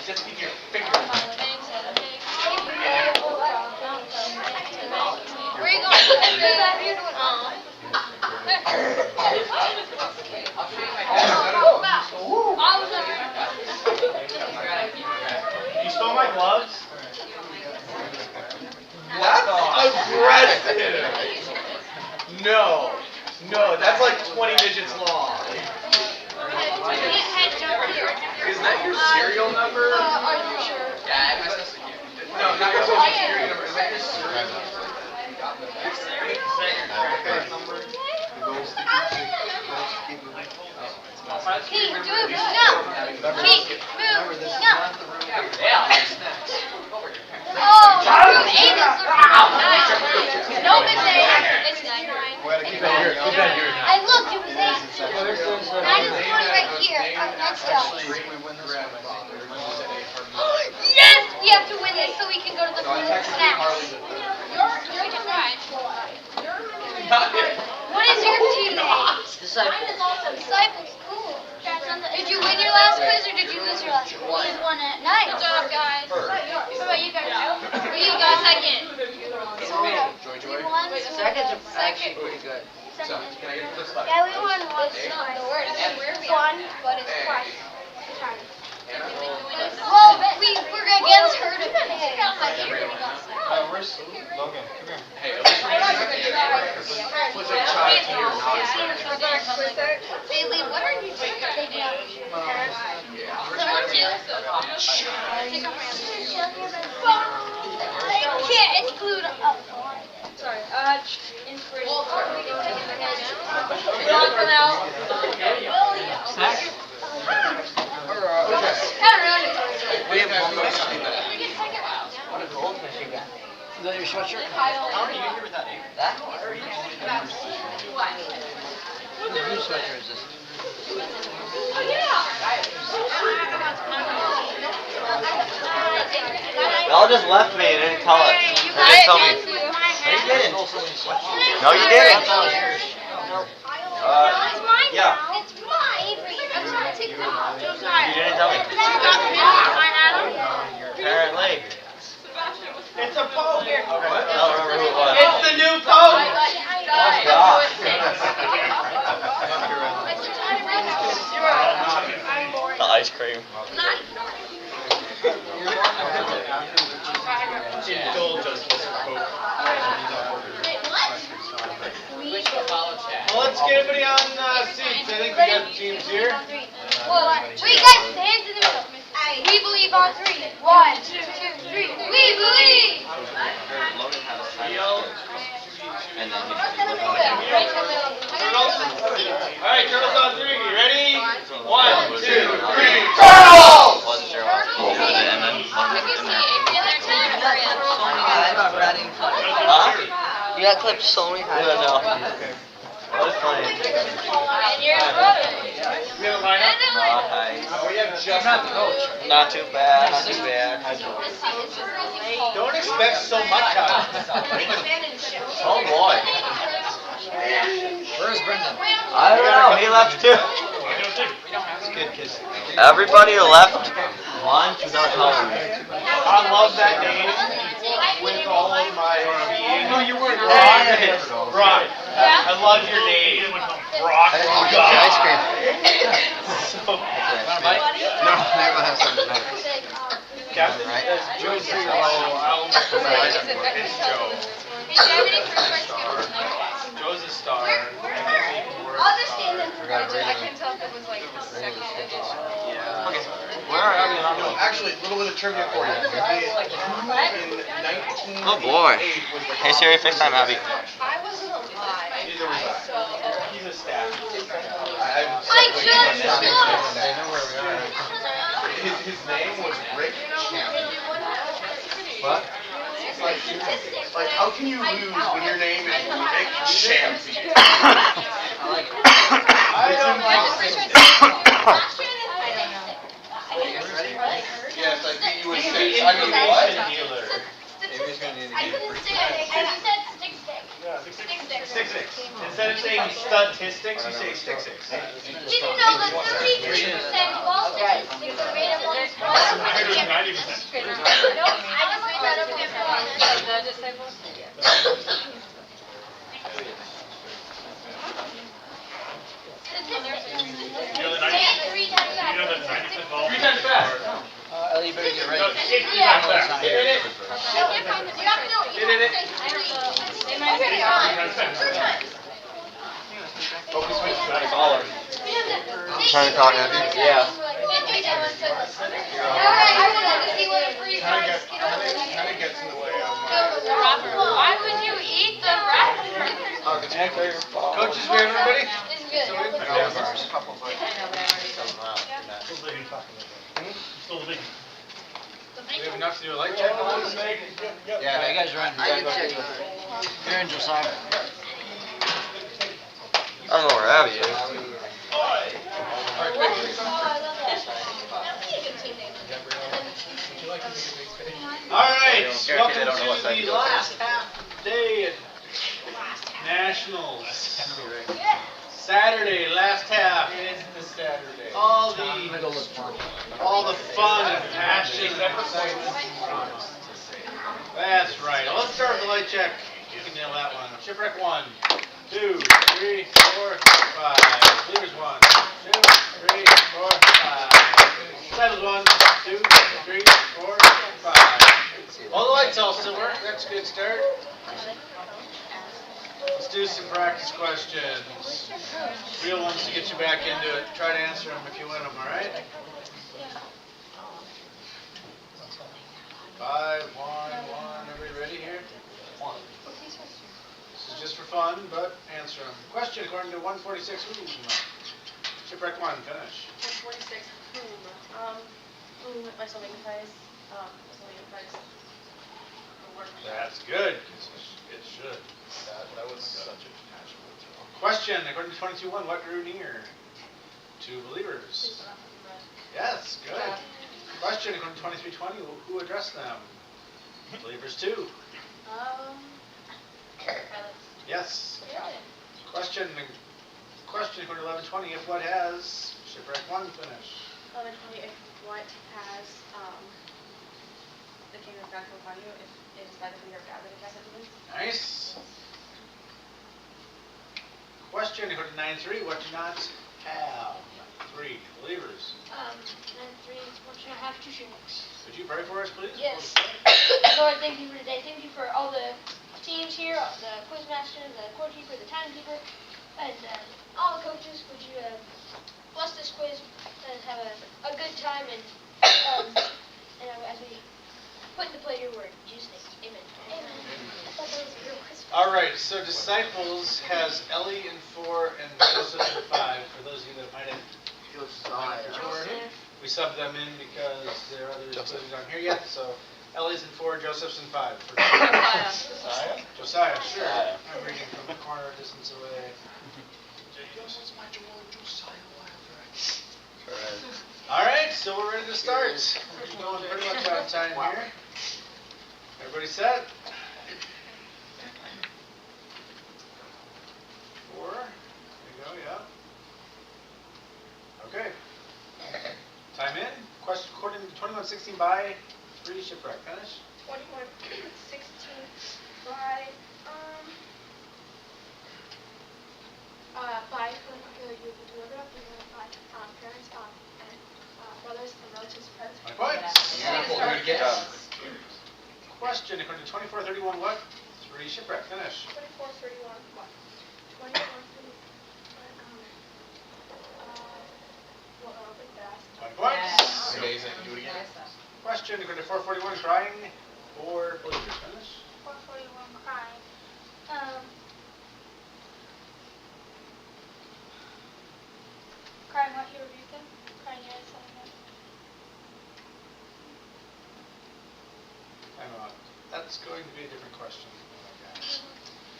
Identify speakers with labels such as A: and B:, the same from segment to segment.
A: Just keep your finger.
B: Where are you going?
A: You stole my gloves? That's aggressive. No. No, that's like 20 digits long. Is that your serial number?
B: Are you sure?
A: Yeah, my sister. No, not your social security number. Is that your serial number?
B: Keith, do it. No. Keith, move. No. Oh, room 8 is the room. No mistake. It's 9. I looked, it was 8. 9 is the one right here. Next up. Yes! We have to win this so we can go to the snacks. You're right. What is your team name? Disciples. Cool. Did you win your last quiz or did you lose your last quiz? We won it. Nice. Good job, guys. What about you guys? You got second. We won.
C: Seconds are actually pretty good.
B: Yeah, we won once. It's fun, but it's fun. Well, we're against her to pay.
A: Where's Logan? Come here. Hey, at least put a child to your knowledge.
B: Bailey, what are you doing? I can't. It's glued up. Sorry. Inspiration.
A: We have one more.
C: What a goldfish you got. Is that your sweatshirt?
A: How are you here without ink?
C: That? What new sweatshirt is this?
D: Y'all just left me and didn't tell us. They didn't tell me. No, you didn't. No, you didn't. Yeah.
B: It's mine. I'm trying to take it off.
D: You didn't tell me. Apparently.
A: It's a poke.
D: I don't remember who it was.
A: It's the new poke.
D: Oh, God. The ice cream.
A: Indulge us with some poke. Well, let's get everybody on seats. I think we got teams here.
B: Well, wait, guys, the hands in the middle. We believe on 3. 1, 2, 3. We believe.
D: And then
A: Alright, turtles on 3. You ready? 1, 2, 3.
D: Turtles! Huh?
C: You got clipped so many times.
D: Yeah, no. That was funny.
A: We have a lineup? We have just the coach.
D: Not too bad, not too bad.
A: Don't expect so much out of us.
D: Oh boy.
C: Where's Brendan?
D: I don't know, he left too.
A: It's good because
D: Everybody left lunch without telling me.
A: I love that name with all of my being. No, you weren't wrong. Brock. I love your name. Brock.
C: I didn't get the ice cream.
A: So,
C: No, maybe I'll have some tonight.
A: Captain, Joe's here. Oh, it's Joe. Joe's a star.
B: I'll just stand in for
C: Forgot to
B: I
C: read
B: couldn't tell if it was like the second digit.
A: Yeah.
D: Okay. Where are we?
A: No, actually, a little bit of trivia for you. In 1988
D: Oh boy.
A: was the
D: Hey Siri, FaceTime Abby.
B: I wasn't alive.
A: Neither was I. He's a staff.
B: I just looked.
C: They know where we are.
A: His name was Rick Champion.
C: What?
A: Like, how can you lose when your name is Rick Champion?
C: I like it.
A: I don't like Yes, I beat you with 6. I mean, what?
B: I couldn't stick. I said stick.
A: Yeah, 6 is Instead of saying statistics, you say statistics.
B: Did you know that 33% of all statistics are made up on this one?
A: I heard it was 90%.
B: Nope, I just made that up on this one.
A: You know that 90% ball. 3 times fast.
C: Ellie, you better get ready.
A: No, 3 times fast. Hit it.
D: Focus switch to the baller. Trying to talk at you? Yeah.
A: Kinda gets in the way of
B: Why would you eat the wrapper?
A: Coaches, we have everybody?
B: It's good.
A: So we
D: I know there's a couple, but
A: we have enough to do a light check on this?
C: Yeah, you guys are in. You're in Josiah.
D: I don't know where Abby is.
A: Alright, welcome
D: they don't know what side
A: to
D: to
A: the
D: go to.
A: last half day at Nationals. Saturday, last half. All the fun and passion and excitement. That's right. Well, let's start with the light check. You can nail that one. Shipwreck 1, 2, 3, 4, 5. Leaders 1, 2, 3, 4, 5. Disciples 1, 2, 3, 4, 5. All the lights all still work. That's a good start. Let's do some practice questions. Real ones to get you back into it. Try to answer them if you win them, alright? 5, 1, 1. Everybody ready here? This is just for fun, but answer them. Question according to 146 whom? Shipwreck 1, finish.
E: 146 whom? My swimming prize.
A: That's good, 'cause it should. That was such a casual throw. Question according to 22-1, what drew near? 2 believers. Yes, good. Question according to 23-20, who addressed them? Believers 2. Yes. Question according to 11-20, if what has? Shipwreck 1, finish.
E: 11:20 if what has the kingdom of God come upon you, if it is by the finger of God that it casts out demons.
A: Nice. Question according to 9-3, what do not have? 3 believers.
B: 9-3, what should I have? 2 shipwrecks.
A: Could you pray for us, please?
B: Yes. Lord, thank you for today. Thank you for all the teams here, the quizmaster, the scorekeeper, the timekeeper, and all the coaches. Would you bless this quiz and have a good time and as we put into play your word. In Jesus' name, amen. Amen. I thought that was a real quiz.
A: All right, so Disciples has Ellie in 4 and Joseph in 5. For those of you that might have we subbed them in because their other quizzes aren't here yet. So Ellie's in 4, Joseph's in 5.
C: Josiah?
A: Josiah, sure. I'm reading from the corner distance away. All right, so we're ready to start. We're going pretty much out of time here. Everybody set? 4. There you go, yeah. Okay. Time in. Question according to 21:16 by 3 shipwreck. Finish.
E: 21:16 by whom you delivered up your parents and brothers and relatives present.
A: 20 points.
D: Yeah. Good job.
A: Question according to 24:31 what? 3 shipwreck. Finish.
E: 24:31 what? 24:31
A: 20 points.
D: Amazing. Do it again.
A: Question according to 4:41 crying or believers. Finish.
B: 4:41 crying. Crying what you reviewed them? Crying yes,
A: Time out. That's going to be a different question.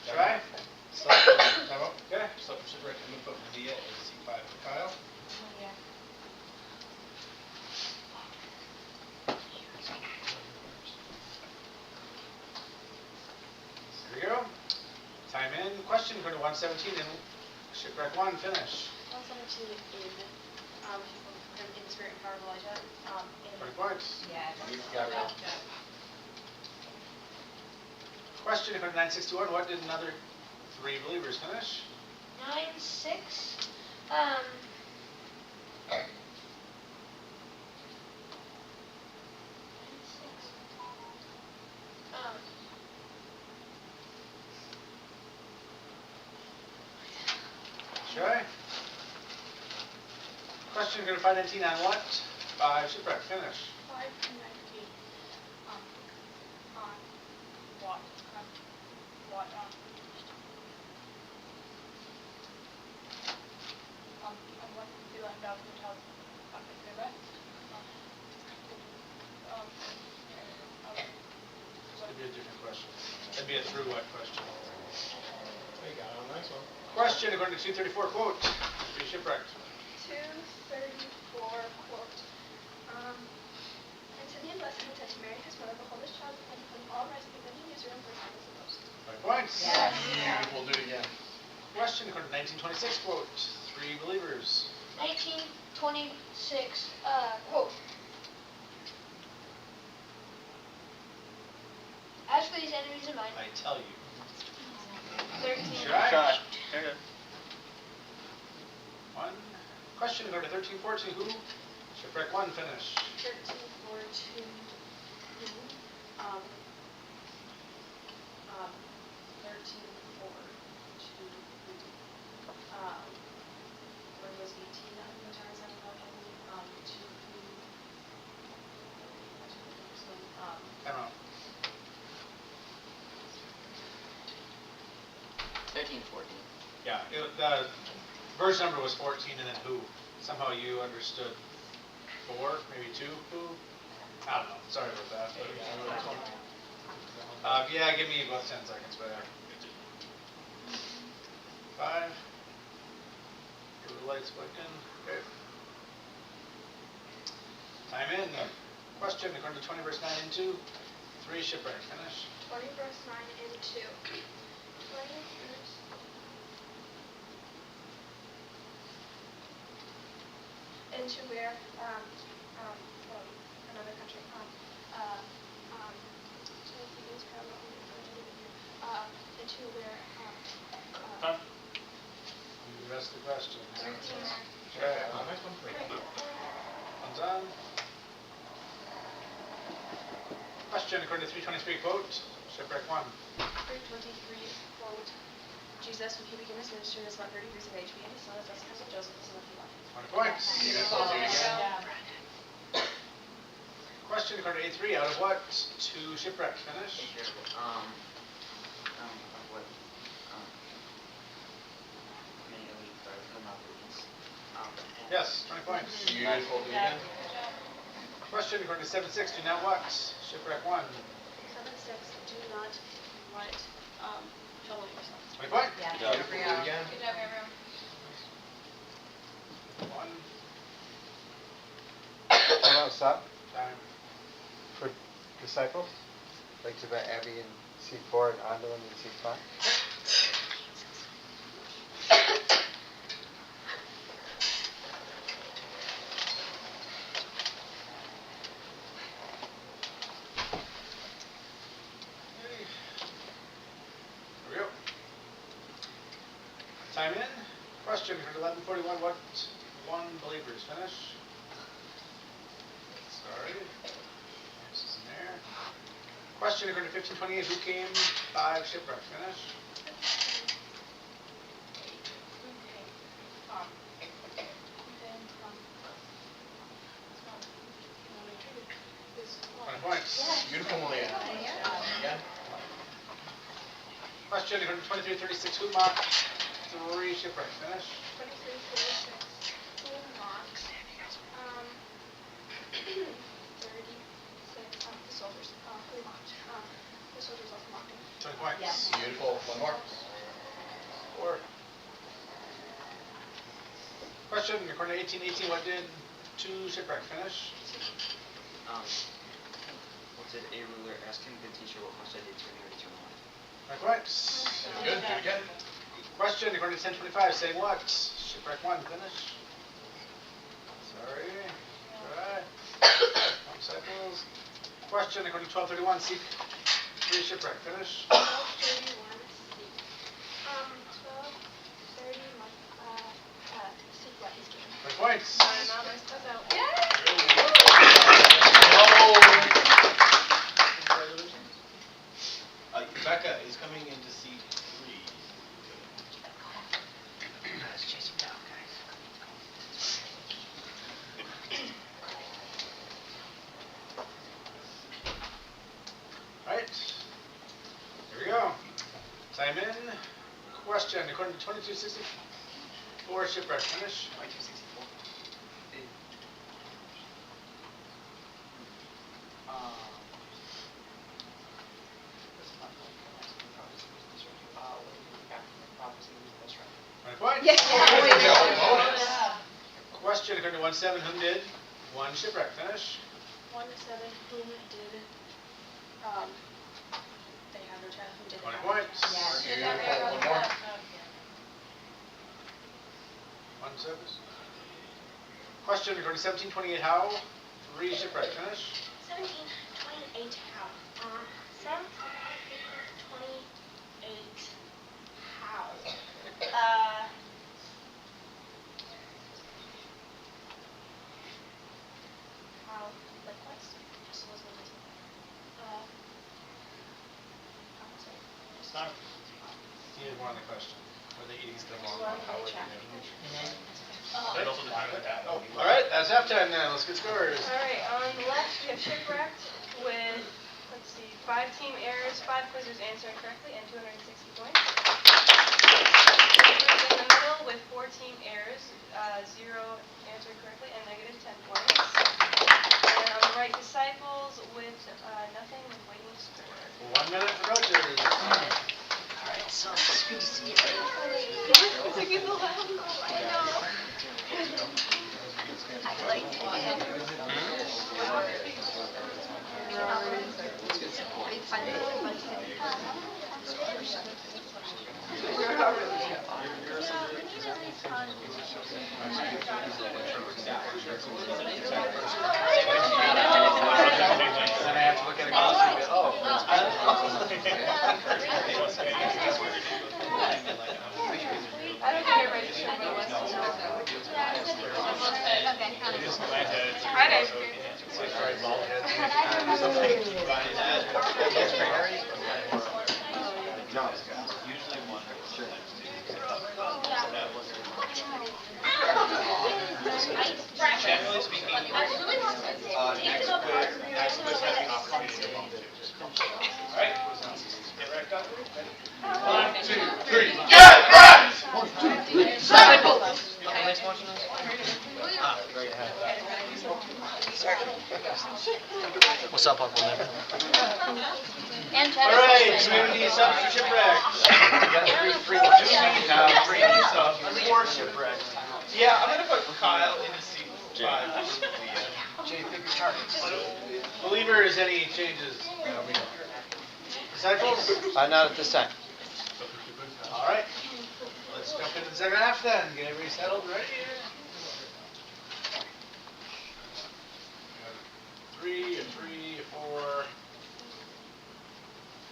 A: Try.
F: Time out.
A: Okay.
F: Slept for shipwreck in the foot for Dia and C5 for Kyle.
E: Yeah.
A: Here we go. Time in. Question according to 117 in shipwreck 1, finish.
E: 117 in Spirit and Power of Elijah.
A: 20 points.
F: You got it.
A: Question according to 961, what did another 3 believers finish?
B: 9-6.
A: Okay. Question according to 519 on what? 5 shipwreck, finish.
E: 598. On what? What? On what the land of the child of the river.
A: This could be a different question. That'd be a through what question.
F: There you go. Nice one.
A: Question according to 234, quote. 3 shipwrecked.
E: 234 quote. And Simeon blessed him and said to Mary his mother, behold, this child is dependent upon all rise and begin in Israel for example of those.
A: 5 points.
F: We'll do it again.
A: Question according to 1926, quote. 3 believers.
B: 1926. Quote. As for these enemies of mine.
A: I tell you.
E: 13.
A: Shot. 1. Question according to 1314, who? Shipwreck 1, finish.
E: 13, 4, 2, 13, 4, 2, when was 18 on the Tarzan about Henry? 2, 3,
A: Time out.
C: 13, 14.
A: Yeah, the verse number was 14 and then who. Somehow you understood 4, maybe 2, who? I don't know. Sorry about that. Yeah, give me about 10 seconds back. 5. Get the lights blinking. Okay. Time in. Question according to 20 verse 9 and 2. 3 shipwreck, finish.
E: 20 verse 9 and 2. 20 verse into where another country into where
A: The rest of the question.
E: 13.
A: Okay.
F: Nice one.
A: One's on. Question according to 323, quote. Shipwreck 1.
E: 323 quote. Jesus, when he began his ministry, was about 30 years of age, being the son of Joseph, of Joseph, the son of Heli.
A: 20 points. Question according to 83, out of what? 2 shipwrecks, finish.
C: What? Many of you are from operations.
A: Yes, 20 points.
F: Beautiful. Do it again.
A: Question according to 76, do not what? Shipwreck 1.
E: 7-6. Do not let trouble yourself.
A: 20 points.
F: Good job. Do it again.
E: Good job, everyone.
A: 1.
G: Time out, stop.
A: Time.
G: For disciples, like to bet Abby in seat 4 and Andalin in seat 5.
A: Here we go. Time in. Question for 1141. What 1 believers finish? Sorry. This is in there. Question according to 1528. Who came? 5 shipwreck finish. Points.
F: Beautiful, Malia. Again.
A: Question according to 2336. Who mocked 3 shipwreck finish?
E: 23-46. Who mocked? 36. The soldiers. Who mocked? The soldiers also mocked him.
A: 20 points.
F: Beautiful. One more.
A: 4. Question according to 1818. What did 2 shipwreck finish?
C: What did a ruler ask him, good teacher, what must I do to inherit eternal life?
A: 20 points.
F: Good. Do it again.
A: Question according to 1025 saying what? Shipwreck 1 finish. Sorry. Alright. Cycles. Question according to 1231 seek 3 shipwreck finish.
E: 1231 seek. 1231 seek what is game.
A: 20 points.
E: I'm out my stuff out. Yay!
F: Becca is coming in to seat 3.
C: Let's chase him down, guys.
A: Alright. Here we go. Time in. Question according to 2264 shipwreck finish.
C: 2264. That's right.
A: 20 points.
E: Yes.
A: Question according to 17 whom did 1 shipwreck finish.
E: 1 to 7 whom did they have no child who did
A: 20 points.
F: One more.
A: 1 service. Question according to 1728 how 3 shipwreck finish.
E: 1728 how? 1728 how? How? Like what? Just wasn't listening.
A: Stop. You had one on the question. Were they eating stuff
E: Well,
A: on how
E: they
A: were
E: check.
A: Alright, that's halftime now. Let's get scores.
E: Alright, on the left we have shipwrecked with, let's see, 5 team errors, 5 quizzers answering correctly, and 260 points. Quizzers in the middle with 4 team errors, 0 answered correctly, and negative 10 points. And on the right, disciples with nothing and waiting to score.
A: 1 minute for coaches.
C: Alright, so it's good to see you.
A: Then I have to look at it closer and go, oh.
E: I don't think everybody should know what's going on. Friday.
F: Generally speaking, next quiz has the opportunity to vote too. Alright, get wrecked up. 1, 2, 3, get wrecked!
C: What's up, Uncle Nick?
B: And
A: Alright, community subs for shipwreck. Now, 3 subs, 4 shipwreck.
F: Yeah, I'm gonna put Kyle in the seat 5.
A: Jay, pick your targets. Believers, any changes? Disciples?
G: Not at this time.
A: Alright. Let's jump into the second half then. Get everybody settled and ready. 3, a 3, a 4.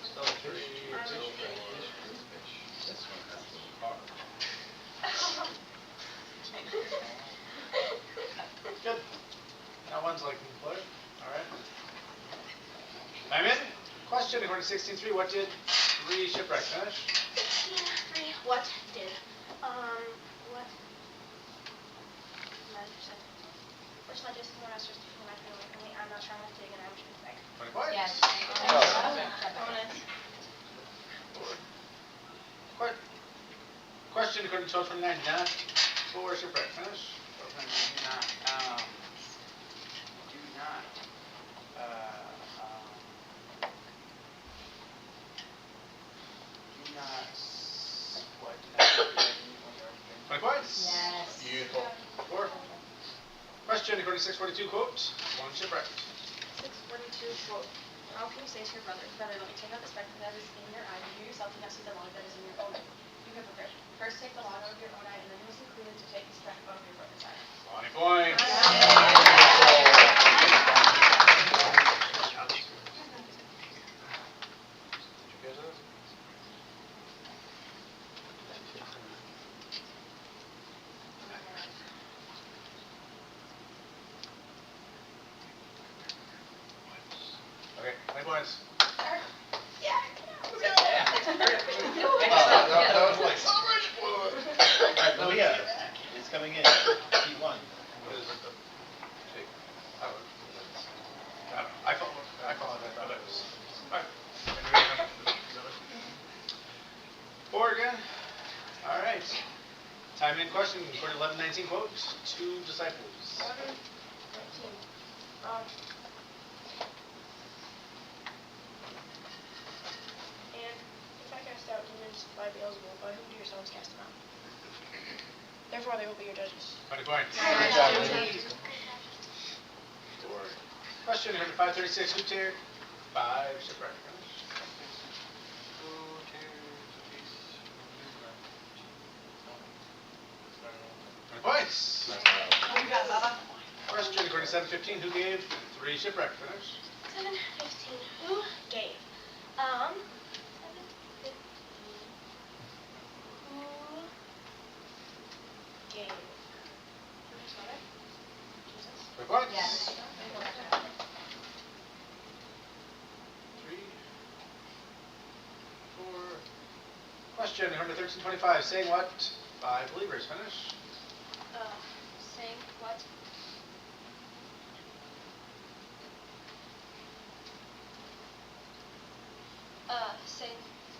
A: Still a 3, a 2, Good. That one's like play. Alright. I'm in. Question according to 16.3, what did 3 shipwreck finish?
E: 16-3, what did? What? First not just when I was just before my family from me, I'm not trying to dig and I'm just like
A: 20 points.
B: Yes.
E: bonus.
A: Question according to 1229, not 4 shipwreck finish.
C: What?
A: 20 points.
B: Yes.
A: Beautiful. 4. Question according to 642, quote, 1 shipwreck.
E: 642 quote. How can you say to your brother, brother, let me take out the speck that is in your eye, and you yourself do not see the log that is in your own eye? You have a grip. First take the log out of your own eye and then use the cleaner to take the speck out of your brother's eye.
A: 20 points. Okay, 20 points.
F: That was like celebration. Alright, Malia, it's coming in. P1.
A: I call it, I thought it was. Alright. Oregon. Alright. Time in question for 1119 quotes. 2 disciples.
E: 11, 19. And if I cast out demons by Beelzebul, by whom do your sons cast them out? Therefore they will be your judges.
A: 20 points. Question number 536. Who tear 5 shipwreck? 20 points. Question according to 715. Who gave 3 shipwreck? Finish.
E: 7:15. Who gave? 7:15. Who gave? Jesus.
A: 20 points.
B: Yes.
A: 3, 4. Question number 1325. Saying what? 5 believers. Finish.
E: Saying what? Saying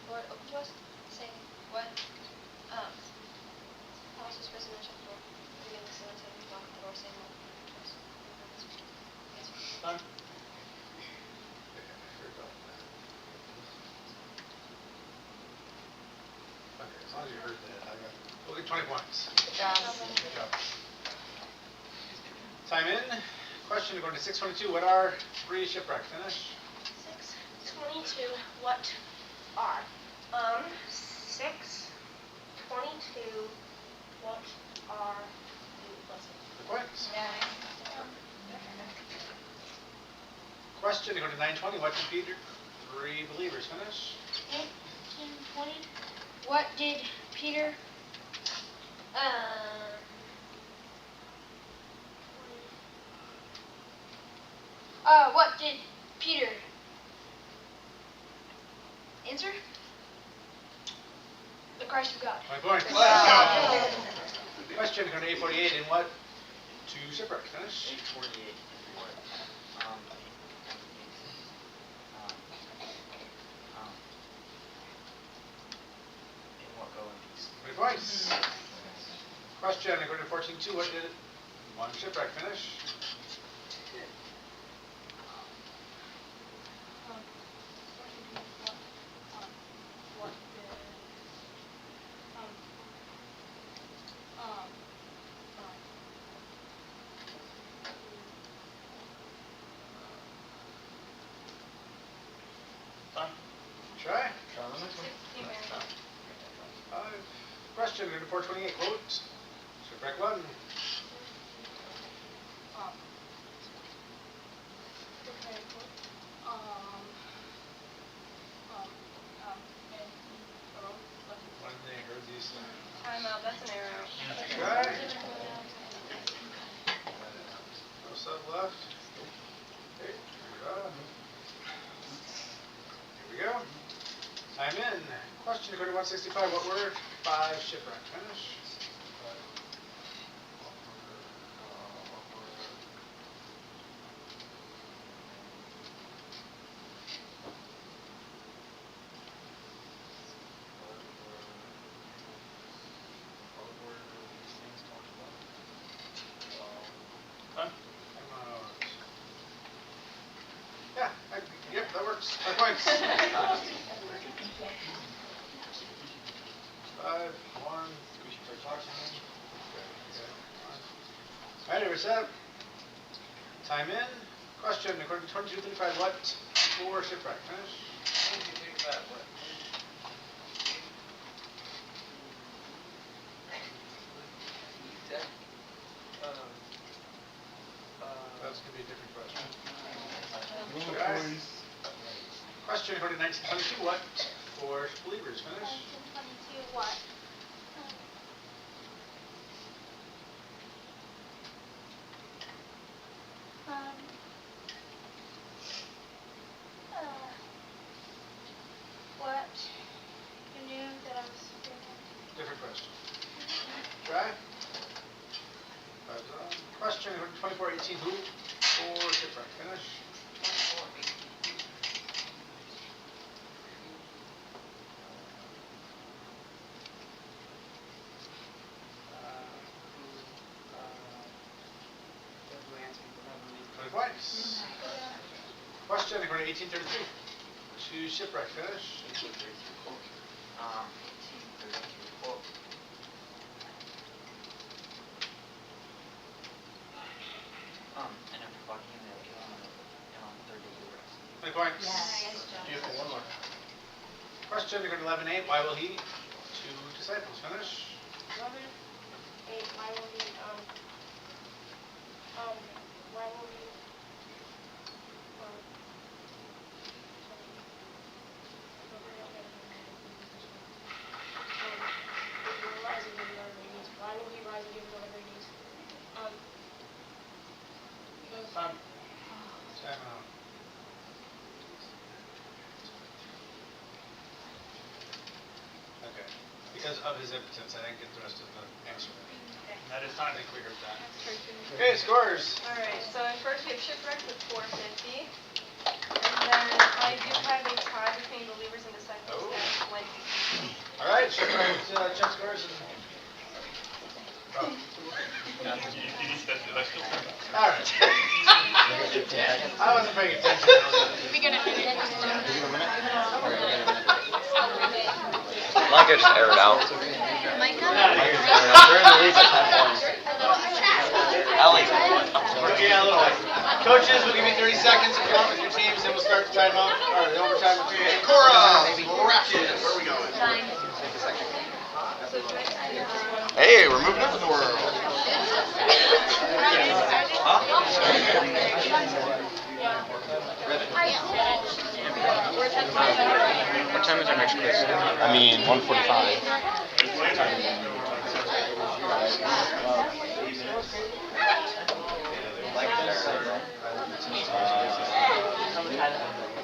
E: Lord open to us. Saying what? House is residential for begin the sun and walk the door saying what? To us.
A: Done. Okay, as long as you heard that, I got. We'll get 20 points.
B: Good job.
A: Good job. Time in. Question according to 622. What are 3 shipwreck? Finish.
E: 6:22. What are? 6:22. What are the blessings?
A: The points. Question according to 920. What did Peter? 3 believers. Finish.
B: 20. What did Peter? What did Peter answer? The Christ of God.
A: 20 points.
B: Wow.
A: Question according to 848. In what 2 shipwreck? Finish.
D: 848. In what go in peace?
A: 20 points. Question according to 14.2. What did 1 shipwreck? Finish. Try. Question according to 428. Quote. Shipwreck 1. When they heard these things.
E: Time out. That's an arrow.
A: Try. No sub left. Okay, here we go. Time in. Question according to 165. What were 5 shipwreck? Finish. Yeah, yep, that works. 5 points. 5, 1. Alright, we're set. Time in. Question according to 2235. What 4 shipwreck? Finish. 1922, what for believers? Finish.
B: 1922, what? What you knew that I was doing?
A: Different question. Try. Question 2418, who for shipwreck? Finish. Points. Question according to 1832. To shipwreck. Finish.
C: 1832. And after fucking him, they'll kill him on the third day he rest.
A: 20 points.
B: Yes.
A: Beautiful. One more. Question according to 11.8. Why will he? Two disciples. Finish.
E: 11.8, why will he, why will he, rise and give whatever he needs? Why will he rise and give whatever he needs?
A: Time. Time out. Okay. Because of his impotence, I didn't get the rest of the answer.
F: That is time.
A: I think we heard that. Okay, scores.
E: Alright, so at first we have shipwreck with 450. And then I do have a tie between believers and disciples at 20.
A: Alright, shipwreck, check scores. Oh. Alright. I wasn't paying attention.
B: We got a minute.
D: Like I just aired out.
A: Okay, a little. Coaches, we'll give you 30 seconds to come up with your teams, then we'll start the timeout, or the overtime.
F: Cora, Rapids, where are we going?
D: Hey, we're moving up in the world.
C: What time is our next quiz?
D: I mean, 1:45.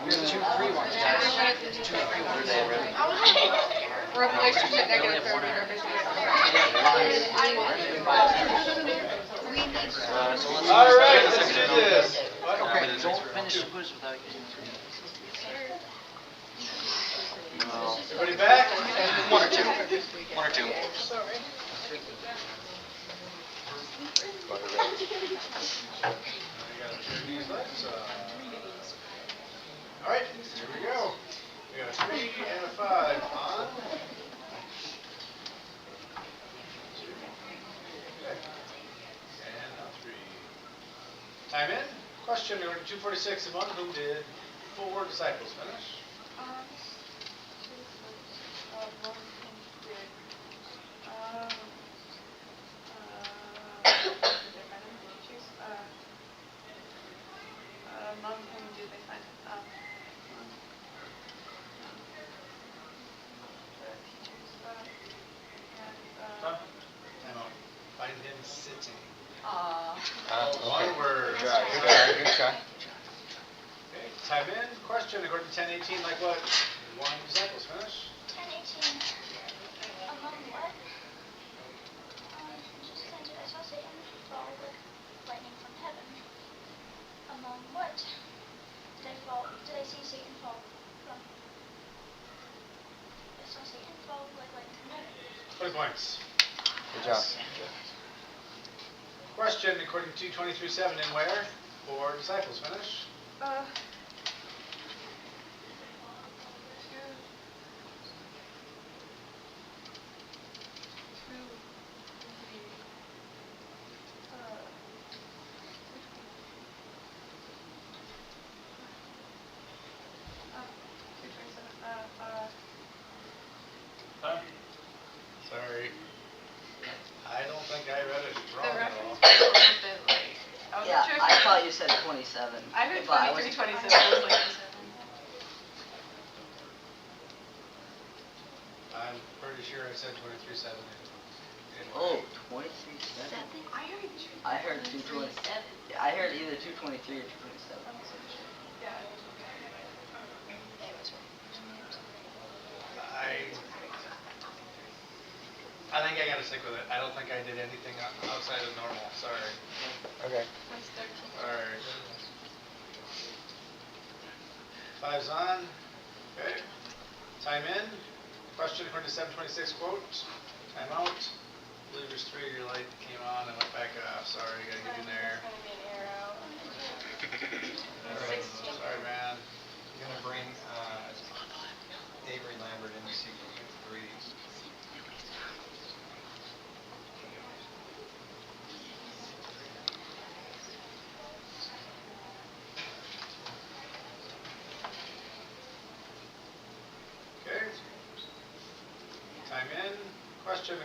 C: There's 2 free ones, guys. 2 free ones.
B: Revelation
C: We only have one
A: Alright, let's do this.
C: Okay, don't finish the quiz without using 3.
A: Everybody back?
D: 1 or 2. 1 or 2.
A: Alright, here we go. We got a 3 and a 5 on. And a 3. Time in. Question number 246. Among whom did 4 disciples finish?
E: Among whom do they find
A: Time out. Find him sitting.
G: Okay.
A: One word.
G: Good try.
A: Okay, time in. Question according to 1018, like what? 1 disciples finish?
B: 10:18. Among what? Just sent it. I saw Satan fall with lightning from heaven. Among what? Did I see Satan fall from? I saw Satan fall like lightning from heaven.
A: 20 points.
G: Good job.
A: Question according to 23:7, and where? 4 disciples finish? Sorry. I don't think I read it wrong at all.
C: Yeah, I thought you said 27.
E: I heard
C: but I was
E: 23, 27. I was like,
A: I'm pretty sure I said 23-7.
C: Oh, 23-7. I heard 220. I heard either 223 or 227.
A: I think I gotta stick with it. I don't think I did anything outside of normal. Sorry.
G: Okay.
A: Alright. 5's on. Okay. Time in. Question according to 726 quote. Time out. Believers 3, your light came on and went back off. Sorry, gotta get in there.
E: It's gonna be an arrow.
A: Alright. Sorry, man.
G: You're gonna bring Avery Lambert into sequence 3.
A: Okay. Time in. Question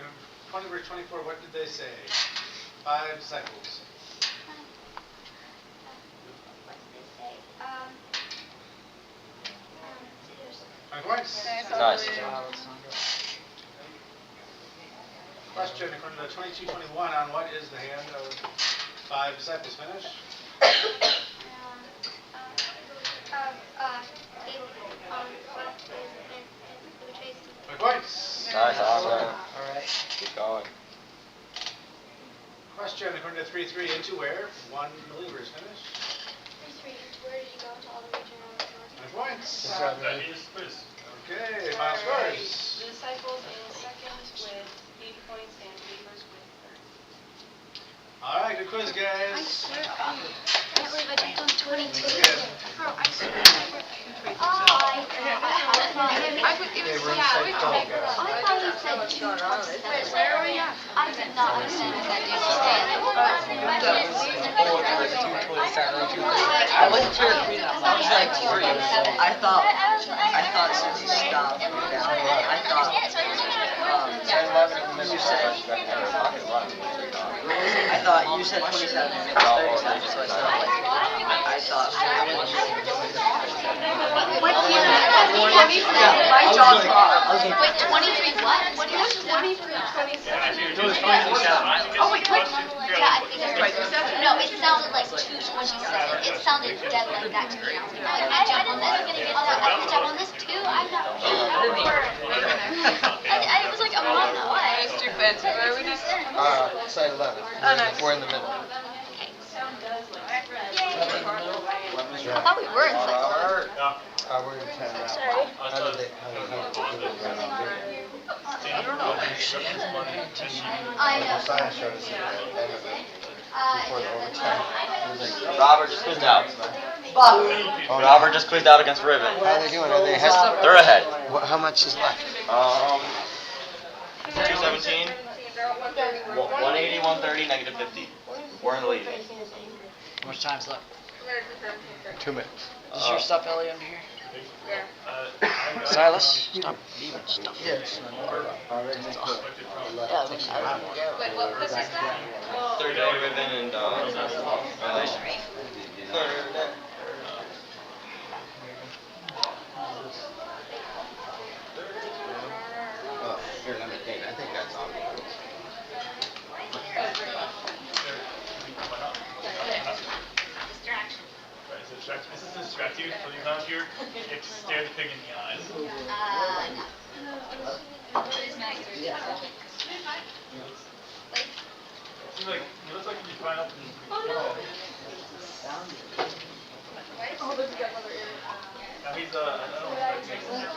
A: 20 verse 24. What did they say? 5 disciples.
B: What did they say?
A: My points.
D: Nice.
A: Question according to 22:21 on what is the hand of 5 disciples. Finish. My points.
D: Nice, awesome.
C: Alright.
D: Keep going.
A: Question according to 3:3 into where? 1 believers. Finish.
B: Where did you go to all the way around?
A: My points.
G: Good job,
F: That
G: Avery.
F: is quiz.
A: Okay, final scores.
E: The disciples in second with 8 points and believers with 30.
A: Alright, good quiz, guys.
B: I can't believe I jumped on 22.
A: Good.
G: Okay, we're in cycle.
B: I thought he said 227. Where are we at? I did not understand what that dude was saying.
C: I wasn't sure. I was like, I thought since he stopped down, I thought, you said, I thought you said 27 and it was 37, so I said like, I thought, I wasn't sure. My jaw dropped.
B: Wait, 23 what? What is 23? Oh, wait, what? Yeah, I think it's 27. No, it sounded like 227. It sounded dead like that to me. I jump on this. I can jump on this too. I'm not sure. I was like, I'm on the way.
E: Stupid. Where are we next?
G: Side 11. We're in the middle.
B: I thought we were in cycle.
G: We're in 10 now.
B: Sorry.
G: How did they
B: I know.
G: Science showed us before the overtime. It was like,
D: Robert just quizzed out.
G: oh,
D: Robert just quizzed out against Ribbon.
G: how are they doing? Are they ahead?
D: They're ahead.
G: How much is left?
D: 217, 180, 130, negative 50. We're in the lead.
C: How much time's left?
G: 2 minutes.
C: Is your stuff Ellie under here? Silas, stop leaving stuff.
G: Yes.
E: Wait, what quiz is that?
D: Third day Ribbon and
G: Here, let me think. I think that's on.
F: This is to distract you so you're not here. You have to stare the pig in the eyes.
B: No.
F: Seems like, it looks like you climb up and now he's, I don't know if that makes sense.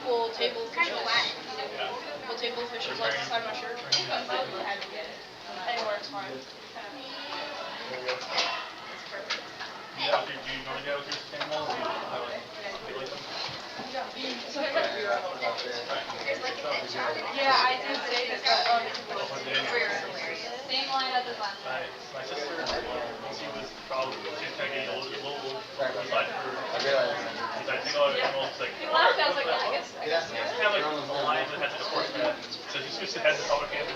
E: Pull table
B: Kind of wet.
F: Yeah.
E: Pull table fishes like inside my shirt. Anywhere it's fine.
F: Yeah, do you normally go with your animals? Do you like them?
E: Yeah, I did say that. Same line as the last.
F: My sister, she was probably, she was kind of getting a little aside for,
G: I realize.
F: because I think a lot of animals, like,
E: He laughed, I was like, yeah, I guess.
F: it's kind of like a lion that has like a horse head, so she switched the head to public hand.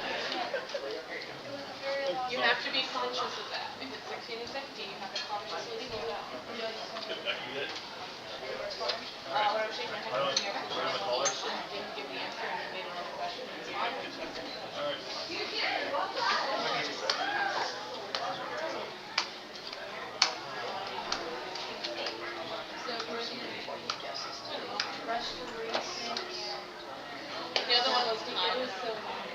E: You have to be conscious of that. If it's 16 and 17, you have to consciously slow down.
F: I can get it.
E: The other one was time. It was so long.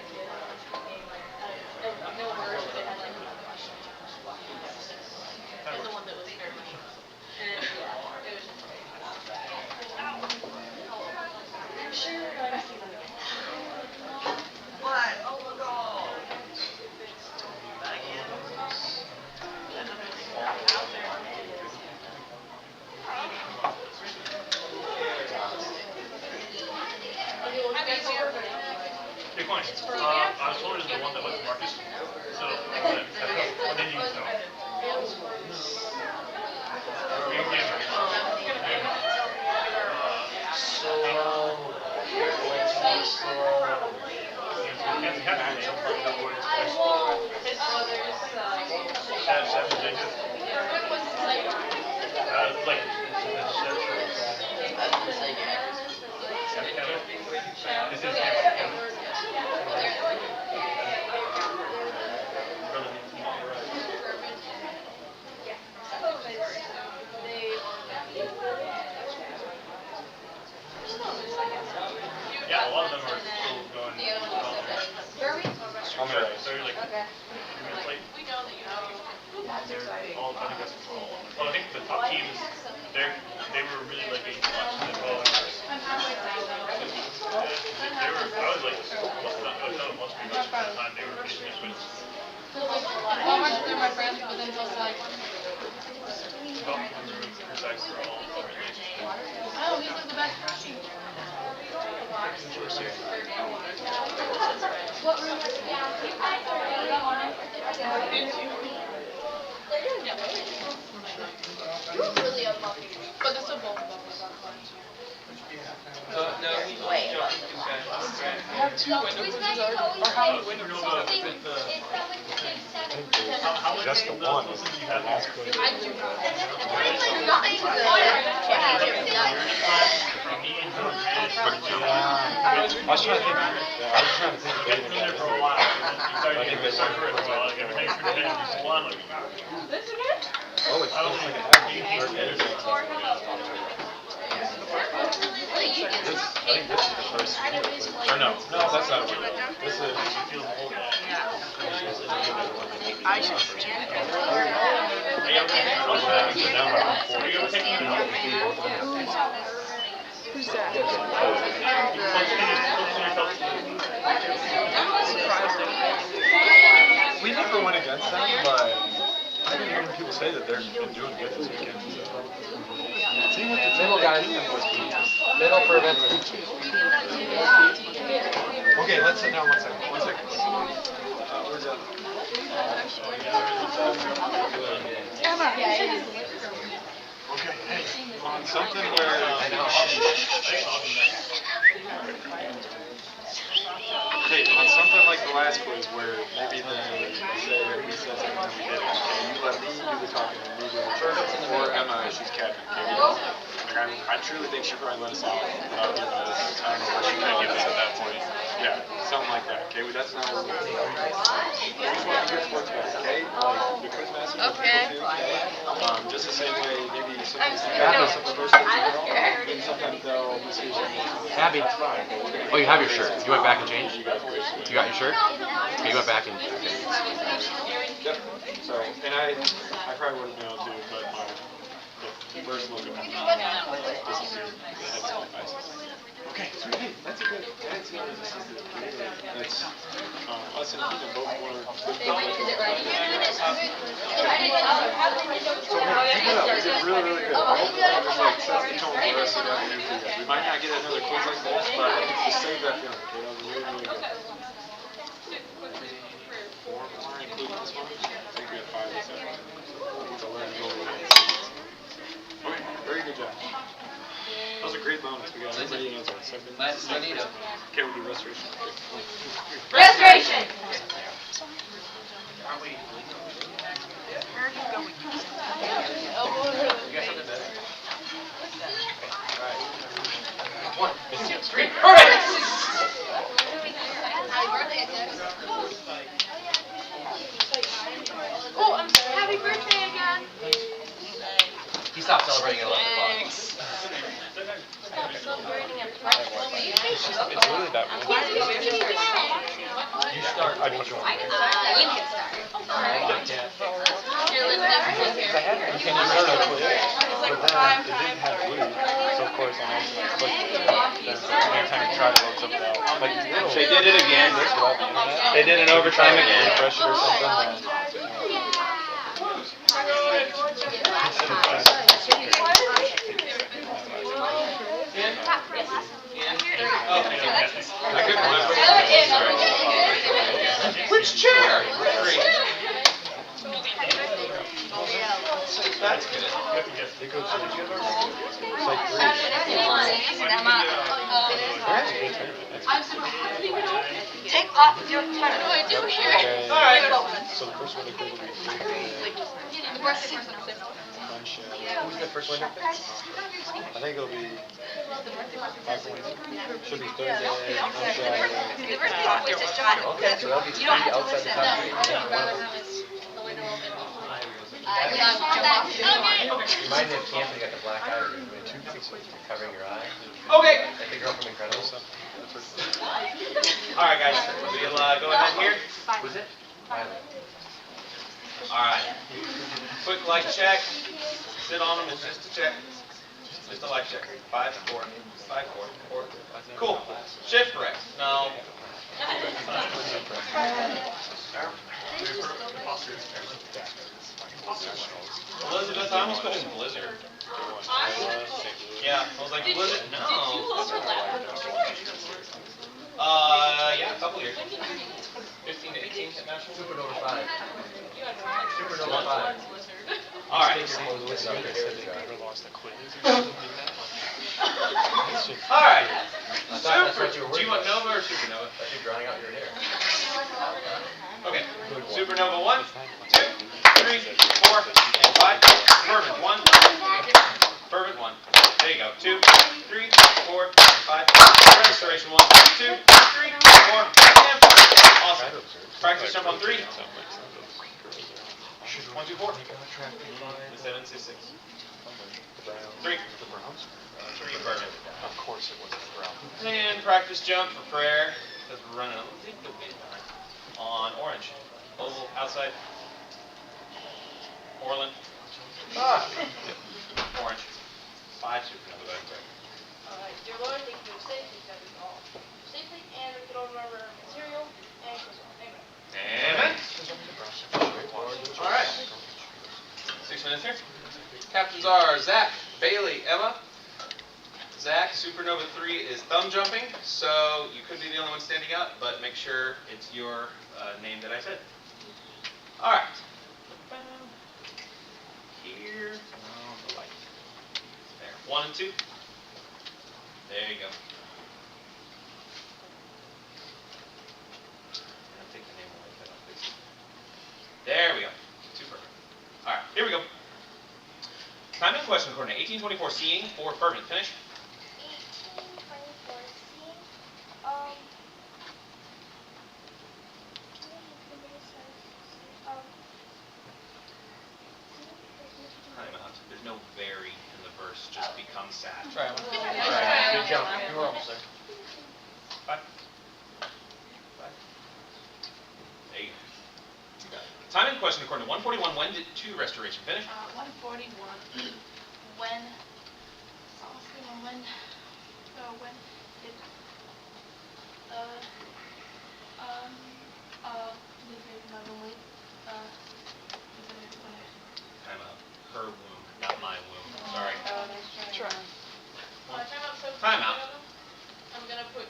E: No words, but it had like a question. And the one that was very much. And yeah, it was just very I'm sure I've seen it.
C: What? Oh my god.
F: Hey, Quine, I was told it was the one that went to Marcus, so what did you use though?
E: His brother's,
F: 7 digits. Like, this is yeah, a lot of them are still going. So you're like,
E: we know that you know.
F: they're all, I think that's all. Well, I think the top teams, they were really like getting watched the 12 hours. They were, I was like, I was done once pretty much by the time they were getting their wins.
E: Walmart's they're my friends, but then just like,
F: Top teams are sides are all really.
E: oh, he's like the best. What room is it? You're really unlucky. But this will both of us.
C: Wait.
B: Have two windows. Or how many windows?
G: Just the one is the last quiz. I was trying to think. I was trying to think.
F: I've been there for a while. I think they work for it for a while. Like every time you forget it, just one like.
G: Oh, it's
F: I don't
G: like
F: think
G: a half. This, I think this is the first quiz. Or no, that's not a window. This is.
C: I should stand.
E: Who's that?
G: We never went against them, but I've been hearing people say that they've been doing good this weekend. Seeing what the middle guys middle for events. Okay, let's sit down 1 second. 1 second. Where's that? Okay, hey, on something where okay, on something like the last quiz where maybe they say that we said something that we didn't. Okay, you let me do the talking and me do the talking, or Emma, she's captain. Okay, like I truly think she probably let us off without giving us. I don't know what she could give us at that point. Yeah, something like that. Okay, well, that's not what we're doing. We just want to be good sports guys. Okay, like the quiz master. Okay. Just the same way, maybe sometimes something first girl, and sometimes they'll misuse it.
H: Abby. Oh, you have your shirt. You went back and changed? You got your shirt? Okay, you went back and...
G: Yep. So, and I probably would have been able to, but the first look of it disappeared. Okay, so hey, that's a good. That's us and Ethan both were good.
B: Is it ready?
G: So keep it up. We did really, really good. I hope that just like sets the tone for the rest of the afternoon. We might not get another quiz like this, but just save that feeling. Okay, that was really, really good. 4 more, including this one. I think we had 5 this afternoon. So 11 total. Okay, very good job. That was a great bonus. We got everybody answered. Okay, we'll do restoration.
E: Restoration!
H: You got something better? He stopped celebrating at 11 o'clock.
E: Stop celebrating at black.
G: It's literally that one.
H: You start.
G: I put you on.
B: You can start.
G: I had it. You can start a quiz, but then it didn't have blue, so of course I clicked it. Then anytime you try to load something out, like
F: They did it again.
G: this without the internet.
F: They did an overtime again.
G: Refresh it or something.
F: I couldn't remember.
H: Which chair?
F: That's good.
G: It goes to it's like
B: Take off your turn.
F: Alright.
G: so the first one they could be friendship.
H: Who's the first winner?
G: I think it'll be 5 points. Should be Thursday, on Friday.
H: Okay, so that'll be 3 outside the country. And then one of them. You might have camping at the black eye or you're doing 2 you're covering your eye.
F: Okay.
H: Like the girl from Incredibles.
F: Alright, guys. We'll go ahead here.
H: Who's it? Miley.
F: Alright. Quick light check. Sit on them. It's just a check. Just a light check. 5, 4. 5, 4. 4. Cool. Shift correct. No. Elizabeth, I almost put in Blizzard. Yeah, I was like, Blizzard? No. Yeah, a couple years. 15 to 18 at Nationals.
H: Supernova 5. Supernova 5.
F: Alright.
G: Never lost a quiz.
F: Alright.
H: That's
F: Super.
H: what you were
F: Do you
H: worried
F: want Nova or Supernova?
H: I think drawing out your hair.
F: Okay. Supernova 1, 2, 3, 4, and 5. Fervent 1. Fervent 1. There you go. 2, 3, 4, 5. Restoration 1, 2, 3, 4, and 5. Awesome. Practice jump on 3. 1, 2, 4. 7, 6, 6. 3. 3 Fervent.
G: Of course it was the brown.
F: And practice jump for prayer. Because we're running a little bit behind. On orange. Oval outside. Orland. Orange. 5 Supernova. Go ahead, Greg.
E: Dear Lord, thank you for safety that we all safely and we can all remember our material and Amen.
F: Amen. Alright. 6 minutes here. Captains are Zach, Bailey, Emma. Zach, Supernova 3 is thumb jumping, so you could be the only one standing up, but make sure it's your name that I said. Alright. Here. Oh, the light. There. 1 and 2. There you go. I'll take the name away, but I'll fix it. There we go. Super. Alright, here we go. Time and question coordinate. 1824 seeing for fervent. Finish.
B: 1824 seeing.
F: Time out. There's no very in the verse. Just become sad.
H: Try one. Good jump. You were almost there.
F: 5. 5. There you go. Time and question according to 141. When did 2 restoration finish?
E: 141. When did
F: Time out. Her womb, not my womb. Sorry. Time out.
E: I'm gonna put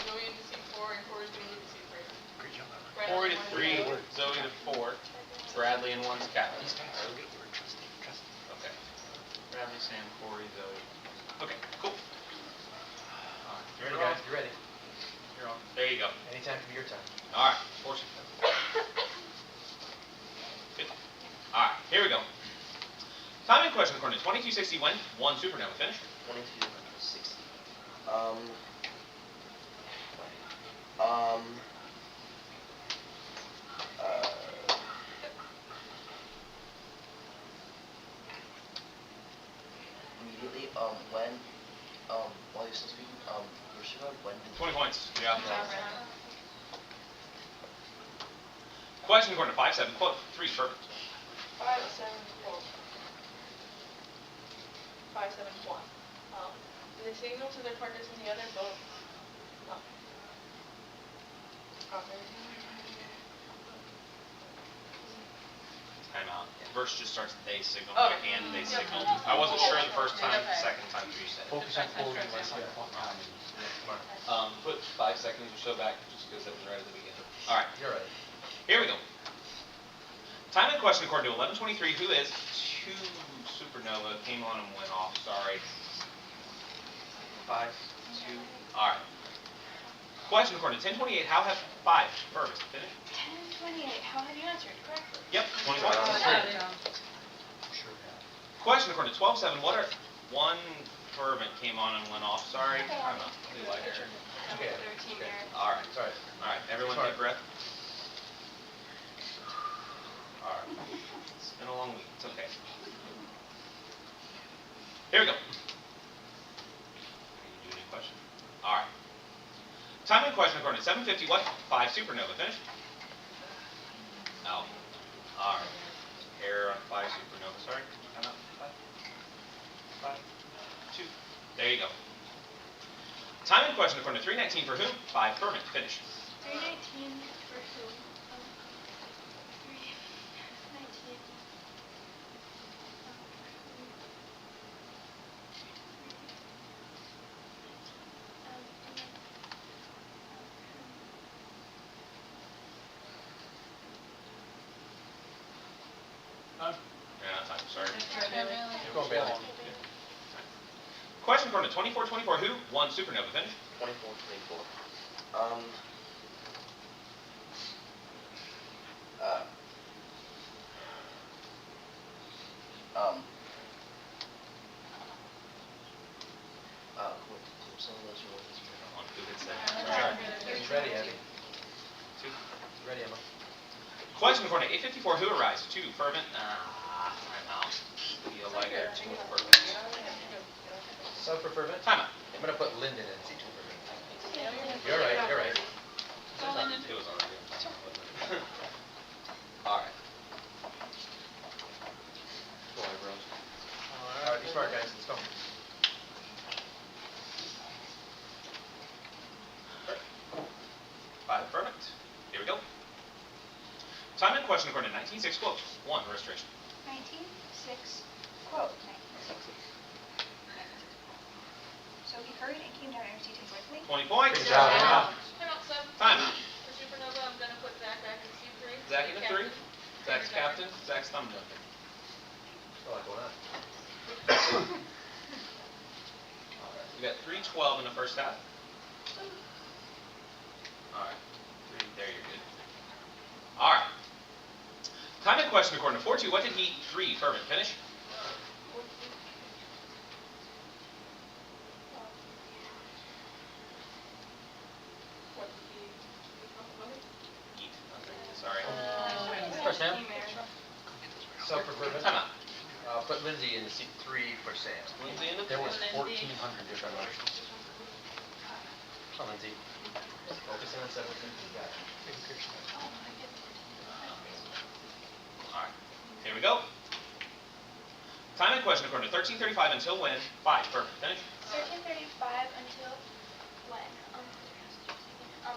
E: Zoe into C4 and Corey's gonna move to C3.
G: Great job.
F: Corey to 3, Zoe to 4, Bradley and 1's Catlin. Okay. Bradley, Sam, Corey, Zoe. Okay, cool.
H: You ready, guys? You ready?
F: You're on. There you go.
H: Anytime can be your time.
F: Alright, fortune. Good. Alright, here we go. Time and question according to 2260 when 1 Supernova finish.
C: 2260.
I: while you're still speaking, Rashida, when did
F: 20 points. Yeah.
I: Yeah.
F: Question according to 5-7, quote, 3, perfect.
E: 5-7 quote. 5-7 quote. They signal to their partners in the other boat. No.
F: Time out. Verse just starts they signal
E: Okay.
F: and they signal. I wasn't sure the first time, the second time you said it.
H: Focus on quoting less on Come on.
F: Put 5 seconds or so back just because it was right at the beginning. Alright,
H: You're right.
F: here we go. Time in question according to 11:23, who is 2 supernova came on and went off, sorry. 5, 2, alright. Question according to 10:28, how have 5 perfect finished?
B: 10:28. How have you answered correctly?
F: Yep, 20 points.
H: Sure have.
F: Question according to 12:7, what are 1 fervent came on and went off, sorry. I'm not really like it.
H: Okay.
E: 13
H: Okay.
E: there.
F: Alright,
H: Sorry.
F: alright, everyone
H: Sorry.
F: take a breath. Alright, it's been a long week, it's okay. Here we go. Are you doing any question? Alright. Time in question according to 7:50, what 5 supernova finished? Oh. Alright. Error on 5 supernova, sorry. Time out. 5, 2. There you go. Time in question according to 3:19 for whom? 5 fervent finish.
B: 3:19 for who? 3:19.
F: Yeah, not time, sorry.
H: You're going Bailey.
F: Question according to 24:24, who? 1 supernova finish.
I: 24. Some of those are what is
F: On who hits that?
H: He's ready, Andy.
F: 2.
H: Ready, Emma.
F: Question according to 8:54, who arrives? 2 fervent. Time out. Feel like they're 2 fervent.
H: Sub for fervent.
F: Time out.
H: I'm gonna put Lyndon in C2 fervent. You're right. You're right.
F: It was already on time, wasn't it? Alright. Go ahead, bros.
H: All right, be smart, guys. Let's go.
F: Five, perfect. Here we go. Time in question according to 19:06, quote, 1 restoration.
B: 19:06. Quote. 19:06. So he hurried and came down and received him joyfully.
F: 20 points.
H: Good job, Emma.
E: Time out, sub.
F: Time out.
E: For supernova, I'm gonna put Zach back in C3.
F: Zach in the 3. Zach's captain. Zach's thumb jumping.
H: What's a lot going on?
F: Alright. We got 3:12 in the first half. Alright. 3. There, you're good. Alright. Time in question according to 4:2, what did he 3 fervent finish?
E: What did he
F: Eat. Nothing. Sorry.
H: For Sam.
E: Team air.
H: Sub for fervent.
F: Time out.
H: Put Lindsay in C3 for Sam.
F: Lindsay in the
H: There was
E: Lindsay.
H: 1,400 different options. Come on, Lindsay. Focusing on 17. You got it.
F: Alright. Here we go. Time in question according to 13:35 until when? 5 fervent finish.
B: 13:35 until when?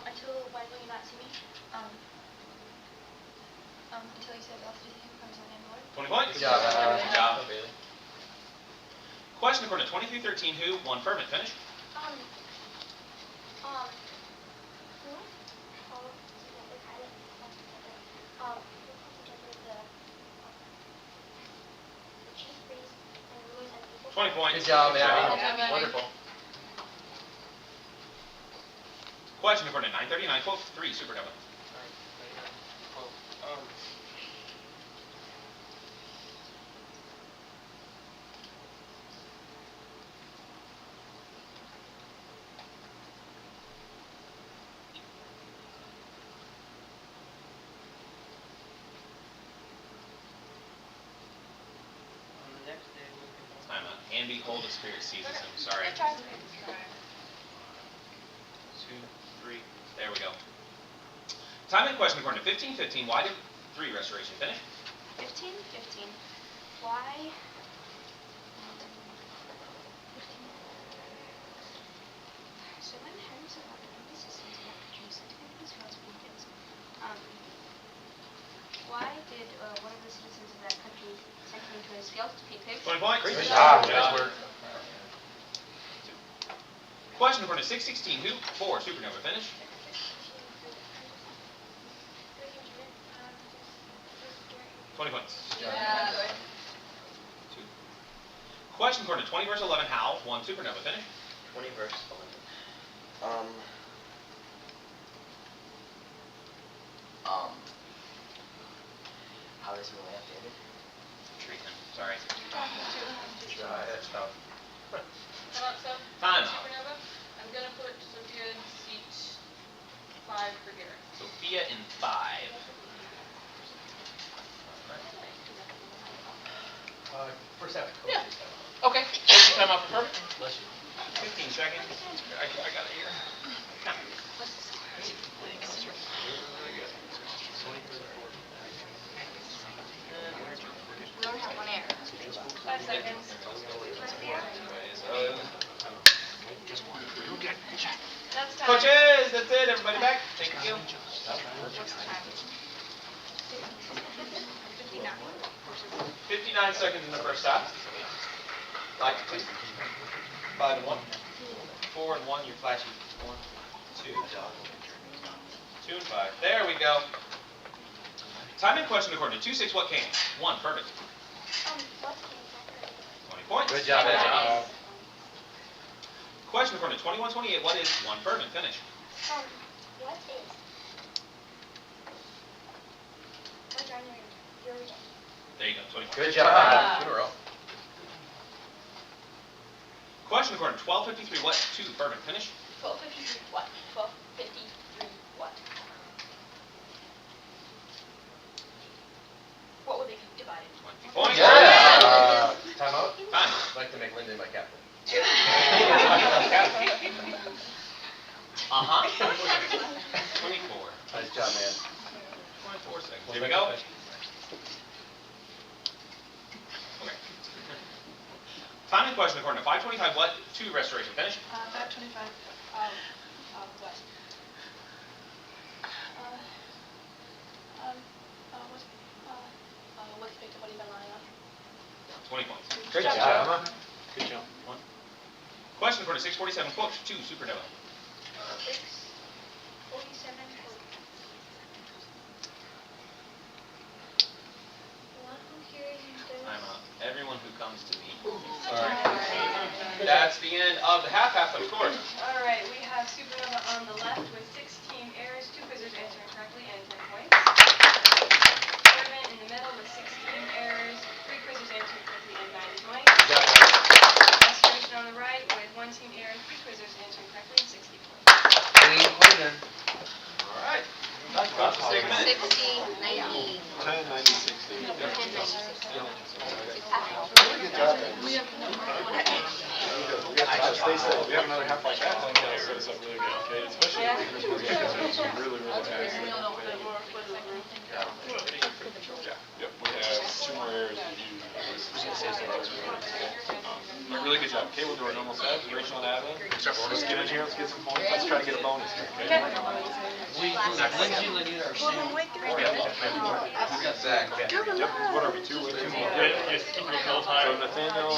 B: Until when will you not see me? Until you say velocity comes on in Lord.
F: 20 points.
H: Good job, Emma.
F: Good job.
H: Bailey.
F: Question according to 23:13, who? 1 fervent finish.
B: Who?
F: 20 points.
H: Good job,
F: Good
H: Abby.
E: Abby.
H: Wonderful.
F: Question according to 9:39, quote, 3 supernova. Time out. And behold, a spirit seizes him. Sorry. 2, 3. There we go. Time in question according to 15:15. Why did 3 restoration finish?
B: 15:15. Why? So when Harry's about to this is something that could use these funds weekends. Why did one of the citizens of that country send him to his field to feed pigs?
F: 20 points.
A: Great
H: job.
A: Nice work.
F: Question according to 6:16. Who for supernova finish? $20 points.
E: Yeah.
F: 2. Question according to 20 verse 11. How one supernova finish?
I: 20 versus 11. How does he only have to end it?
F: Treatment. Sorry.
A: That's tough.
F: Time.
E: Supernova. I'm gonna put Sophia in seat 5 for Garrett.
F: Sophia in 5.
A: First half.
E: Yeah.
F: Okay. Time off for her.
A: Bless you.
F: 15 seconds. I got it here. Now.
B: We only have one error.
E: 5 seconds. That's time.
F: Coaches, that's it. Everybody back. Thank you. 59 seconds in the first half. 5-2. 5-1. 4-1. You're flashing. 1, 2. 2 and 5. There we go. Time in question according to 2-6. What came? 1. Perfect.
B: What?
F: 20 points.
A: Good job, Ed.
F: Question according to 21-28. What is 1 perfect finish?
B: What is? What's on your result?
F: There you go. 20 points.
A: Good job. Good roll.
F: Question according to 12-53. What 2 perfect finish?
E: 12:53 what? 12:53 what? What would they be divided?
F: 20 points.
A: Yeah. Time out.
F: Time.
A: I'd like to make Lyndon my captain.
F: Uh-huh. 24.
A: Nice job, man.
F: 24 seconds. Here we go. Okay. Time in question according to 5:25. What 2 restoration finish?
E: 5:25. What? What's picked up what you've been lying on?
F: 20 points.
A: Great job.
G: Good job.
F: Question according to 6:47. Quote 2 supernova.
B: 6:47. One who hears and does.
F: I'm up. Everyone who comes to me.
A: Sorry.
F: That's the end of the half of scores.
E: Alright, we have Supernova on the left with 16 errors, 2 quizzers answering correctly and 10 points. Servant in the middle with 16 errors, 3 quizzers answering correctly and 90 points. Restoration on the right with 1 team error, 3 quizzers answering correctly and 60 points.
F: All right. About to take a minute.
B: 60, 90.
G: 10, 90, 60.
B: 10, 96.
G: Good job, man. We have stay still. We have another half like that. That'll set us up really good, okay? Especially if we get some really, really fast. Yeah. Yep. We have 2 more errors than you. But really good job. Okay, we'll do our normal set. Rachel and Adlin. Let's get in here. Let's get some points. Let's try to get a bonus here, okay?
A: Zach.
G: Yep. What are we, 2 more? 2 more.
I: Just keep it the whole
G: So
I: time.
G: Nathaniel,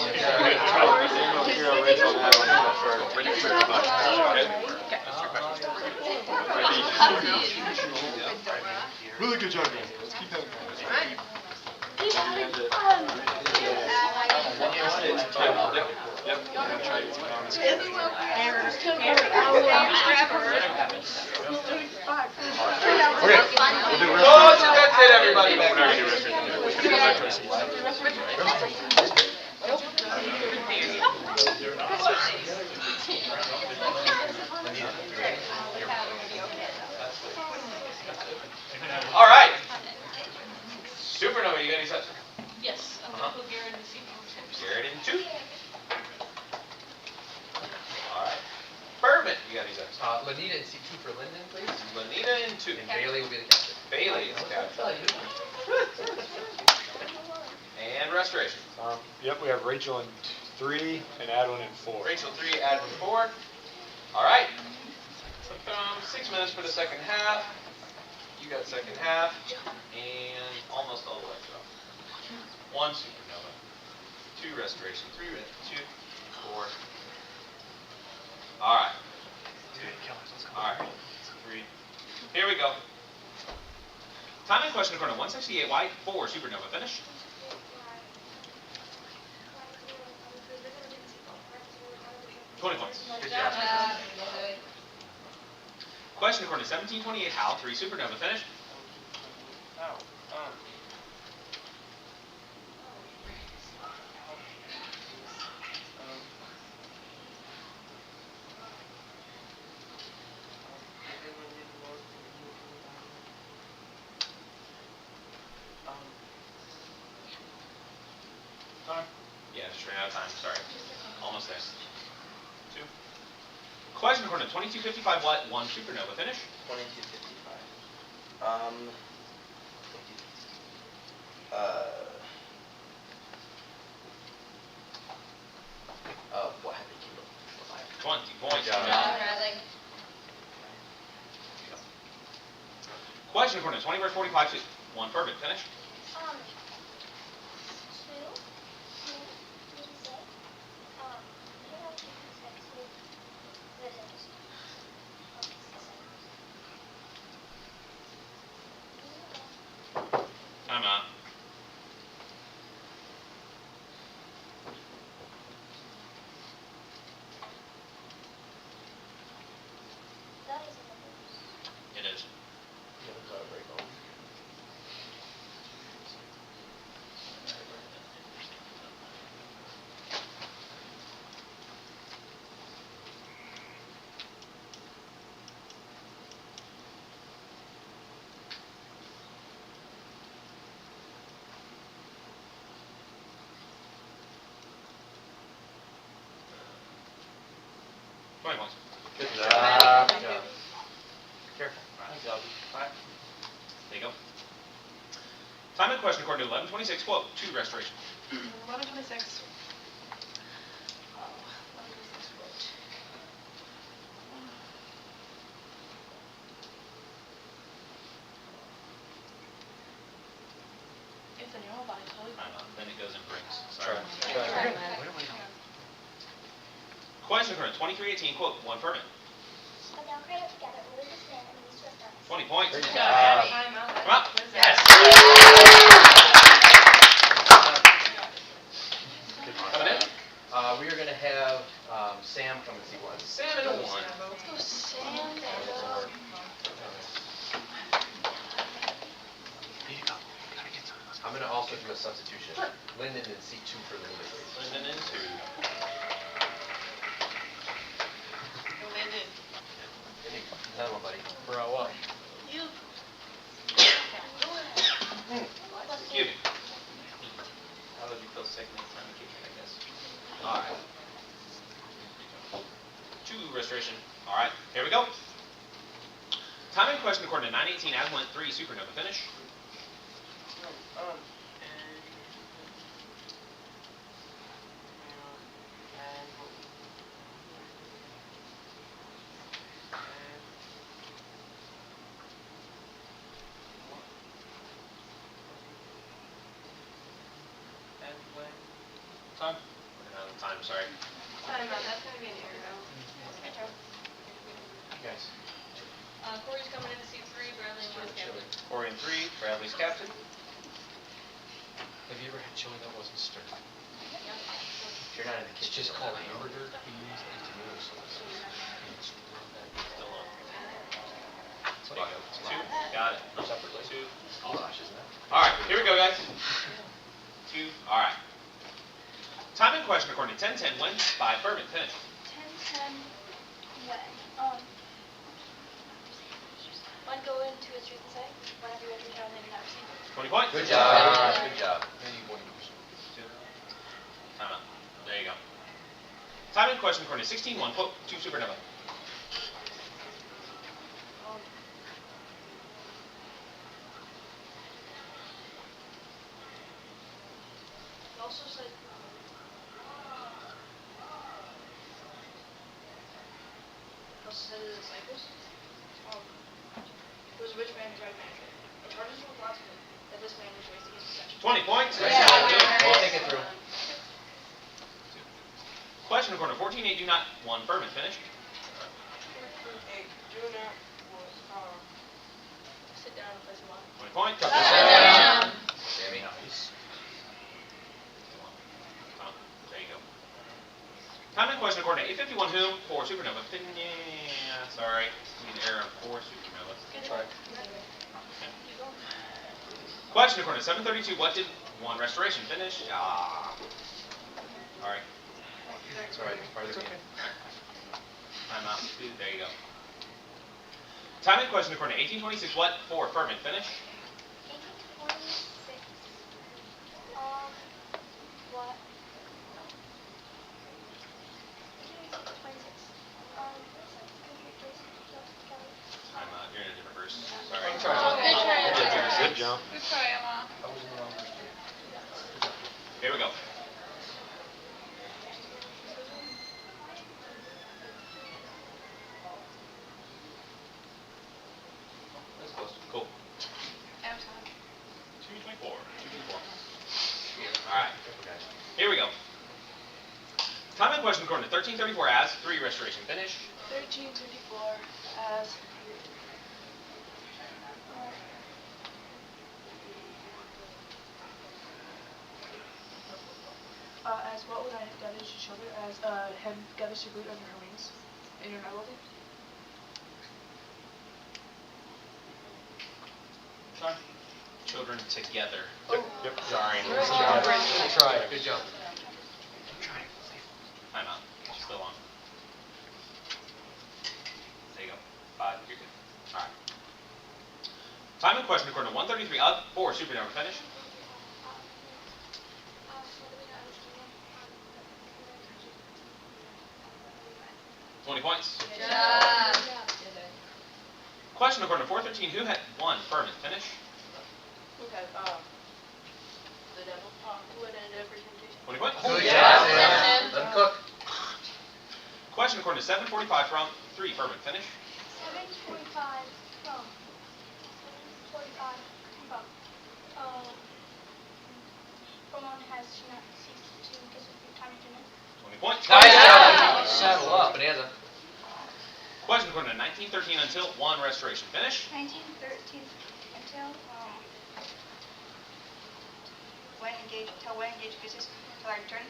G: Kira, Rachel, and Adlin are for ready for the bunch. Okay? Really good job, guys. Let's keep that going. Yep. I'm gonna try to get some bonus.
A: Okay. We'll do
F: Coach, that's it, everybody.
G: We're not gonna do rest right now. We're gonna go back to our seats.
F: All right. Supernova, you got any sets?
E: Yes, I'm going to put Garrett in the seat number 10.
F: Garrett in 2. You got these guys.
H: Lanita and C2 for Lyndon, please.
F: Lanita in 2.
H: And Bailey will be the captain.
F: Bailey is captain. And restoration.
G: Yep, we have Rachel in 3 and Adwin in 4.
F: Rachel 3, Admin 4. All right. 6 minutes for the second half. You got second half, and almost all the way through. 1 supernova, 2 restoration, 3, 2, 4. All right. All right. 3. Here we go. Time in question according to 168 white, 4 supernova finish. $20 points.
H: Good job.
F: Question according to 1728 Hal, 3 supernova finish.
G: Time.
F: Yeah, just ran out of time. Sorry. Almost there. 2. Question according to 2255 watt, 1 supernova finish.
I: 2255. What happened to you?
F: 20 points. Question according to 20 verse 45 2. 1 perfect finish. Time out. It is. $20.
H: Good job. Good job. Careful.
F: There you go. Time in question according to 1126 quote, 2 restoration.
E: 1126. It's in your whole body, totally.
F: Time out. Then it goes in rings. Sorry.
H: Try.
F: Question according to 2318 quote, 1 permit. 20 points.
H: Good
F: Come
H: job.
F: on. Yes. Coming in.
H: We are going to have Sam come and see one.
F: Sam in a 1.
B: Let's go, Sam.
H: I'm going to also do a substitution. Lyndon and C2 for Lyndon, please.
F: Lyndon in 2.
H: Another one, buddy.
G: Bro, what?
F: Excuse me. How would you feel sick next time you keep it, I guess? Alright. 2 restoration. Alright, here we go. Time in question according to 918 Adwin 3 supernova finish. Time? Time, sorry.
E: Time out, that's gonna be an arrow.
H: You guys.
E: Corey's coming in to see 3, Bradley and Joe's captain.
F: Corey in 3, Bradley's captain.
H: Have you ever had chili that wasn't stirred? If you're not in the
J: It's
H: kitchen,
J: just called hamburger beans and tomato sauce.
F: Still on. There you go. 2. Got it.
H: Separately.
F: 2.
H: Oh gosh, isn't that?
F: Alright, here we go, guys. 2. Alright. Time in question according to 1010 wins by Bourbon finish.
B: 10-10 when? One go into his truth and say, one have you read the child maybe not received it.
F: 20 points.
H: Good job. Good job.
F: 2. Time out. There you go. Time in question according to 16-1 quote, 2 supernova.
K: also said. Also said it in Cyprus. It was a rich man who tried to manage it. The charges were brought to him that this man was wasting his possessions.
F: 20 points.
J: We'll take it through.
F: Question according to 14, 8, do not, 1, Furman, finished.
K: Do not was sit down and play some ball.
F: 20 points.
J: Sammy. Nice.
F: There you go. Time and question according to 851, whom for Supernova. Sorry, I mean error for Supernova.
J: Try.
F: Question according to 732, what did 1 restoration finish? Alright.
J: It's alright. It's part of the game.
F: Time out. There you go. Time and question according to 1826, what for Furman finish?
B: 1826. What? 1826.
F: Time out. You're in a different verse. Sorry.
J: Good try.
G: Good jump.
K: Good try, Emma.
J: I was in the wrong verse.
F: Here we go.
J: That's close.
F: Cool.
K: Emma's time.
F: 224. 224. Alright. Here we go. Time and question according to 1334 as 3 restoration finish.
K: 1334 as what would I have gathered your shoulder as hem gathers your boot under her wings in your novelty?
F: Children together.
K: Oh.
G: Yep.
F: Sorry.
J: Good try. Good jump.
F: Time out. Still on. There you go. 5. You're good. Alright. Time and question according to 133 up 4 Supernova finish. 20 points.
B: Yeah.
F: Question according to 413, who had 1 Furman finish?
K: Okay, the devil. Who had ended every temptation?
F: 20 points.
J: Good
B: Yeah.
J: job, Sam. Let him cook.
F: Question according to 745 from 3 Furman finish.
B: 745 from. 745 from. Someone has not ceased to kiss a few times in it.
F: 20 points.
J: Nice
B: Yeah.
J: job. Saddle up, Bonanza.
F: Question according to 1913 until 1 restoration finish.
B: 1913 until when engaged kisses until I return.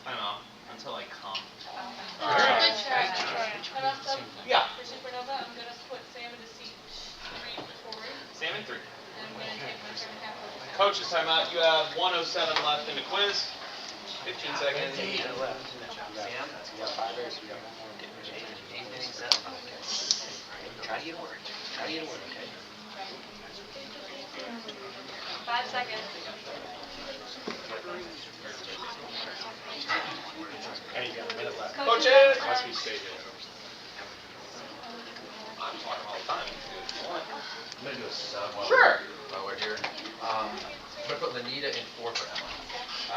F: I don't know. Until I come.
K: Good try. And also,
F: Yeah.
K: for Supernova, I'm going to put Sam into seat 3 forward,
F: Salmon 3.
K: and I'm going to take my turn halfway.
F: Coach's timeout. You have 107 left in the quiz. 15 seconds.
I: Sam, you got 5 errors, we got 1 more. Try to get a word. Try to get a word, okay?
E: 5 seconds.
G: Hey, you got a minute left.
F: Coaches!
G: Unless we stay here.
F: I'm talking all the time.
J: I'm gonna do a sub while
F: Sure.
J: we're here. I'm gonna put Lanita in 4 for Emma.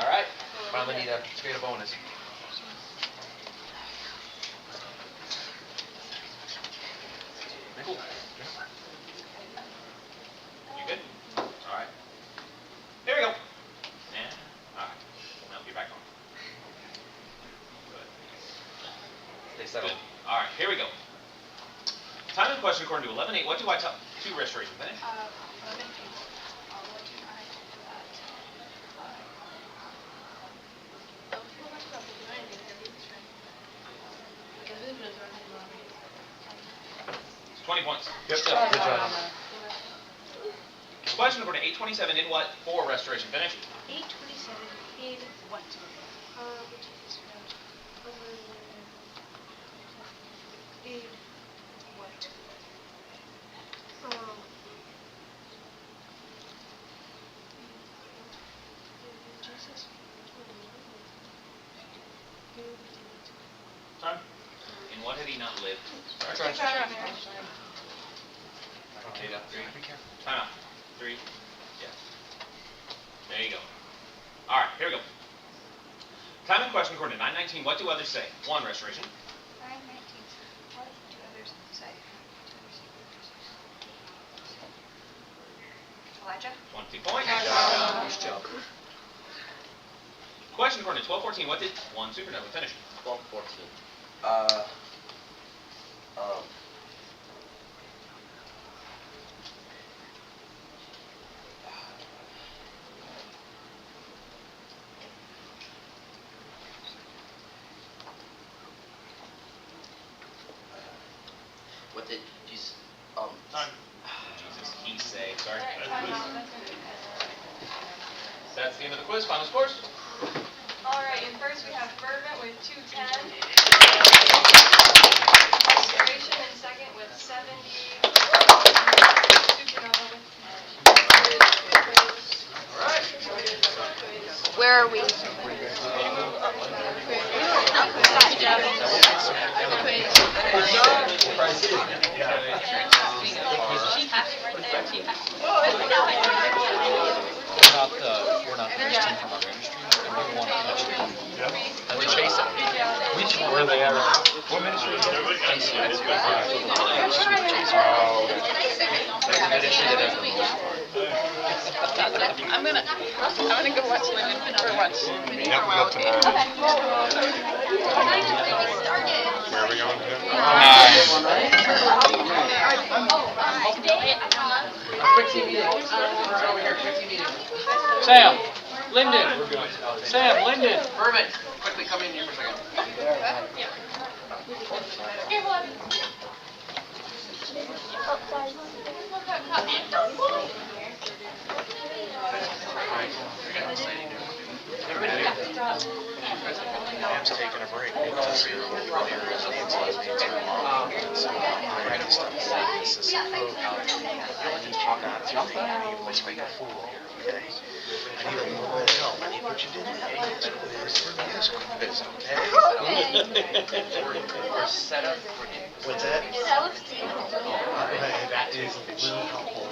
F: All right.
J: Come on, Lanita. Let's get a bonus.
F: Cool. You good? All right. Here we go. And, all right. Now you're back on. Good.
J: Stay settled.
F: Good. All right, here we go. Time and question according to 11:8. What do I tell 2 restoration finish?
K: 11 all the way to 9 Don't feel much about doing anything here, this right? Because this was running on me.
F: 20 points.
G: Yep.
F: Still.
G: Good job.
F: Question according to 827 in what 4 restoration finish?
K: 827 in what? Which is this round? In what? Jesus.
F: Time. In what had he not lived? Sorry.
J: Try.
F: Data. 3. Time out. 3. Yeah. There you go. Alright, here we go. Time and question according to 919. What do others say? 1. Restoration.
B: 9:19. What do others say? Elijah?
F: 20 points.
J: Nice job.
F: Question according to 1214. What did 1 supernova finish?
J: 12-14. What did Jesus?
A: Time.
F: Jesus, he say. Sorry.
E: Alright, time out. That's gonna be
F: That's the end of the quiz. Final scores.
E: Alright, in first we have Fervent with 210. Restoration in second with 70. Supernova with 10.
B: Where are we?
H: We're not the first team from our ministry, and we want to ministry. And we chase it. Where they are. What ministry is it?
K: I'm gonna go watch Linden or watch.
G: Yeah, we got tonight. Where are we going to?
J: Quick team meeting. Over here. Quick team meeting.
H: Sam, Lyndon. Sam, Lyndon.
J: Fervent. Quickly come in here for a second.
I: Pam's taking a break. I need a little bit of help. I need what you did. It's quiz, okay?
J: We're set up.
I: What's that?
B: That looks
I: That is a little helpful.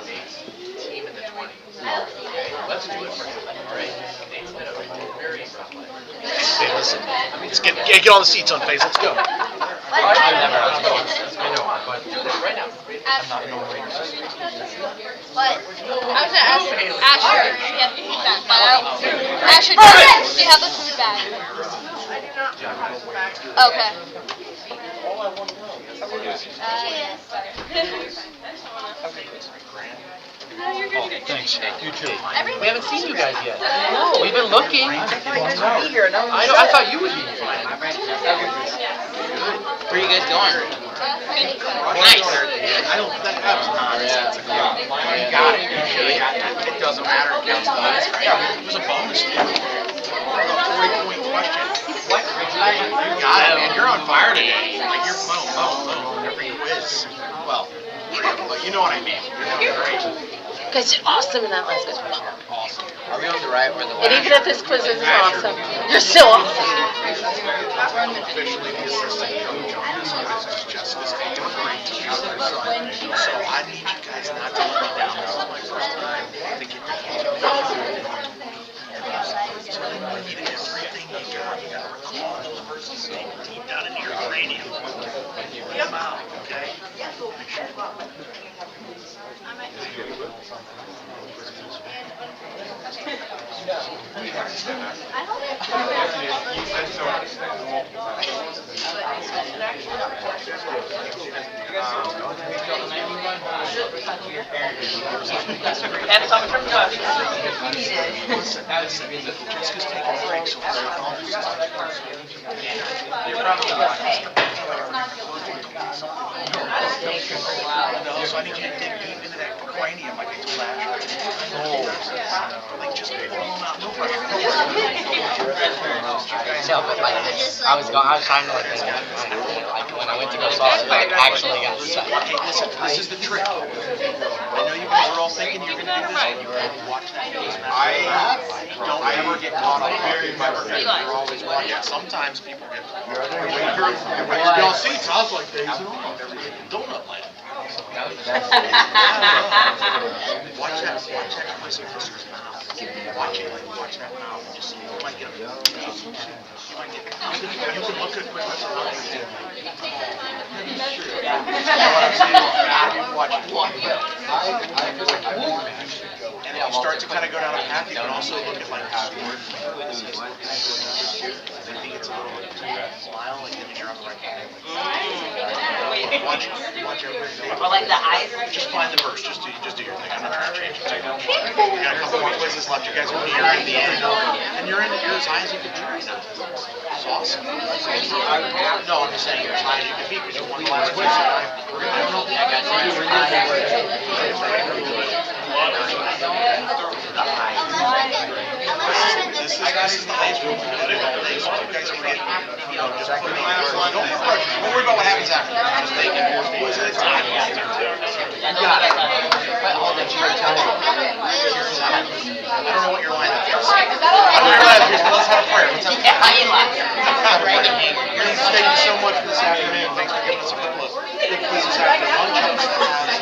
J: Team in the 20s. Okay, let's do it for you. All right. Instead of very
I: Hey, listen. Let's get all the seats on, please. Let's go.
J: I know, but do this right now.
B: I'm not What? I was gonna ask Asher if he had the food bag, but I don't. Asher, do you have the food bag? Okay.
H: Thanks. You too.
J: We haven't seen you guys yet.
H: No, we've been looking.
J: I know. I thought you would be here.
D: Where are you guys going?
J: Nice.
I: I don't think that's nonsense. You got it. It doesn't matter. It counts. Yeah, it was a bonus. 3-point question. What? You got it, man. You're on fire today. Like you're every quiz. Well, but you know what I mean. You're doing great.
K: You guys did awesome in that last quiz.
I: Awesome.
D: Are we on the right or the
K: And even if this quiz isn't awesome, you're still awesome.
I: Officially the assistant coach on this quiz is Jessica's taking a break to shoot her son. So I need you guys not to let me down. This is my first time to get your hands on so I need everything you got. You gotta recall those verses deep down into your cranium. Get them out, okay?
K: And something from Josh.
I: Listen, Jessica's taking a break, so we're all just you're probably no, so I need you to dig deep into that cranium like I told Asher. Like just pull them out. No pressure.
C: No, but like this, I was trying to like when I went to go saw it, I actually got stuck.
I: Hey, listen, this is the trick. I know you guys are all thinking you're going to do this, and you're going to watch that gaze. I don't ever get caught up. You're always watching. Sometimes people get. Y'all see Todd's like days and all. Donut land. Watch that. Watch that. Watch it. next half an hour. Just see, you might get them. You might get. You can look at quick matches on YouTube. And if you start to kind of go down a path, you can also look at like how Gordon. I think it's a little smile, like then you're on the right path. Watch everybody.
C: Or like the eyes.
I: Just find the verse. Just do your thing. I'm not trying to change it. We got a couple more quizzes left. You guys will be here at the end, and you're as high as you can be right now. It's awesome. No, I'm just saying you're as high as you can be because you won the last quiz. We're gonna have This is the highest room we're doing all day, so you guys are getting, just put it on the floor. Don't worry about what happens after. Just take it one quiz at a time. You got it. I don't know what your lineup is. I don't know your lineup is, but let's have a prayer. Let's have a prayer. Thank you so much for this afternoon. Thanks for giving us a good look. Good quizzes after lunch.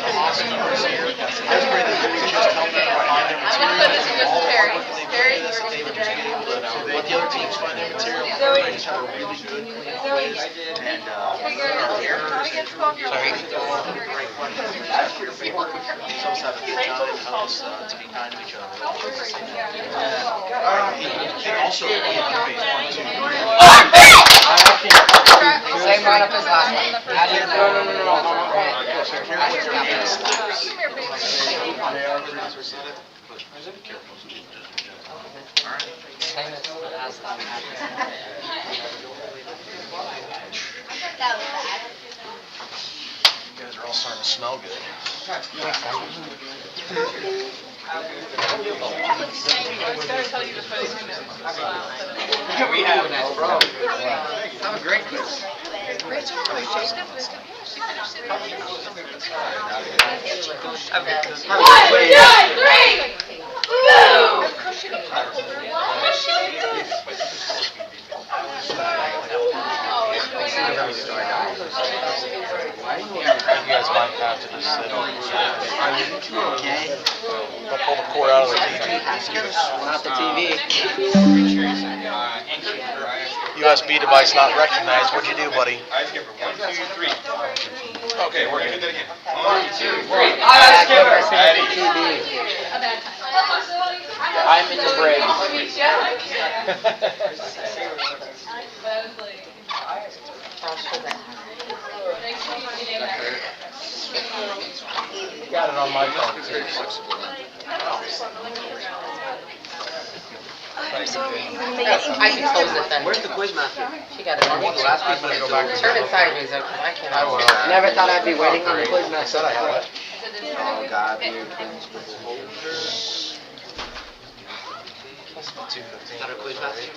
I: Some awesome numbers here. I just pray that you can just help them find their material. All the hard work that they put in, that they would just be able to let the other teams find their material. Everybody just have a really good, clean quiz. And our errors and the right questions. Please always have a good time. Help us to be kind to each other. And also, phase 1, 2, 3.
C: Same lineup as last time.
I: You guys are all starting to smell good.
C: We have that, bro. Have a great quiz.
H: You guys might have to just sit on Don't pull the cord out of the TV.
C: Not the TV.
H: USB device not recognized. What'd you do, buddy?
F: I skip for 1, 2, 3. Okay, we're gonna do that again. 1, 2, 3.
C: I'm in the break.
H: Got it on my phone too.
C: I can close it then. Where's the quiz master? She got it.
H: I'm gonna go back and
C: Turn it sideways. I can't.
H: I will.
C: Never thought I'd be waiting on the quiz
H: I
C: master.
H: said I had it.
I: Oh, God, dude.
C: Is that a quiz master?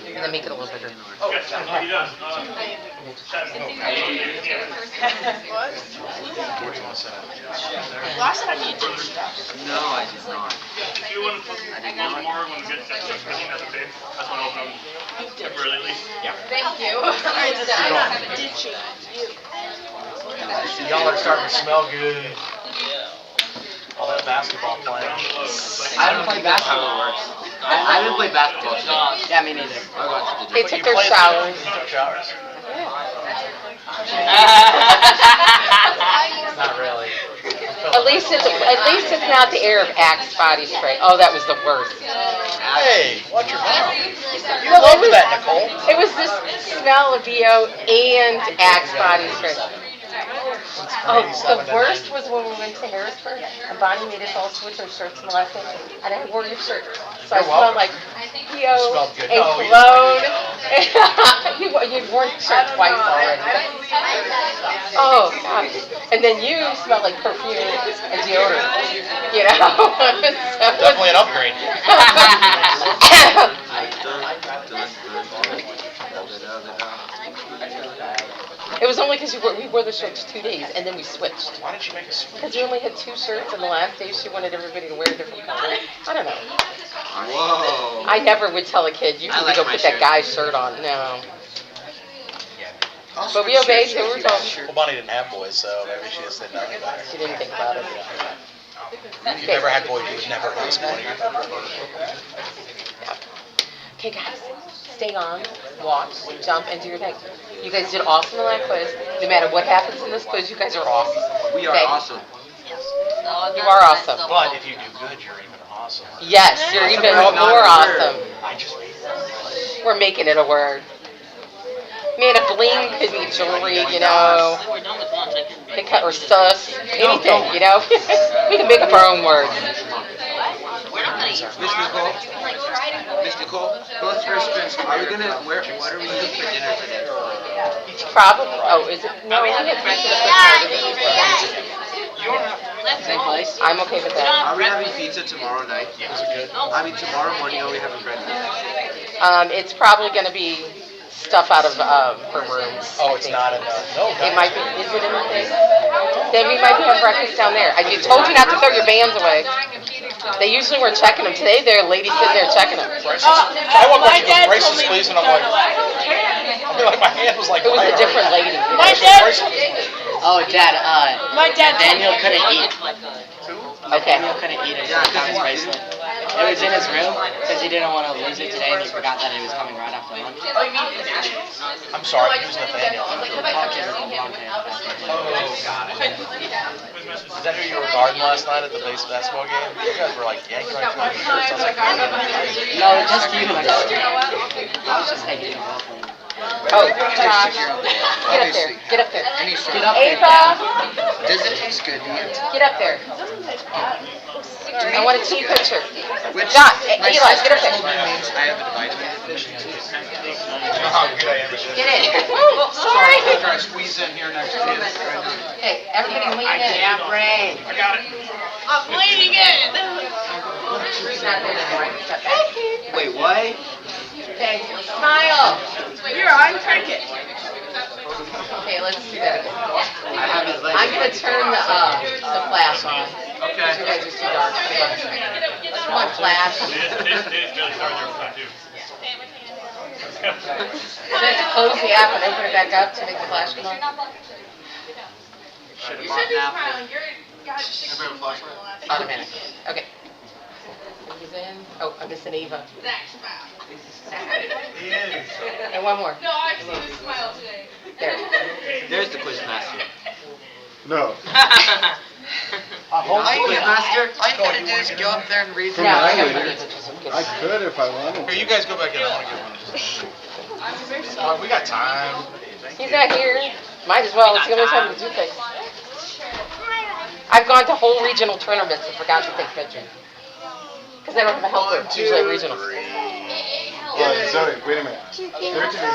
C: And then make it a little bigger.
K: What? Last time you did stuff.
C: No, I did not.
L: If you want to put more when we get to that, that's the big. That's one open temporarily. Yeah.
E: Thank you.
H: Y'all are starting to smell good. All that basketball playing.
C: I haven't played basketball. I haven't played basketball today. Yeah, me neither. They took their showers.
H: You took showers? Not really.
C: At least it's not the air of Axe body spray. Oh, that was the worst.
H: Hey, watch your mouth. You loved that, Nicole.
C: It was this smell of VO and Axe body spray. Oh, the worst was when we went to Harrisburg and Bonnie made us all switch our shirts in the last day, and I wore your shirt, so I smelled like VO
H: smelled good.
C: and
H: No, you
C: cologne. You'd worn the shirt twice already. Oh God! And then you smelled like perfume and deodorant. You know.
H: Definitely an upgrade.
C: It was only because we wore the shirts 2 days, and then we switched.
I: Why did she make us switch?
C: Because we only had 2 shirts, and the last day she wanted everybody to wear a different color. I don't know.
D: Whoa.
C: I never would tell a kid, you
D: I
C: need
D: like
C: to go
D: my
C: put that
D: shirt.
C: guy's shirt on. No.
I: I'll
C: But we
I: switch
C: obeyed,
I: shirts
C: so
I: with
C: we're
I: you
C: told.
I: guys. Well, Bonnie didn't have boys, so maybe she just didn't know any better.
C: She didn't think about it.
I: If you never had boys, you would never ask one of your
C: Okay, guys, stay on, watch, jump, and do your thing. You guys did awesome in that quiz. No matter what happens in this quiz, you guys are awesome.
D: We are
C: Okay?
D: awesome.
C: You are awesome.
I: But if you do good, you're even awesome.
C: Yes, you're even
D: That's not
C: more
D: a word.
C: awesome.
I: I just made that.
C: We're making it a word. Man, a bling could be jewelry, you know. Or sus, anything, you know. We can make up our own words.
D: Miss Nicole? Miss Nicole? Both Christmas, are we gonna, what are we eating for dinner today?
C: Probably. Oh, is it? No, we had pizza the
D: Same place?
C: I'm okay with that.
D: Are we having pizza tomorrow night?
I: Yeah, is it good?
D: I mean, tomorrow morning, are we having breakfast?
C: It's probably going to be stuff out of her room.
I: Oh, it's not in the, no.
C: It might be. Is it in the thing? Then we might be having breakfast down there. I told you not to throw your bands away. They usually were checking them. Today, there are ladies sitting there checking them.
I: I walked by, she goes, braces please, and I'm like, my hand was like.
C: It was a different lady.
I: My
C: dad.
M: Oh, Dad, Daniel couldn't eat.
C: Okay.
M: Daniel couldn't eat it because he found his bracelet. It was in his room because he didn't want to lose it today and he forgot that it was coming right after lunch.
I: I'm sorry, who's Nathaniel?
M: Oh, got it.
I: Is that who you were guarding last night at the base basketball game? You guys were like yanking on each other's shirts. I was like,
M: No, just you. I was just taking a walk.
C: Oh, Josh. Get up there. Get up there.
M: Get up there.
C: Ava,
D: Does it taste good to you?
C: get up there. I want a team picture.
D: Which,
C: John,
D: my
C: Eli,
D: sister
C: get up
D: told me
C: there.
D: means I have a vitamin deficiency.
I: you know how good I am at this.
C: Get in. Sorry.
I: Try to squeeze in here next to you.
C: Hey, everybody lean in.
I: I got it.
B: I'm bleeding in.
C: She's not there anymore. Step back.
D: Wait, what?
C: Okay, smile.
K: Here, I take it.
C: Okay, let's do that again.
D: I have his leg.
C: I'm gonna turn the flash on.
D: Okay.
C: You guys are too dark. Come on, flash. So I have to close the app and open it back up to make the flash come on.
D: Should
K: You
D: have
K: should be
D: bought an apple.
K: smiling. You're got 16 points.
C: Automatic. Okay. He's in. Oh, I'm missing Eva. And one more.
K: No, I've seen you smile today.
C: There.
D: There's the quiz master.
G: No.
D: All you gotta do is go up there and read
C: No,
D: the
C: I
G: later.
C: haven't.
G: I could if I wanted
I: Here, you
G: to.
I: guys go back in. I want to get one. We got time.
C: He's not here. Might as well. It's the only time to do things. I've gone to whole regional tournaments and forgot to take pictures. Because I don't have a helper. It's usually regionals.
G: Zoe, wait a minute. They're taking pictures of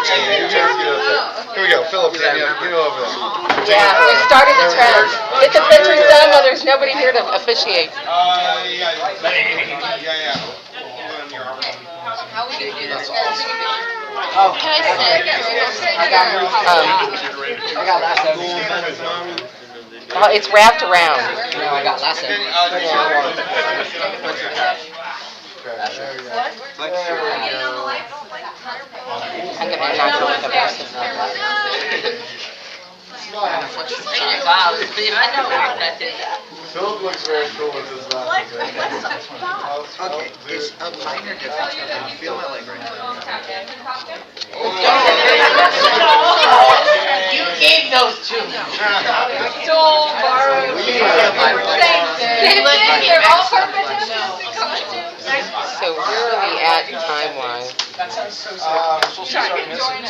G: Hey, you guys get up there. Here we go, Philip, get over there.
C: Yeah, we started the trend. Get the pictures done while there's nobody here to officiate.
F: Yeah.
M: Oh,
B: Can I sit?
M: I got lasso.
C: It's wrapped around.
M: No, I got lasso.
C: I'm gonna not go with the rest of them.
G: Philip looks very cool with his glasses.
D: Okay, it's a minor difference, but I feel my leg right now.
M: You gave those two.
K: Don't borrow.
C: So where are we at time-wise?
I: We're supposed to start missing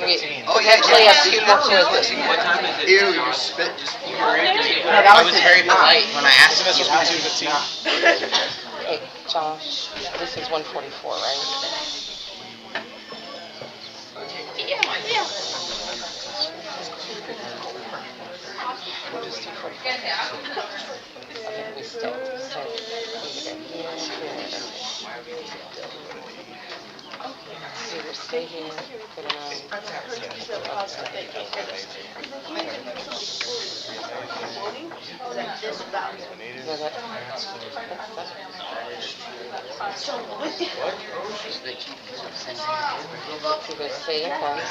C: We
I: 2:15.
C: potentially have 2 more quizzes.
D: What time is it? Ew, your spit just
M: I was very polite when I asked
I: Isn't it supposed to be 2:15?
C: Hey, Josh, this is 144, right? We'll just do 44. Okay, we stay. So, here, here. See, we're stay here, put it on. No, that's you go stay in class.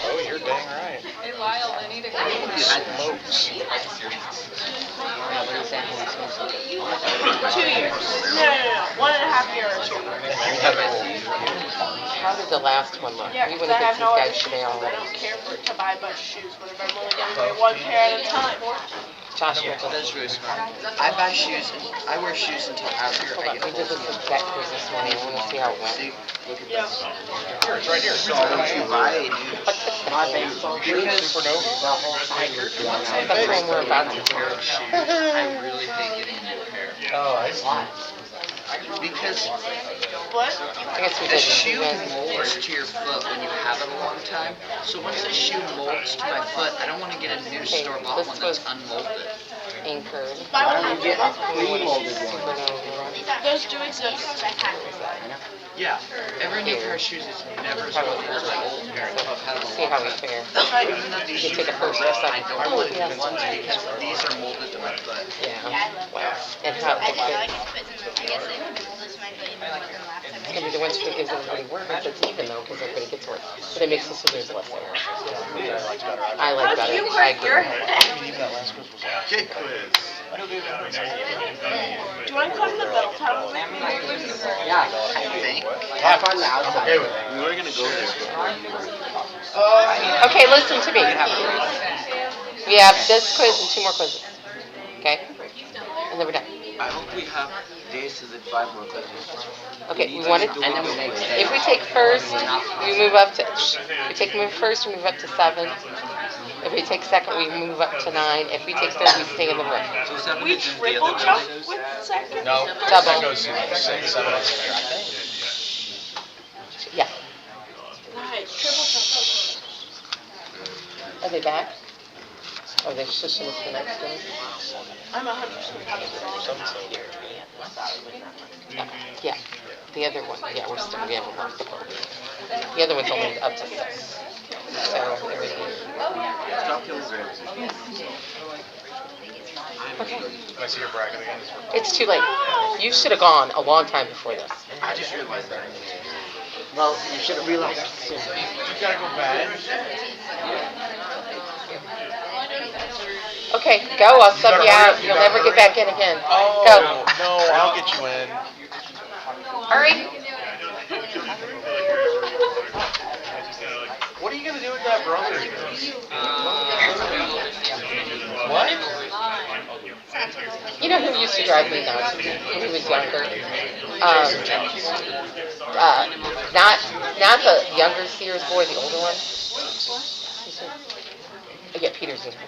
H: Oh, you're dang right.
K: Hey, Lyle, I need a
H: Smokes.
K: 2 years. No. 1.5 years.
C: How did the last one look?
K: Yeah,
C: We
K: because
C: went
K: I
C: to get
K: have
C: these
K: no
C: guys
K: other shoes.
C: today
K: I
C: already.
K: don't care to buy a bunch of shoes whenever I'm only going to buy one pair at a time.
C: Joshua,
D: That's really smart. I buy shoes, I wear shoes until after
C: hold
D: I
C: on,
D: get
C: we did this exact quiz this morning. I want to see how it went.
D: See, look at
K: Yeah.
D: this.
H: Here, it's right here.
D: So don't you buy it, dude.
C: My baseball
H: Supernova?
C: That's the one we're about to do.
D: I really hate getting a new pair.
H: Oh, I see.
D: Because
K: What?
C: I guess we
D: a
C: did.
D: shoe molds to your foot when you have it a long time. So once a shoe molds to my foot, I don't want to get a new
C: Okay,
D: store-bought
C: this
D: one that's
C: was-
D: unmolded.
C: Anchored.
K: Why don't you get
C: Pre-molded one.
K: those do exist?
D: Yeah, every new pair of shoes is never as old as my old pair.
C: See how we fare.
D: Even though these
C: You
D: shoes
C: take a
D: are
C: first
D: molded,
C: or
D: I
C: second.
D: don't
C: Oh,
D: want
C: yeah.
D: new ones because these are molded to my foot.
C: Yeah. Wow. And how it fits. It's gonna be the ones that gives everybody work. It's even though, because everybody gets work. But it makes it so there's less error. I like better. I agree.
H: Even that last quiz was awesome.
D: Good quiz.
K: Do you want to come to the bell tower?
M: Yeah.
D: I think.
M: Half on the outside.
H: Okay with it.
D: We were gonna go there.
C: Okay, listen to me. We have this quiz and 2 more quizzes. Okay? And then we're done.
D: I hope we have days to the 5 more quizzes.
C: Okay, we want it.
M: And then we make
C: If we take first, we move up to. We take first, we move up to 7. If we take second, we move up to 9. If we take third, we stay in the room.
D: So 7
K: We
D: is in the
K: triple
D: other
K: jump
D: quizzes?
K: with second?
H: No,
C: Double.
H: that goes 6, 7, 8, I think.
C: Yeah.
K: Nice, triple jump.
C: Are they back? Or are they shushing us for next game?
K: I'm 100%
C: Yeah. The other one, yeah, we haven't locked the boat. The other one's only up to 6. So everything.
D: Stop killing grapes.
C: Okay.
H: Can I see your bracket again?
C: It's too late. You should have gone a long time before this.
D: I just realized that.
M: Well, you should have realized it sooner.
H: You gotta go back.
C: Okay, go. I'll sub you out. You'll never get back in again.
H: Oh,
C: Go.
H: no, I'll get you in.
C: Hurry.
H: What are you gonna do with that brother? What?
C: You know who used to drive me nuts when he was younger? Not the younger Sears boy, the older one. Yeah, Peter's in here.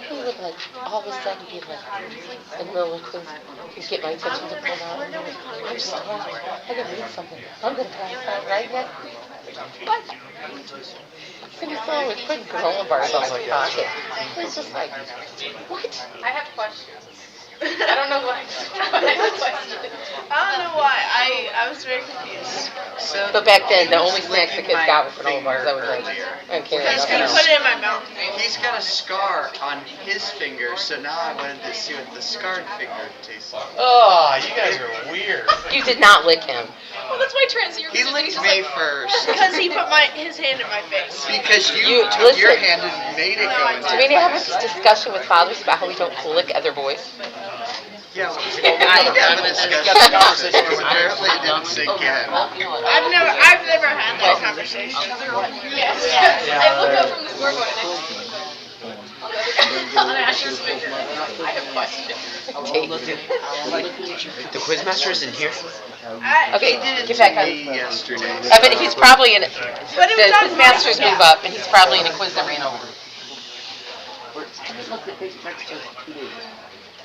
C: He would like, all of a sudden be like, in the middle of quiz, he'd get my attention to pull out. I'm sorry, I gotta read something. I'm gonna pass out right now. What? And he saw I was putting granola bars on my pocket. It was just like, what?
K: I have questions. I don't know why. I have questions. I don't know why. I was very confused.
C: But back then, the only snacks the kids got were granola bars. I was like, I don't care.
K: Because
C: Nothing
K: you
C: else.
K: put it in my mouth.
D: He's got a scar on his finger, so now I wanted to see what the scarred finger tastes like.
H: Oh, you guys are weird.
C: You did not lick him.
K: Well, that's why transient.
D: He licked me first.
K: Because he put his hand in my face.
D: Because
C: You-
D: you took your
C: listen.
D: hand and made it go into
C: Do we need to have a discussion with fathers about how we don't lick other boys?
D: Yeah, we need to have a discussion because apparently it didn't sink in.
K: I've never had that conversation. Yes. I look up from the scoreboard on Asher's finger. I have questions.
D: The quizmaster isn't here.
C: Okay, get back on.
D: Yesterday.
C: But he's probably in.
K: But it was
C: The
K: on
C: quizmasters move up, and he's probably in a quiz that ran over.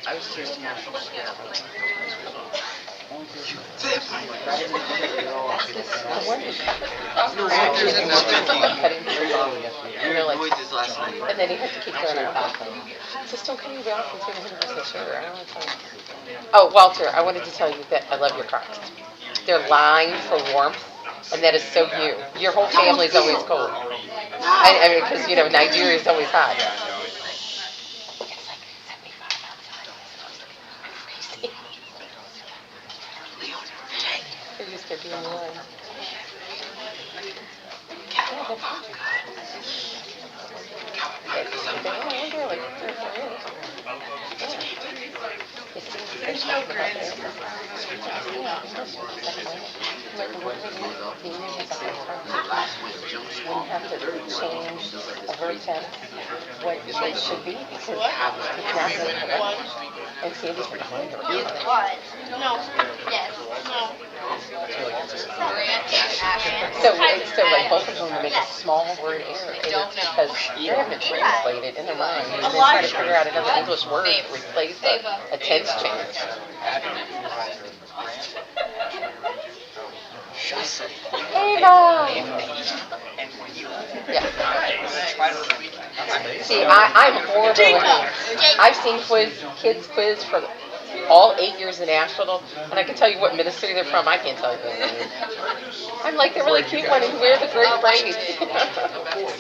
M: I was just national.
D: There's another
C: And they're like,
D: avoid this last night.
C: and then he had to keep going on top. Just don't cut me off until 100% sure. I don't want to tell you. Oh, Walter, I wanted to tell you that I love your Crocs. they're lined for warmth, and that is so you. Your whole family's always cold. I mean, because, you know, Nigeria's always hot. They're used to being warm.
K: There's no grades.
C: Wouldn't have to change a verb tense what it should be because it's not correct. And Sandy's behind her.
B: What?
K: No.
B: Yes.
K: No.
C: So like both of them make a small word error, and it's because they haven't translated in their mind. And they try to figure out another English word to replace a tense change. Ava! Yeah. See, I'm horrible. I've seen kids quiz for all 8 years in Asheville, and I can tell you what ministry they're from. I can't tell you. I'm like the really cute one who wear the great braids.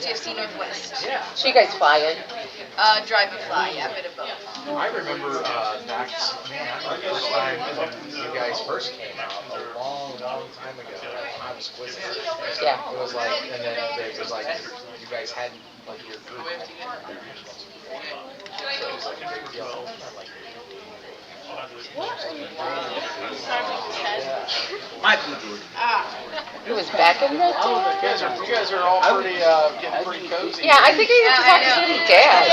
K: CFC Northwest.
C: So you guys fly in?
K: Drive and fly, yeah, a bit of both.
I: I remember back, man, I remember the first time when you guys first came out, a long time ago, when I was quizzing.
C: Yeah.
I: It was like, and then it was like, you guys hadn't, like, your group. So it was like a big deal. Like,
D: Michael Jordan.
C: It was back in the day.
I: You guys are all pretty, getting pretty cozy.
C: Yeah, I think I used to talk to Sandy's dad.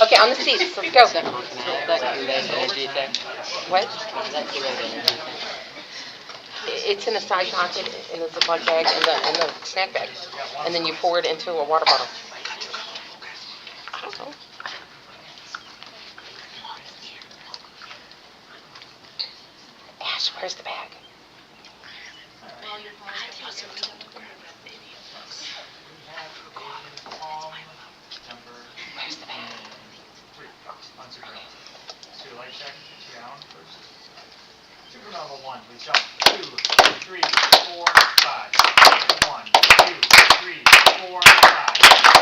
C: Okay, on the seats, let's go. What? It's in a side pocket in a Ziploc bag in the snack bag, and then you pour it into a water bottle. I don't know. Ash, where's the bag? Where's the bag?
L: So light check down first. Supernova 1, please jump. 2, 3, 4, 5. 1, 2, 3, 4, 5.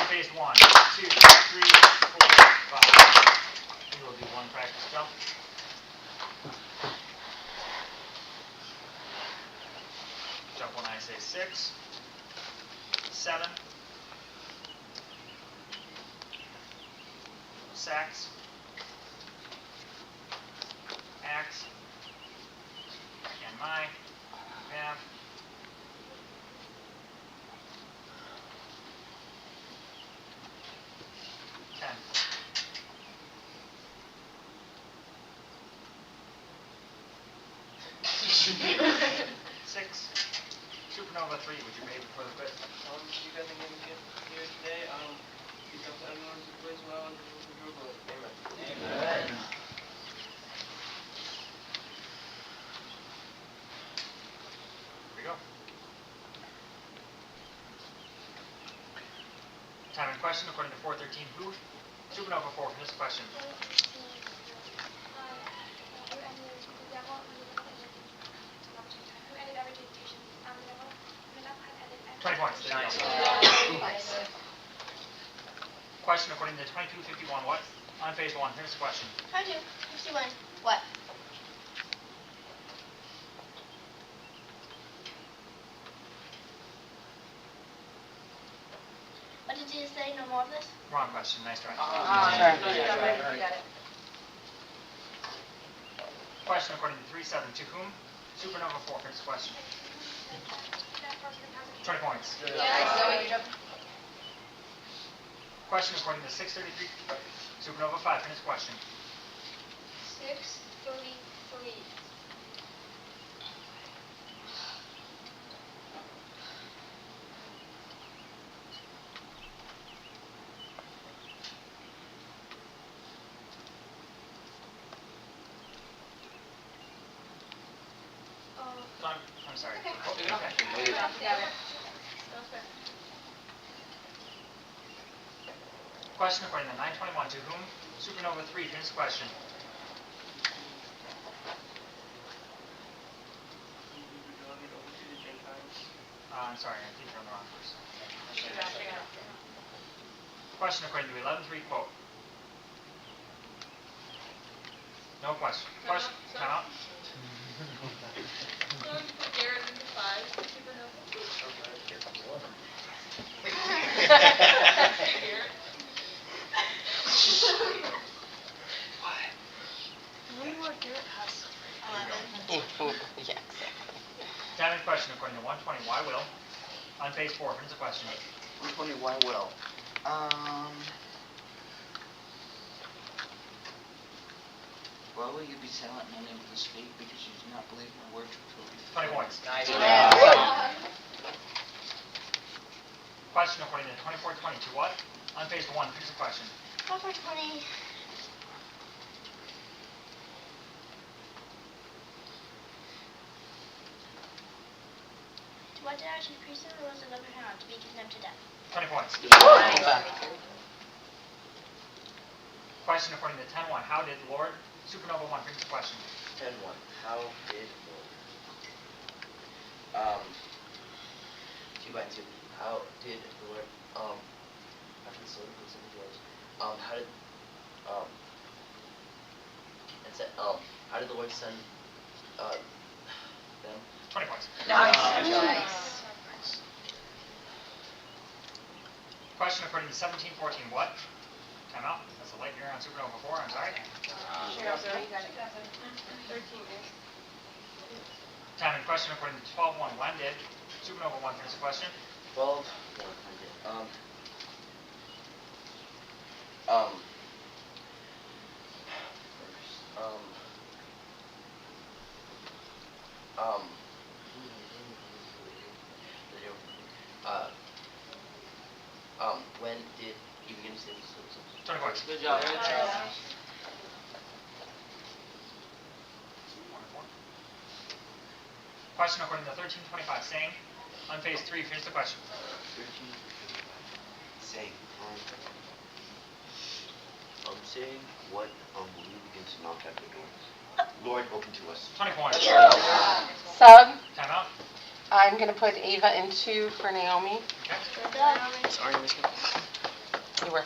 L: Phase 1, 2, 3, 4, 5. We will do one practice jump. Jump when I say 6, 7. Sacks. Axe. And my path. Six. Supernova 3, would you be able for the quiz?
N: You guys are going to get here today. You guys are going to quiz well and Google it. Amen.
L: Amen. Here we go. Time and question according to 413 Booth. Supernova 4 for this question. Nice. Question according to 2251 what? On phase 1, here's the question.
B: 2251. What? What did you say? No more of this?
L: Wrong question, nice try.
C: Sorry.
B: Got it.
L: Question according to 37 to whom? Supernova 4 for this question. 20 points. Question according to 633. Supernova 5 for this question.
B: 633.
L: I'm sorry.
B: Okay.
L: Oh, okay. Question according to 921 to whom? Supernova 3 for this question. I'm sorry, I think you're on the wrong person. Question according to 11.3 quote. No question. Question. Time out.
C: Yeah, exactly.
L: Time and question according to 120. Why will? On page 4, here's the question.
D: 120, why will? Why will you be silent and unable to speak? Because you do not believe my words will be
L: 20 points.
M: Nice.
L: Question according to 24.20. To what? On page 1, here's the question.
B: 24.20. To what did our chief priest of the was delivered him up to be condemned to death?
L: 20 points. Question according to 10.1. How did Lord Supernova 1 here's the question.
J: 10-1. How did 2 by 2. How did the Lord after the soul goes into yours? How did it said how did the Lord send them?
L: 20 points.
C: Nice.
L: Question according to 17.14. What? Time out. That's a light year on Supernova 4. I'm sorry.
E: 13 days.
L: Time and question according to 12.1. When did Supernova 1 here's the question.
J: 12. When did he begin to say this?
L: 20 points.
M: Good job.
L: Question according to 13.25. Saying. On page 3, here's the question.
J: 13. Saying. Saying what will you begin to knock at the door? Lord, open to us.
L: 20 points.
C: Sub,
L: Time out.
C: I'm going to put Ava in 2 for Naomi.
L: Okay.
M: Sorry, Miss.
C: You were.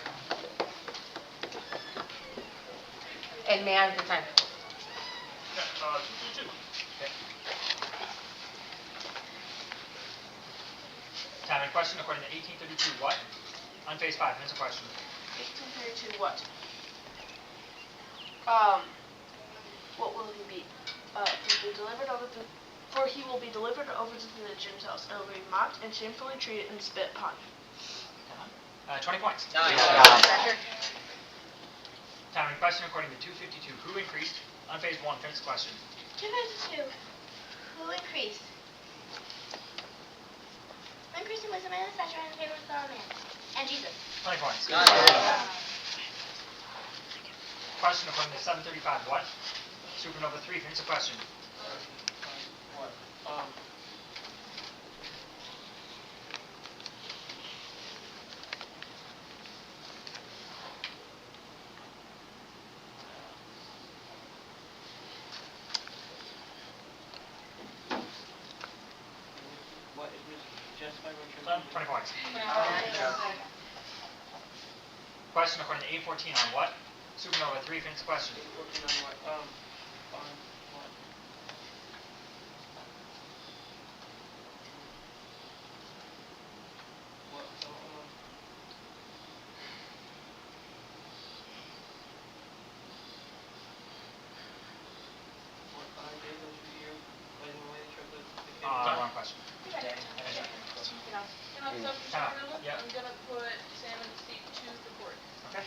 C: And may I have the time?
L: Yeah, 2. Okay. Time and question according to 18.32. What? On page 5, here's the question.
K: 1832 what? What will he be? He will be delivered over to, for he will be delivered over to the Gentiles, and will be mocked and shamefully treated and spit upon.
L: 20 points.
M: Nice.
L: Time and question according to 2.52. Who increased? On page 1, here's the question.
B: 2.52. Who increased? Who increased in wisdom and stature and favor with God and man? And Jesus.
L: 20 points.
M: Nice.
L: Question according to 7.35. What? Supernova 3, here's the question.
N: What? What it was justified what you're
L: 20 points. Question according to 8.14 on what? Supernova 3, here's the question.
N: working on what? On what? What? What I did those year, letting away the trip
L: Wrong question. Time out. Yep.
K: I'm gonna put Sam in seat 2 for Court.
L: Okay.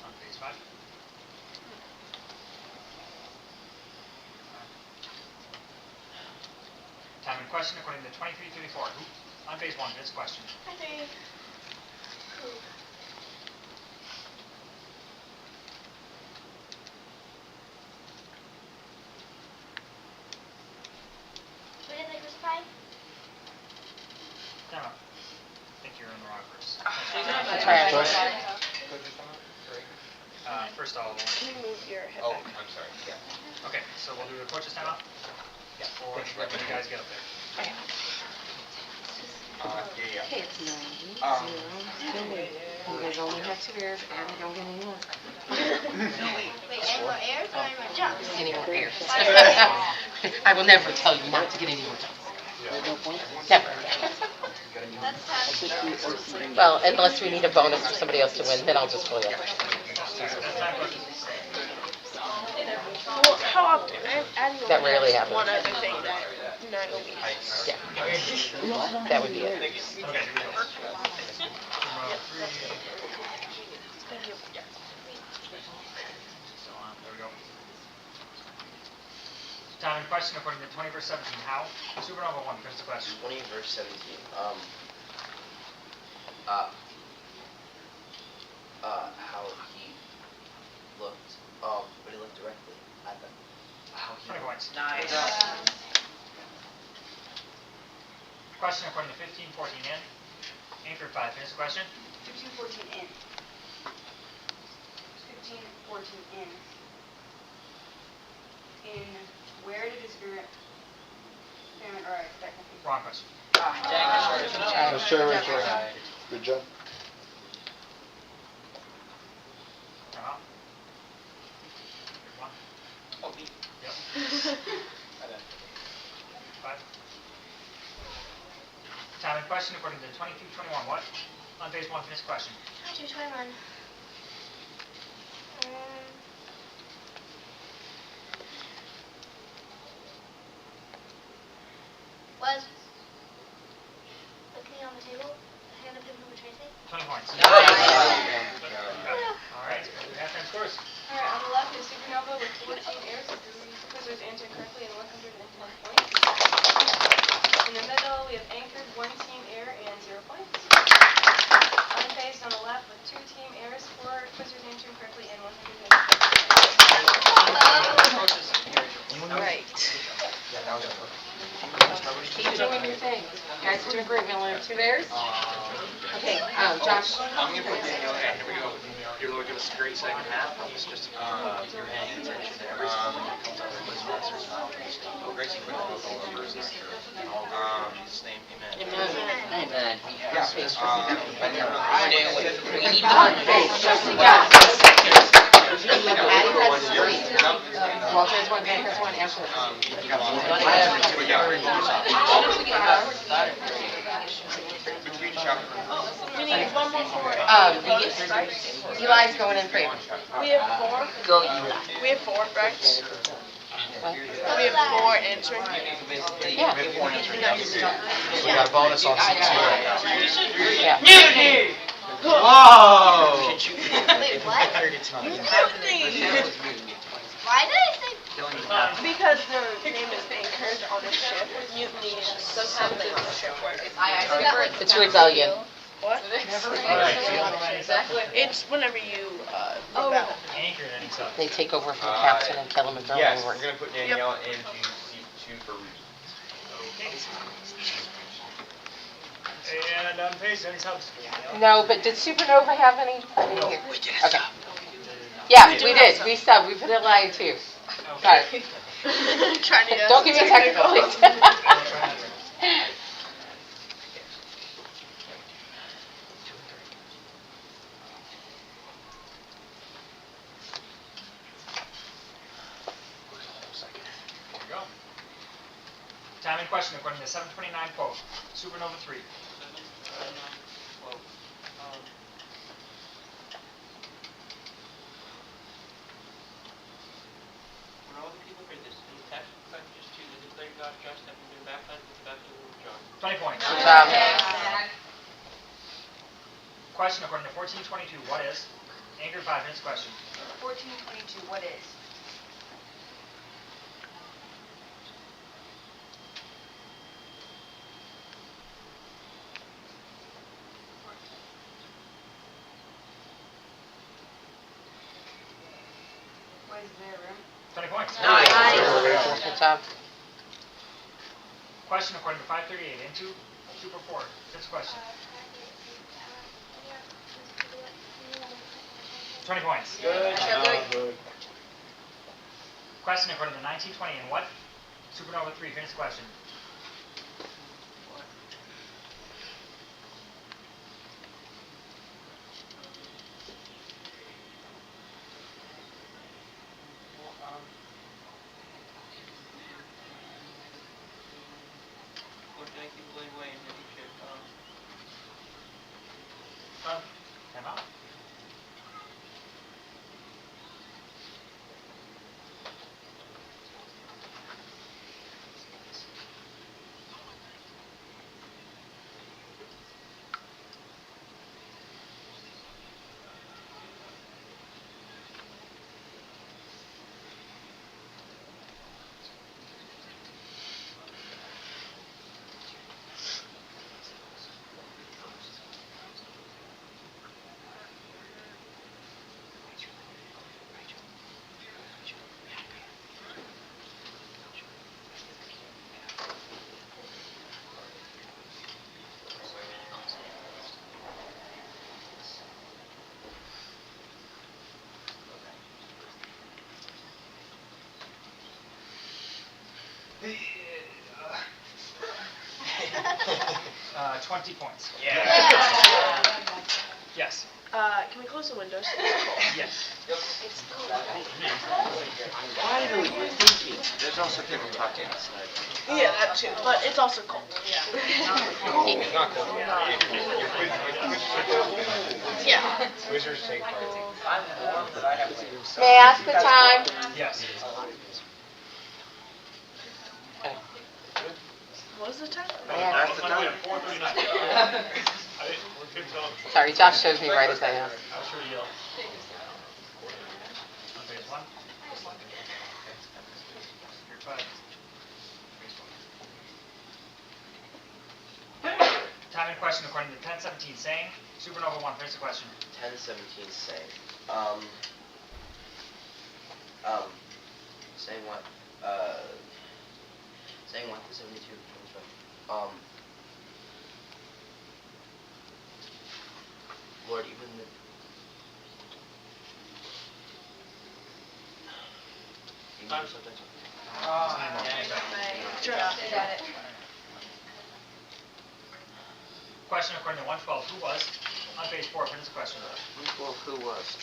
L: On page 5. Time and question according to 23.34. Who? On page 1, here's the question.
B: I think. Who? Who did they crucify?
L: Time out. I think you're in the wrong verse.
C: That's right.
L: First of all,
K: Can you move your head
F: Oh,
K: back?
F: I'm sorry.
L: okay, so we'll do the coach's timeout?
F: Yeah.
L: Or when you guys get up there.
F: Yeah.
C: Okay, it's 90, 0,
F: Um,
C: still waiting. You guys only have 2 errors, and you don't get any more.
B: Wait, any more airs or any more jumps?
C: Any more errors. I will never tell you not to get any more jumps. Never.
B: That's tough.
C: Well, unless we need a bonus for somebody else to win, then I'll just pull you.
K: Well, how often? Addie
C: That
K: only
C: rarely
K: has
C: happens.
K: one other thing that Nine will be.
C: Yeah. That would be it.
L: Okay, here we go.
K: Thank you.
L: So there we go. Time in question according to 20 verse 17. How? Supernova 1, finish the question.
J: 20 verse 17. How he looked, but he looked directly at them. How he
L: 20 points.
M: Nice.
L: Question according to 15, 14 in. Anchor 5, finish the question.
E: 15, 14 in. 15, 14 in. In where did his experiment or expectancy?
L: Wrong question.
G: Good job.
L: Time out. Good one.
F: Oh, me.
L: Yep. 5. Time in question according to 22, 21. What? On phase 1, finish the question.
B: 22, 21. Was looking on the table, the hand of him who betrays me.
L: 20 points.
B: Nice.
L: All right, we'll do halftime scores.
E: Alright, on the left is Supernova with 14 airs, with 3 quizzers answering correctly and 110 points. In the middle, we have Anchored, 1 team air and 0 points. Unfazed on the left with 2 team airs, 4 quizzers answering correctly and 110 points.
K: Right.
C: Keep doing your thing. You guys are doing great. We only have 2 errors. Okay, Josh.
I: I'm gonna put Danielle in. Here we go. You're gonna give us a great second half. It's just you're paying attention to every single thing that comes out of this master's mouth. Oh, Gracie, quick, go over his name. Amen.
M: Amen.
I: Yeah.
M: We need
C: Okay, Josie got Addie has 3. Walter has 1, Van has 1, Ashley has 1.
K: We need one more for
C: Eli's going in 3.
K: We have 4.
M: Go you.
K: We have 4, right?
C: What?
K: We have 4 answering.
C: Yeah.
H: We got a bonus on C2 right now.
C: Yeah.
H: Whoa!
B: Wait, what? Why did I say?
K: Because the name is anchored on a ship. Mutiny is sometimes it's a ship where
C: It's rebellion.
K: what?
L: Exactly.
K: It's whenever you rebel.
L: Anchor and stuff.
C: They take over from the captain and kill him and throw him
F: Yes,
C: over.
F: we're gonna put Danielle into C2 for reasons.
L: And unfazed, any subs?
C: No, but did Supernova have any? Okay. Yeah, we did. We subbed. We put Eli in 2. Sorry.
K: Trying to
C: Don't give me technical, please.
L: There we go. Time in question according to 729 quote. Supernova 3.
N: When all the people heard this, and attached the packages to the declared God just having been baptized with the baptism of John.
L: 20 points.
C: Good job.
L: Question according to 1422. What is? Anchor 5 minutes question.
E: 1422, what is? What is their room?
L: 20 points.
C: Good job.
L: Question according to 538. Into Super 4. Fifth question. 20 points.
N: Good job.
L: Question according to 1920 and what? Supernova 3, finish the question.
N: What did I keep away and maybe shit?
L: Time out. Uh, 20 points. Yes.
K: Can we close the windows? It's cold.
L: Yes.
D: Finally, you're thinking. There's also people talking outside.
K: Yeah, that too. But it's also cold.
F: It's not cold.
K: Yeah.
F: Wizards take part.
C: May I ask the time?
L: Yes.
K: What is the time?
D: That's the time.
F: 4:39.
C: Sorry, Josh shows me right as I ask.
L: I'll show you. On phase 1. Here, 5. Phase 1. Time in question according to 1017 saying. Supernova 1, finish the question.
J: 1017 saying. Saying what? Saying what? The 72. Lord, even the.
F: Time.
L: Question according to 112. Who was? On phase 4, finish the question.
D: Well, who was?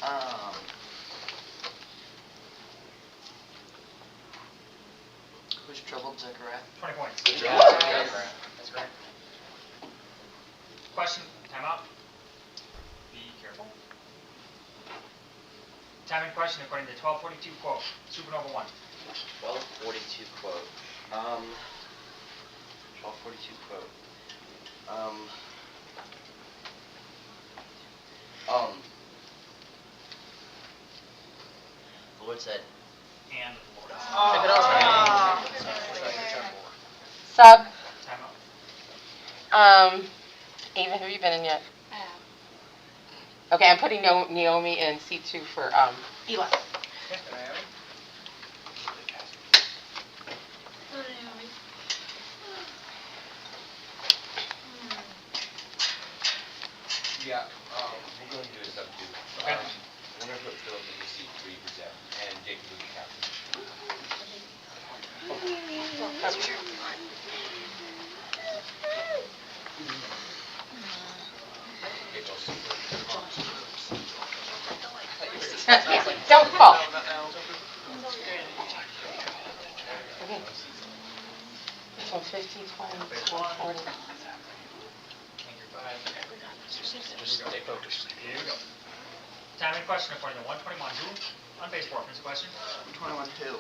D: Who's troubled Zechariah?
L: 20 points.
J: That's right.
L: Question. Time out. Be careful. Time in question according to 1242 quote. Supernova 1.
J: 1242 quote. 1242 quote. The Lord said.
L: And Lord.
J: Check it out.
C: Sub.
L: Time out.
C: Ava, have you been in yet? Okay, I'm putting Naomi in C2 for Eli.
F: Yeah, we're going to do a sub two.
L: Okay.
F: We're going to put Philip in the C3 for Zeb, and Jacob will be captain.
C: Don't fall. Okay. So 15, 20, 40.
H: Just stay focused.
L: Here we go. Time in question according to 121. Who? On phase 4, finish the question.
D: 21 who?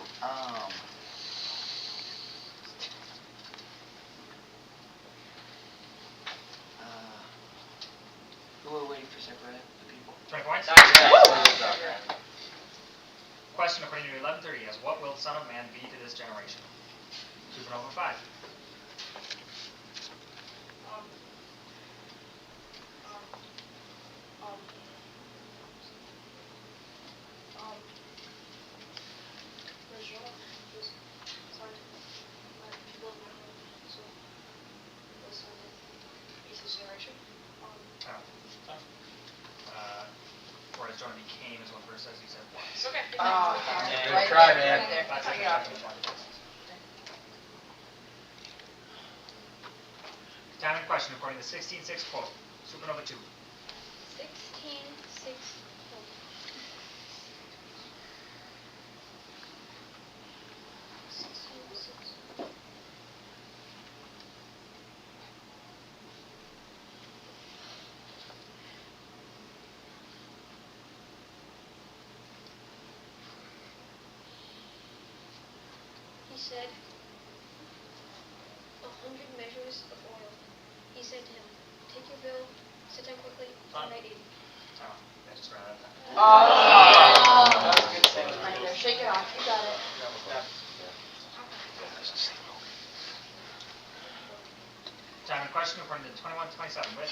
D: Who are waiting for Zechariah? The people.
L: 20 points. Question according to 1130 is what will the Son of Man be to this generation? Supernova 5. Or as Jonah became is what
J: Good try, man.
L: Time in question according to 16.6 quote. Supernova 2.
B: 16.6. He said, 100 measures of oil. He said to him, take your bill, sit down quickly, and write 80.
L: Oh, I just ran out of time.
J: That was a good save.
B: Right there, shake it off, you got it.
L: Time in question according to 21.27 with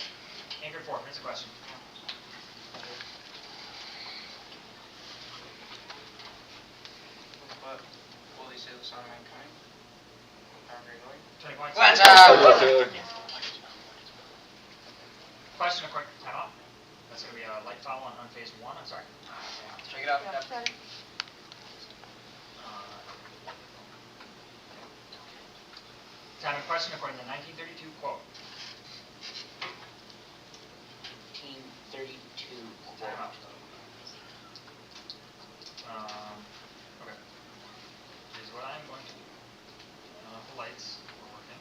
L: anchored 4. Here's a question.
N: What will they say the song Mankind? How are they going?
L: 20 points.
M: Let's go.
L: Question according to time out. That's going to be a light foul on phase 1. I'm sorry.
N: Check it out.
L: Time in question according to 1932 quote.
M: 1932.
L: Time out. Okay. Here's what I'm going to do. The lights are working.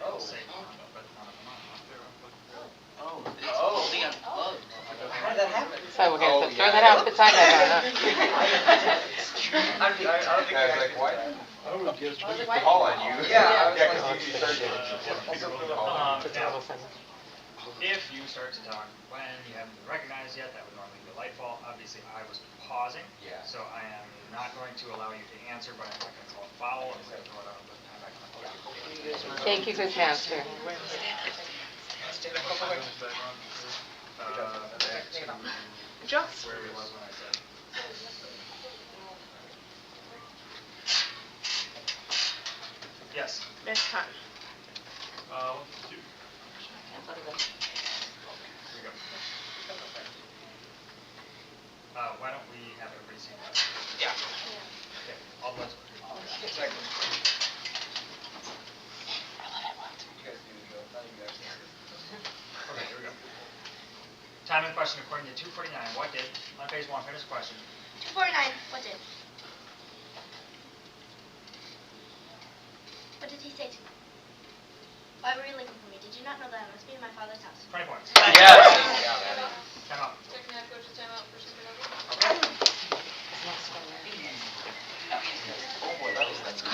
J: Oh.
L: Say on, but none of them are.
N: Oh, it's fully unplugged.
J: How did that happen?
C: So we're gonna throw that out beside that.
J: I don't think
I: I was like, what? Call on you.
J: Yeah, I was
I: Yeah,
J: like,
I: 'cause you started.
L: Now, if you start to talk when you haven't been recognized yet, that would normally be a light fall. Obviously, I was pausing,
I: Yeah.
L: so I am not going to allow you to answer, but I'm not going to call a foul. I'm going to throw it out and put time back on the clock.
C: Thank you, Quiz Master.
L: Back to
K: Just.
L: where we was when I said. Yes.
K: Next time.
L: Here we go. Why don't we have everybody see that?
J: Yeah.
L: Okay, all the lights.
J: Second. You guys do the not you guys.
L: Okay, here we go. Time in question according to 249. What did, on phase 1, finish question.
B: 249, what did? What did he say to me? Why were you looking for me? Did you not know that I must be in my father's house?
L: 20 points.
J: Yes.
L: Time out.
E: Second half coach, time out for Supernova.
J: Oh boy, that's good.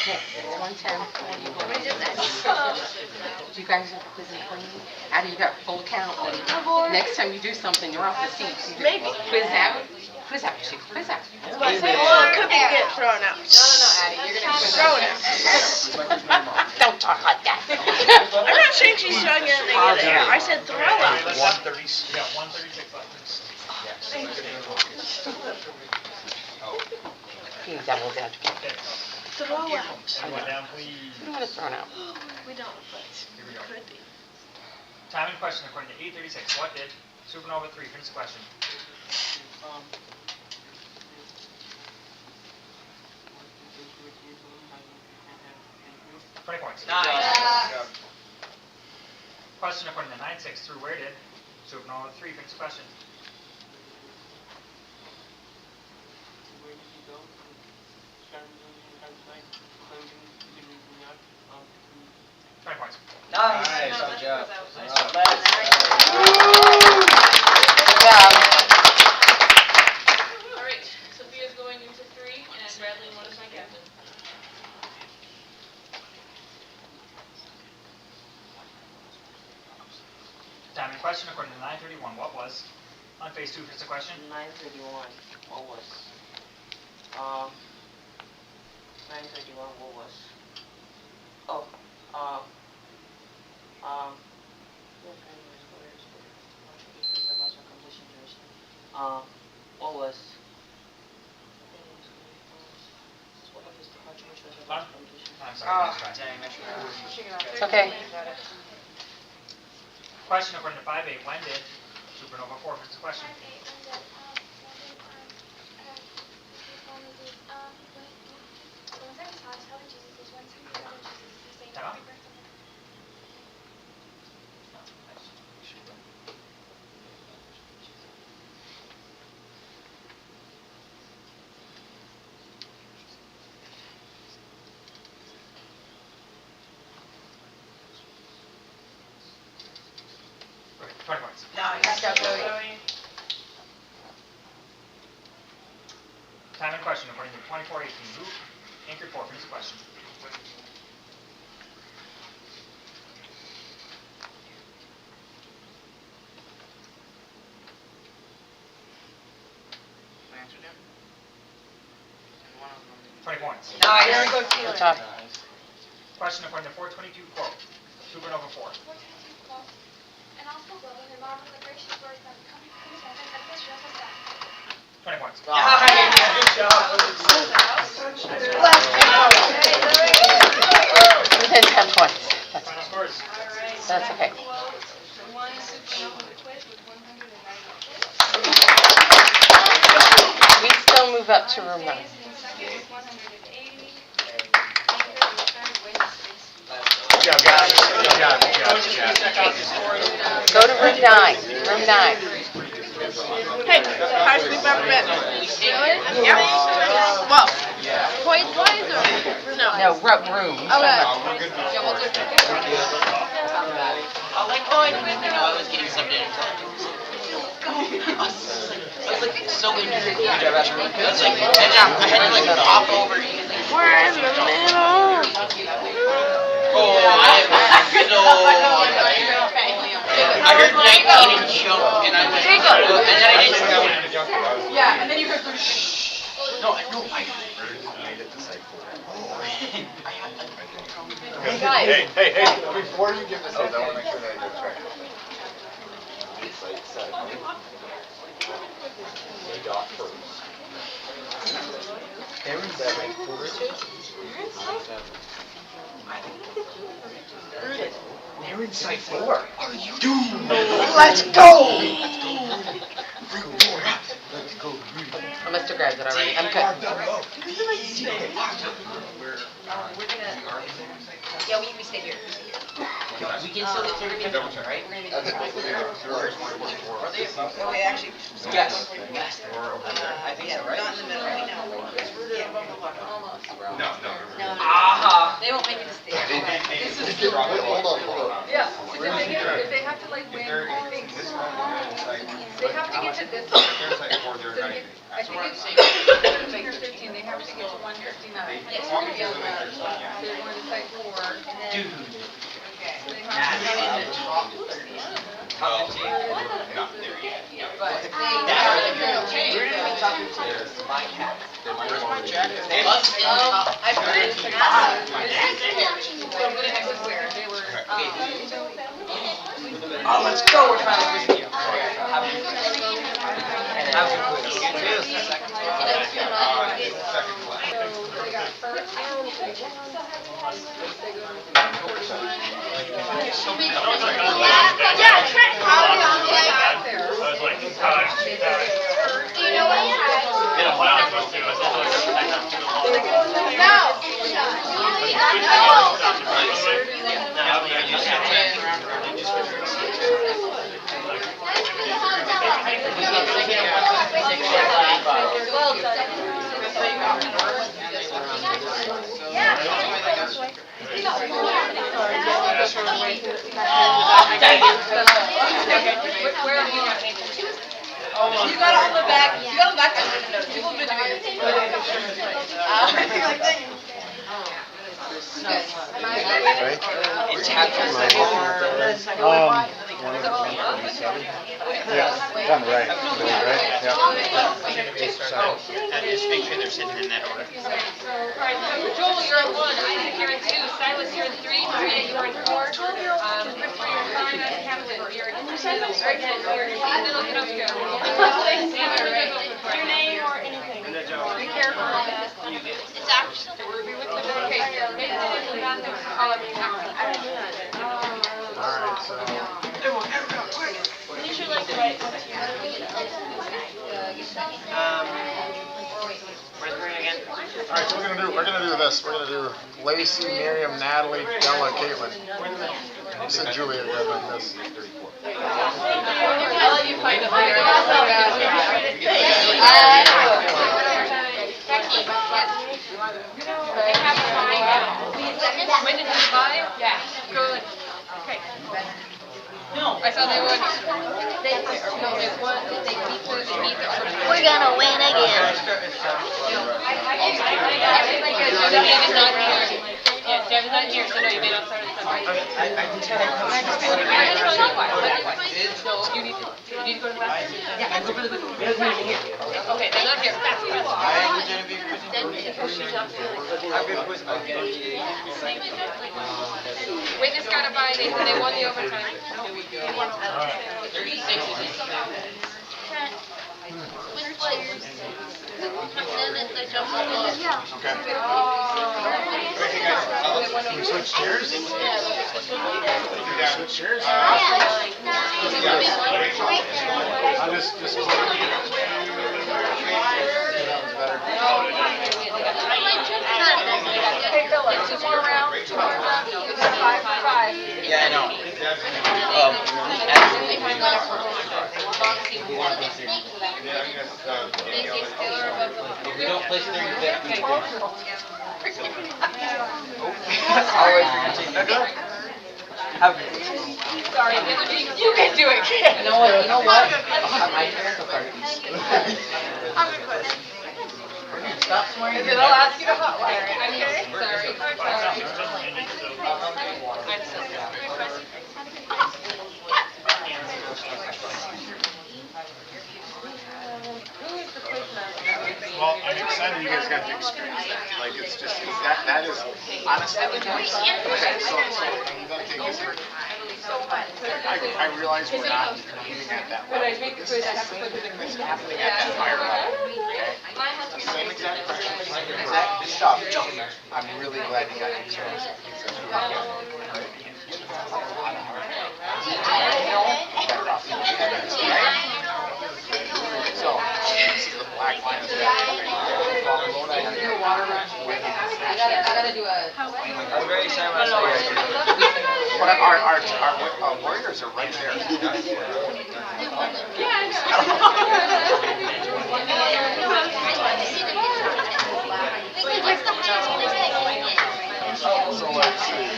C: Okay, it's 110.
B: What is that?
C: You guys are quiz and clean. How do you got full count? Next time you do something, you're off the seat. You
K: Maybe.
C: Quiz out. Quiz out, shoot. Quiz out.
K: Well, it could be get thrown out.
C: Addie, you're gonna
K: Thrown out.
C: Don't talk like that.
K: I'm not saying she's throwing it in the air. I said throw out.
L: 136. Yeah, 136 left.
C: You devil's advocate.
L: Okay.
K: Throw out.
L: Everyone down, please.
C: You don't want to throw out.
K: We don't, but
L: Here we go.
K: could be.
L: Time in question according to 836. What did Supernova 3 finish the question?
N: Um,
L: 20 points.
J: Nice.
L: Question according to 963. Where did Supernova 3 finish the question?
N: where did you go? Started doing the entire night. Claimed you didn't even know.
L: 20 points.
J: Nice.
E: Good job.
L: Nice
J: job.
C: Good job.
E: Alright, Sophia's going into 3, and Bradley and 1 is my captain.
L: Time in question according to 931. What was on phase 2 finish the question?
N: 931. What was? 931. What was? Oh. What was?
L: Huh? I'm sorry.
J: Oh,
L: next question.
J: dang, I should
C: It's okay.
L: Question according to 5.8. When did Supernova 4 finish the question? Timeout? Okay, 20 points. Time in question according to 24:18. Luke, anchor 4, finish the question.
M: I answered him. And one of them.
L: 20 points.
C: Nice. Good job.
L: Question according to 422 quote. Supernova 4.
B: And also go with her mom with the gracious words that come from the center of this real stuff.
L: 20 points.
C: Within 10 points.
L: Final scores.
C: That's okay.
E: One Supernova Twist with 190
C: We still move up to room 9.
E: Days in second with 180. Anchor in third with 60.
I: Good job, guys. Good job, good job, good job.
C: Go to room 9. Room 9.
K: Hey, high school peppermint. Yep. Well, points-wise or no?
C: No, room.
K: Okay.
M: I was getting subbed in. I was like so interested. Good job, Asher. I was like, I had to like pop over.
K: We're in the middle.
M: Oh, I good old. I heard 19 and jumped, and I went, and then I didn't.
K: Yeah, and then you heard
M: No, I
I: Hey, before you give this out, I want to make sure that I get it right. They're in site 4. Are you doomed? Let's go!
C: I must have grabbed it already. I'm good.
M: Yeah, we stay here. We can still get 30 minutes, right? We're gonna be
N: Okay, actually.
M: Yes.
N: I think so, right? Not in the middle right now.
M: Aha.
B: They won't make it to stay.
I: Hold on.
K: Yeah, if they have to like win all things, they have to get to this. I think it's 13 or 15, they have to get to 159. Yes, they're going to site 4, and then.
M: Dude.
K: They have to win it.
F: Not there yet.
K: But they
M: Where's my jacket?
K: I put it in the so I'm going to exit where they were.
M: Oh, let's go. We're trying to visit you.
K: They got first round, they go to 41.
B: Yeah, Trent.
L: I was like,
B: Do you know what you had?
L: yeah, why not supposed to? I was also like,
B: Well done.
K: Where are you at? You got on the back. You got on the back. People have been doing it.
M: It's chapter 4.
I: Yeah, on the right.
M: Just make sure they're sitting in that order.
E: Joel, you're at 1. Isaac, you're at 2. Silas, you're at 3. Maria, you're at 4. Christopher, you're at 5. Captain, you're at 6. You're at middle Pinocchio. Your name or anything. Your character.
B: It's actually.
E: Okay.
I: Alright, so.
K: You should like write what
M: Where's Maria again?
I: Alright, so we're gonna do this. We're gonna do Lacey, Miriam, Natalie, Della, Caitlin. You said Julia goes like this.
K: I'll let you find it later. When did you buy? Yeah. Good. Okay. No. I thought they would.
B: We're gonna win again.
K: Devin's not here. Yeah, Devin's not here, so no, you may not start at 7. So you need to go to the bathroom? Yeah, I'm going to the bathroom. Okay, they're not here. Witness gotta buy, they won the overtime. They won overtime. 36 is it?
I: Okay. Can we switch chairs? Switch chairs? I'll just that was better.
K: Two more rounds. It's 5 for 5.
D: Yeah, I know. If we don't place 30 bets, we always take that.
K: Sorry, the other team. You can do it, kid.
D: You know what? My parents will start these. Stop swearing.
K: And then I'll ask you to hotwire it, okay? Sorry. I'm so sorry.
I: Well, I'm excited you guys got the experience. Like, it's just, that is, honestly, okay, so, you gotta take this for, I realize we're not aiming at that level. This is happening at that higher level, okay? The same exact pressure, same exact stuff. I'm really glad you got the experience. So, this is the black line of that.
K: I gotta do a.
D: I'm very excited when I saw you.
I: But our warriors are right there. So let's see.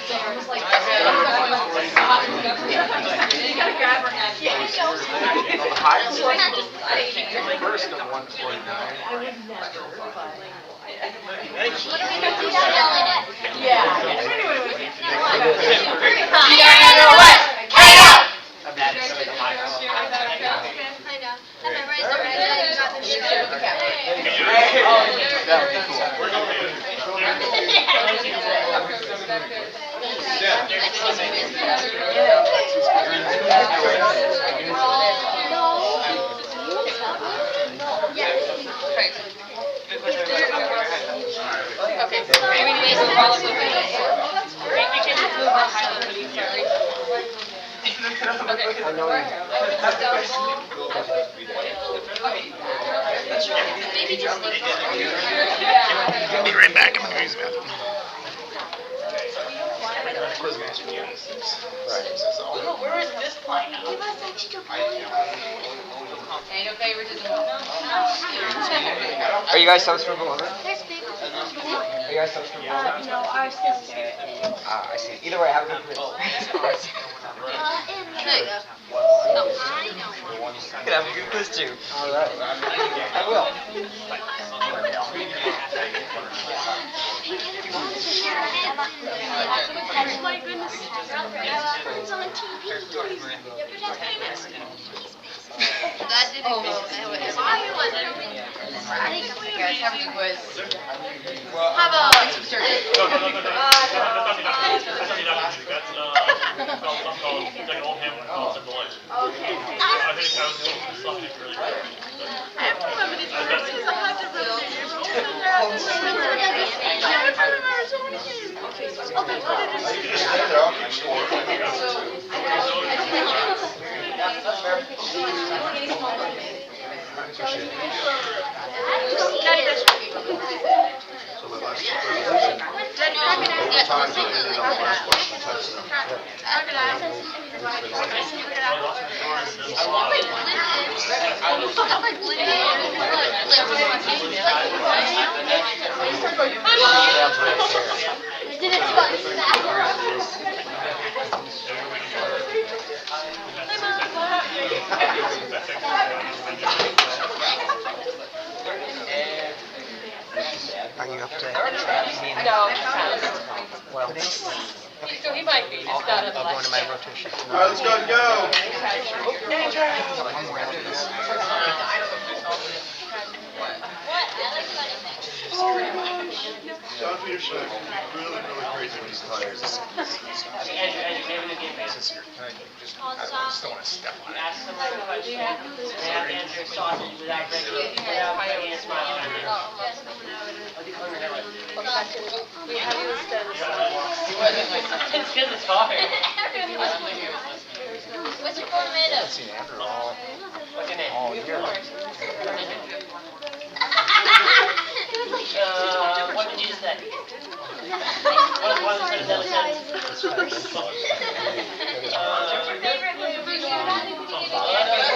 I: The highest first of 149.
K: Okay, maybe we need to follow the video. We can just move on highlight for these, sorry. Okay. Maybe just
I: I'll be right back. I'm gonna use the bathroom. Quizmaster unit 6.
K: where is this line now? Ain't no favoritism.
D: Are you guys subs from below?
B: There's big.
D: Are you guys subs from below?
B: No, our sister.
D: I see. Either way, have a good quiz.
B: There you go.
D: You can have a good quiz too. Alright. I will.
B: Oh my goodness. It's on TV. That didn't
K: Guys, have a good quiz.
B: Have a
K: T-shirt.
A: Time to end it on the last question, touchdown.
I: Are you up to?
C: No.
I: Well,
C: So he might be, just not
I: I'll go into my rotation.
A: All right, let's go ahead and go.
I: One more after this.
A: John Peterson, really crazy when he's tired.
I: This is here. Can I just, I just don't want to step on it.
N: Ask someone a question, they have to answer sausage without breaking, without making a smile.
C: We have you instead of
N: It's because it's hard.
B: What's your form made
I: I
B: of?
I: haven't seen Andrew all
N: What's your name?
I: year.
N: What did you just say? What instead of the other sentence?
A: All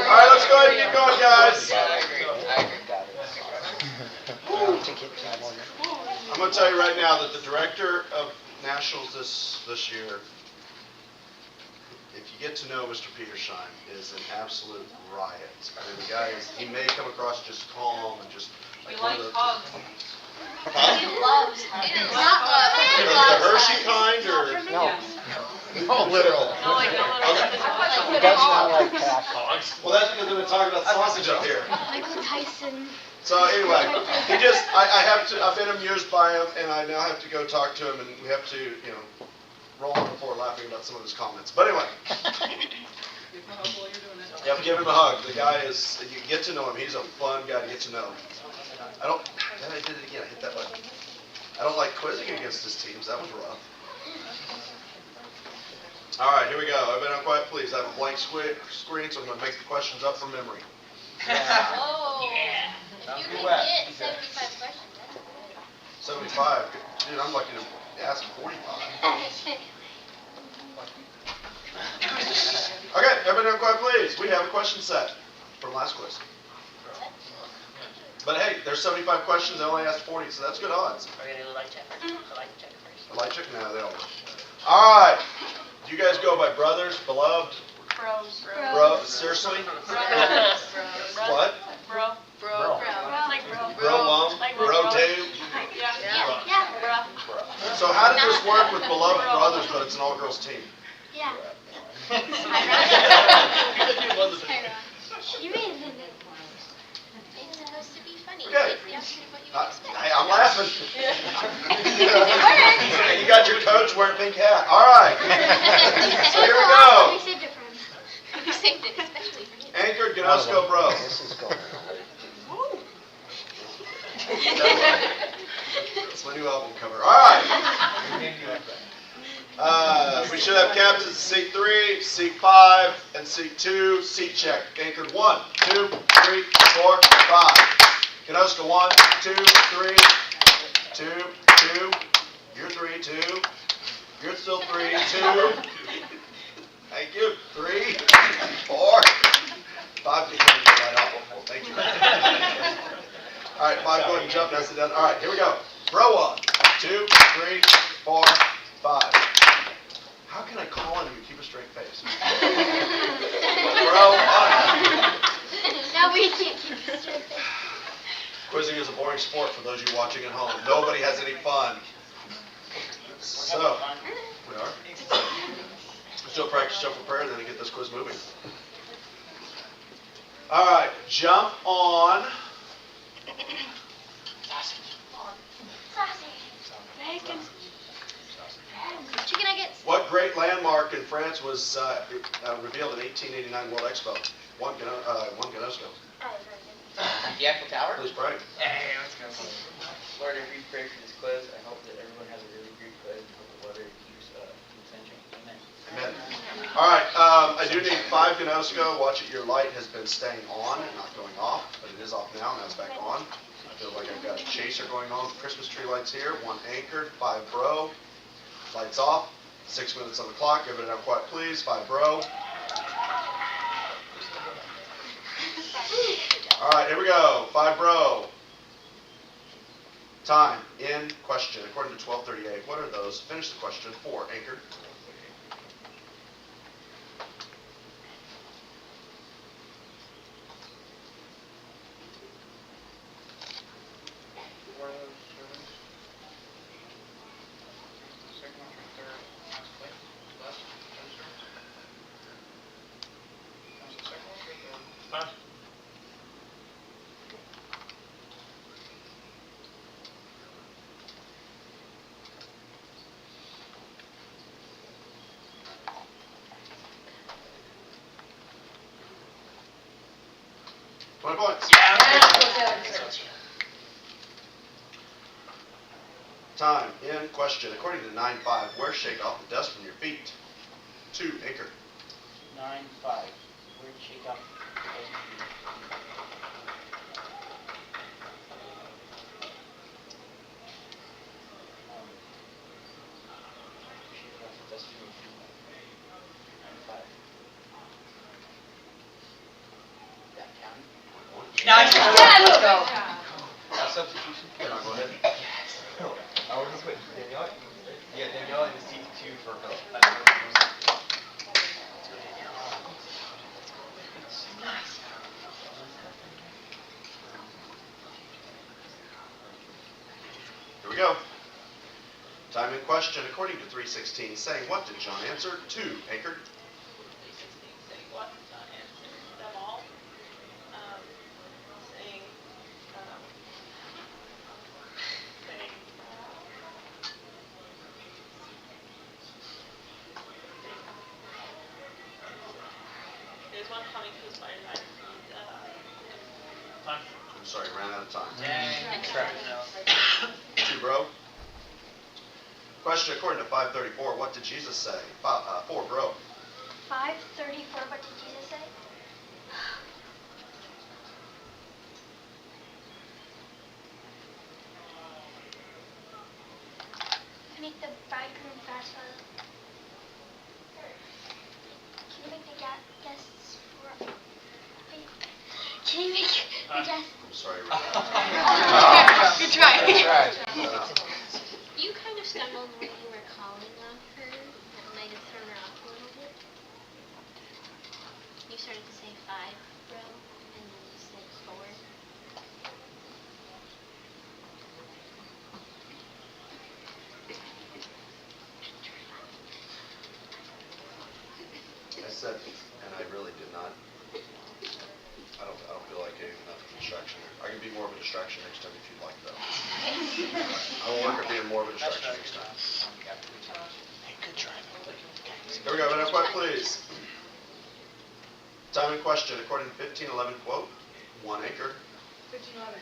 A: right, let's go ahead and get going, guys. I'm going to tell you right now that the director of Nationals this year, if you get to know Mr. Petersheim, is an absolute riot. I mean, the guy he may come across just calm and just like one of those.
B: He loves her. He does not love her. He
A: The
B: loves
A: Hershey
B: her.
A: kind or?
I: No.
A: No, literal.
I: He does not like cat.
A: Well, that's because we've been talking about sausage up here.
B: Michael Tyson.
A: So anyway, I've been amused by him, and I now have to go talk to him, and we have to, roll on the floor laughing about some of his comments. But anyway. You have to give him a hug. The guy is, you get to know him. He's a fun guy to get to know. I did it again. I hit that button. I don't like quizzing against his teams. That was rough. All right, here we go. Everybody quiet, please. I have a blank screen, so I'm going to make the questions up from memory.
B: Oh. You can get 75 questions.
A: 75. Dude, I'm lucky to ask 45. Okay, everybody quiet, please. We have a question set from last quiz. But hey, there's 75 questions. I only asked 40, so that's good odds.
N: Are we gonna do a light check? I like to check first.
A: A light check? No, they all work. All right. Do you guys go by brothers, beloved?
E: Bros.
A: Bro? Seriously? What?
E: Bro.
I: Bro.
E: Like bro.
A: Bro lump? Bro dude?
B: Yeah.
A: So how did this work with beloved brothers, but it's an all-girls team?
B: Yeah. You mean it's supposed to be funny.
A: Okay.
B: It's actually what you expect.
A: Hey, I'm laughing. You got your coach wearing pink hat. All right. So here we go.
B: We saved it for him. We saved it especially for him.
A: Anchored Gnosco Bro.
I: This is going.
A: That's my new album cover. All right. We should have captains in seat 3, seat 5, and seat 2. Seat check. Anchored 1, 2, 3, 4, 5. Gnosco 1, 2, 3, 2, 2. You're 3, 2. You're still 3, 2. Thank you. 3, 4, 5. Right off. Thank you. All right, 5. Go ahead and jump. That's it done. All right, here we go. Row 1, 2, 3, 4, 5. How can I call on you and keep a straight face? Row 1.
B: Now we can't keep it straight.
A: Quizzing is a boring sport for those of you watching at home. Nobody has any fun. So, we are. Let's do a practice jump for prayer, and then get this quiz moving. All right, jump on.
B: Sausage. Bacon. Chicken nuggets.
A: What great landmark in France was revealed in 1889 World Expo? One Gnosco.
M: The Eiffel Tower?
A: Please pray.
M: Hey, let's go. Lord, I pray for this quiz. I hope that everyone has a really great quiz. I hope the weather keeps changing. Amen.
A: Amen. All right, I do need 5 Gnosco. Watch it. Your light has been staying on and not going off, but it is off now. Now it's back on.
O: feel like I've got a chaser going on with Christmas tree lights here. 1 anchored, 5 bro. Lights off. 6 minutes on the clock. Everybody now quiet, please. 5 bro. All right, here we go. 5 bro. Time in question. According to 1238, what are those? Finish the question. 4 anchored.
I: What are those servants? Second one from third, last place, last register? That's the second one or third?
L: Time.
O: Points. Time in question. According to 9-5, where shake off the dust from your feet? 2 anchor.
J: 9-5. Where'd you shake off? Shake off the dust from your feet. 9-5. That count?
C: Nice. Let's go.
H: Substitution.
O: Go ahead.
H: I was just putting Danielle. Yeah, Danielle in the seat 2 for Phil.
O: Here we go. Time in question. According to 316, saying what did John answer? 2 anchored.
E: What answer? Them all. Saying, there's one coming to the side of
L: Time.
O: I'm sorry, ran out of time.
J: Dang.
O: 2 bro. Question. According to 534, what did Jesus say? 4 bro.
B: 5:34. What did Jesus say? Make the bridegroom fast for. Can you make the guests for? Can you make the guests?
O: I'm sorry.
C: Good try.
B: You kind of stumbled when you were calling on her. That might have thrown her off a little bit. You started to say 5, bro, and then you said 4.
O: I said, and I really did not. I don't feel like I gave enough of a distraction there. I can be more of a distraction next time if you'd like, though. I will work at being more of a distraction next time.
H: Hey, good try.
O: Here we go. Now, quiet, please. Time in question. According to 1511 quote, 1 anchor.
K: 15-11.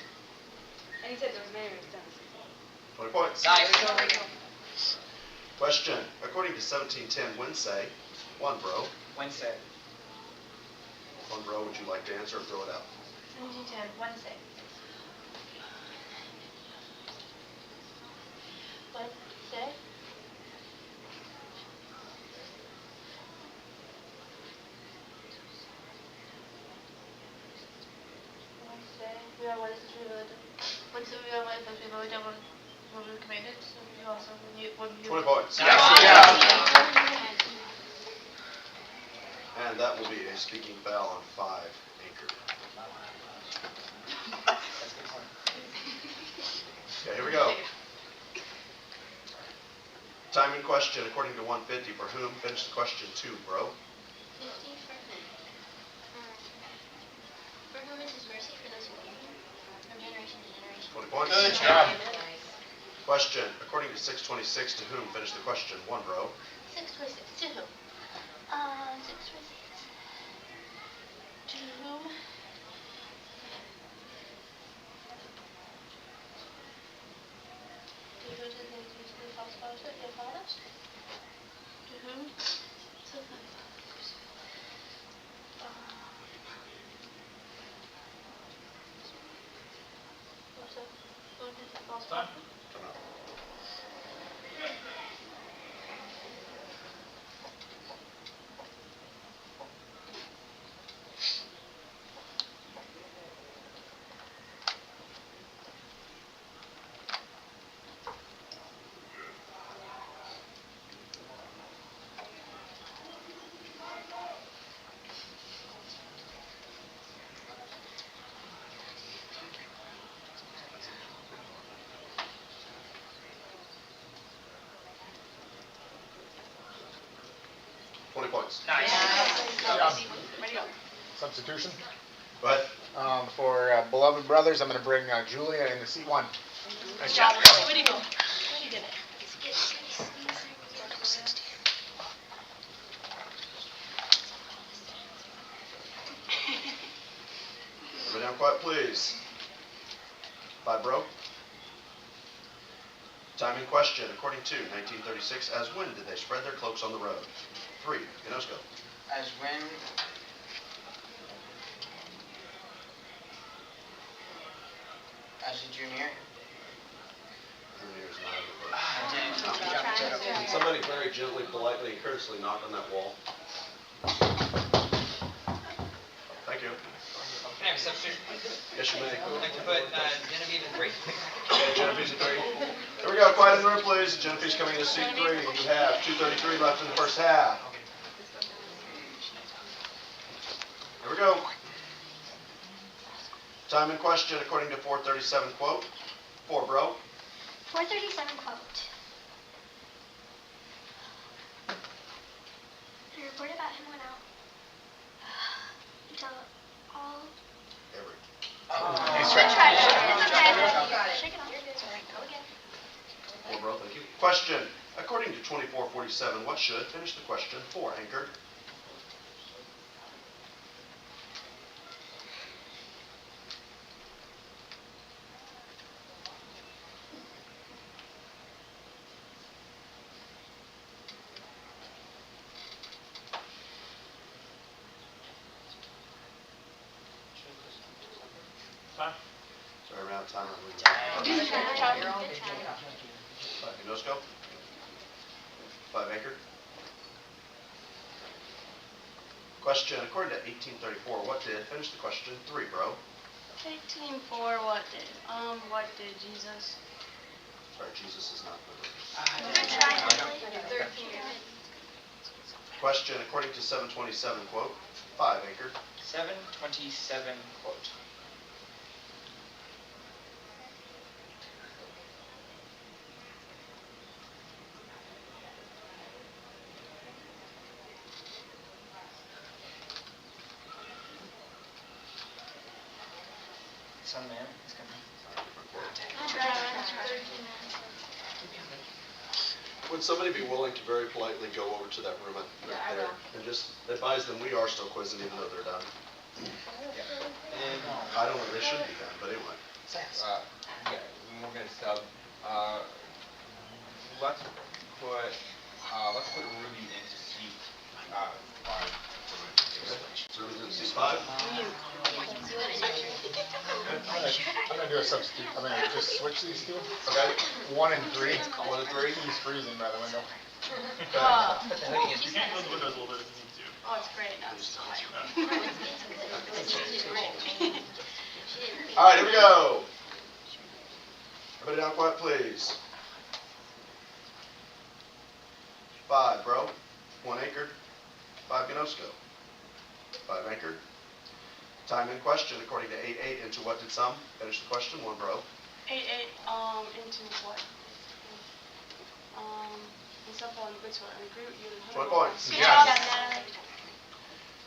K: And he said there was many extents.
O: 20 points.
J: Nice.
O: Question. According to 1710 Wednesday, 1 bro.
J: Wednesday.
O: 1 bro, would you like to answer or throw it out?
K: 17-10. Wednesday.
B: Wednesday.
E: we are what is revealed. Once we are what is revealed, when we commanded, so we also when you
O: 20 points.
J: Yes.
O: And that will be a speaking foul on 5 anchor. Okay, here we go. Time in question, according to 150, for whom? Finish the question 2, bro.
B: 50 for whom? For whom is his mercy for those who fear him? From generation to generation.
O: 20 points.
J: Good job.
O: Question, according to 626, to whom? Finish the question 1, bro.
B: 626. To whom? 626. To whom?
E: to the false fellowship, your fathers. To whom? To the fathers. Also.
L: Time.
O: Come out. Points.
L: Nice. Substitution.
O: Go ahead.
L: For beloved brothers, I'm going to bring Julia in the seat 1. Nice job.
B: Way to go.
O: Everybody down quiet, please. 5, bro. Time in question, according to 1936, as when did they spread their cloaks on the road? 3, Gnosko.
M: As when? As a junior?
O: Junior is not a word. Can somebody very gently, politely, and courteously knock on that wall? Thank you.
D: Can I have a substitution?
O: Yes, you may.
D: I'd like to put Genevieve in 3.
O: Okay, Genevieve's at 3. Here we go, quiet in the room, please. Genevieve's coming into seat 3. You have 2:33 left in the first half. Here we go. Time in question, according to 437 quote. 4, bro.
B: 437 quote. The report about him went out until all.
O: Every.
L: Nice try.
B: It's okay. Shake it off. Alright, go again.
O: 4, bro, thank you. Question, according to 2447, what should, finish the question, 4, anchored.
L: Time.
O: Sorry, we're out of time.
B: Good try.
O: Gnosko. 5, anchored. Question, according to 1834, what did, finish the question, 3, bro.
K: 18:4, what did Jesus?
O: Sorry, Jesus is not the word.
B: Good try, Natalie.
E: 13.
O: Question, according to 727 quote. 5, anchored.
D: 727 quote. Some man is coming.
B: Good try. 13.
O: Would somebody be willing to very politely go over to that room right there and just advise them we are still quizzing even though they're done? I don't know, they should be done, but anyway.
D: Yeah, we're gonna sub. Let's put Ruby into seat 5.
O: So we're in seat 5?
L: I'm going to do a substitute. I'm going to just switch these two.
O: Okay.
L: 1 and 3.
O: 1 and 3?
L: He's freezing by the window.
K: Oh,
L: You can close the windows a little bit if you need to.
K: oh, it's great. No, it's
O: All right, here we go. Everybody down quiet, please. 5, bro. 1, anchored. 5, Gnosko. 5, anchored. Time in question, according to 8-8, into what did some? Finish the question, 1, bro.
K: 8-8, into what? Stuff on which one? Group,
O: 20 points.
B: Good job, Natalie.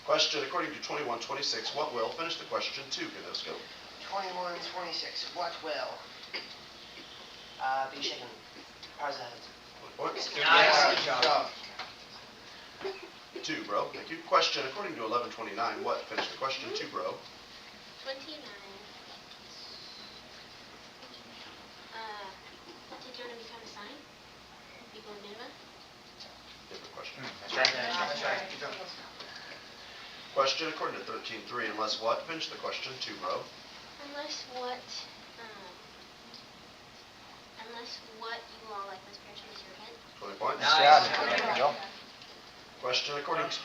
O: Question, according to 2126, what will? Finish the question, 2, Gnosko.
M: 21-26, what will? Be shaken. Present.
O: 20 points.
D: Nice. Good job.
O: 2, bro. Thank you. Question, according to 1129, what? Finish the question, 2, bro.
B: 29. Did Jonah become a sign? People in Nineveh?
O: Different question.
L: That's right.
O: Question, according to 13.3, unless what? Finish the question, 2, bro.
B: Unless what? us what you all like Miss Gretchen as your hint.
O: 20 points.
M: Nice.
H: There we go.
O: Question according to.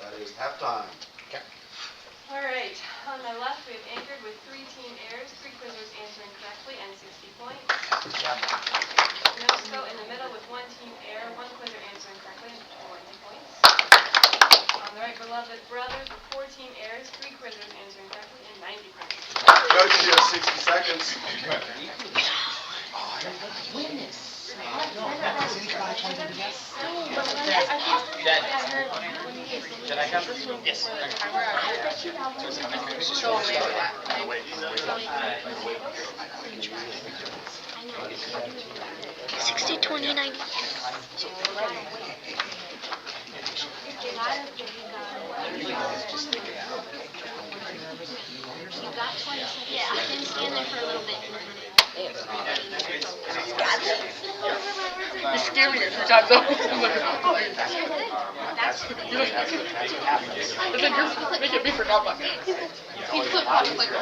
O: That is halftime.
E: All right, on my left, we have anchored with 3 team errors, 3 quizzers answering correctly, and 60 points. Nosco in the middle with 1 team error, 1 quizzer answering correctly, and 40 points. On the right, beloved brothers with 4 team errors, 3 quizzers answering correctly, and 90 points.
O: Coach, you have 60 seconds.
H: Did I have this one? Yes.
B: $60, $29. You got 20 seconds. Yeah, I can stand there for a little bit.
I: You scared me a few times.
B: That's
I: It's like you're making me forget about that.
B: You put pop quicker.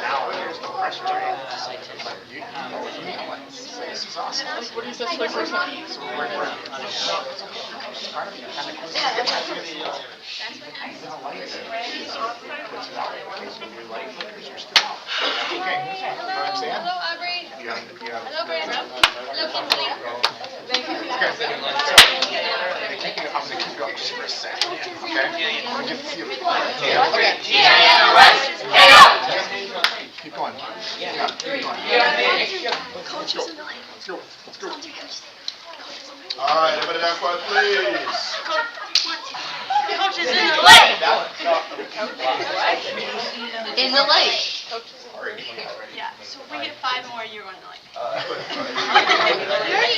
I: This is awesome. What do you say for the first time?
B: Hello, Aubrey. Hello, Brandon. Hello, Kimberly.
I: I'm going to keep you up just for a second. Okay? I'm going to see you. Keep going. Let's go. Let's go. Let's go.
O: All right, everybody down quiet, please.
B: Coach is in the lake.
C: In the lake.
B: Yeah, so if we get 5 more, you're going to the lake.
O: No.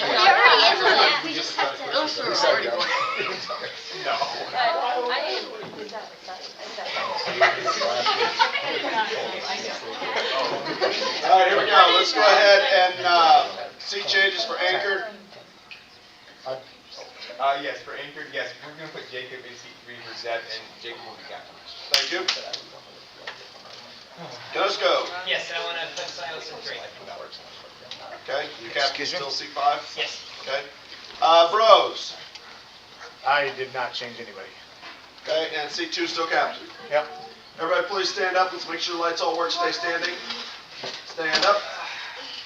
B: You're already in the lake. We just have to.
O: All right, here we go. Let's go ahead and seat changes for anchored.
F: Yes, for anchored, yes. We're going to put Jacob in seat 3 for Zeb, and Jacob will be captain.
O: Thank you. Nosco.
M: Yes, I want to put Silas in 3.
O: Okay, you captain still seat 5?
M: Yes.
O: Okay. Bros.
L: I did not change anybody.
O: Okay, and seat 2 still captain.
L: Yep.
O: Everybody please stand up. Let's make sure the lights all work. Stay standing. Stand up.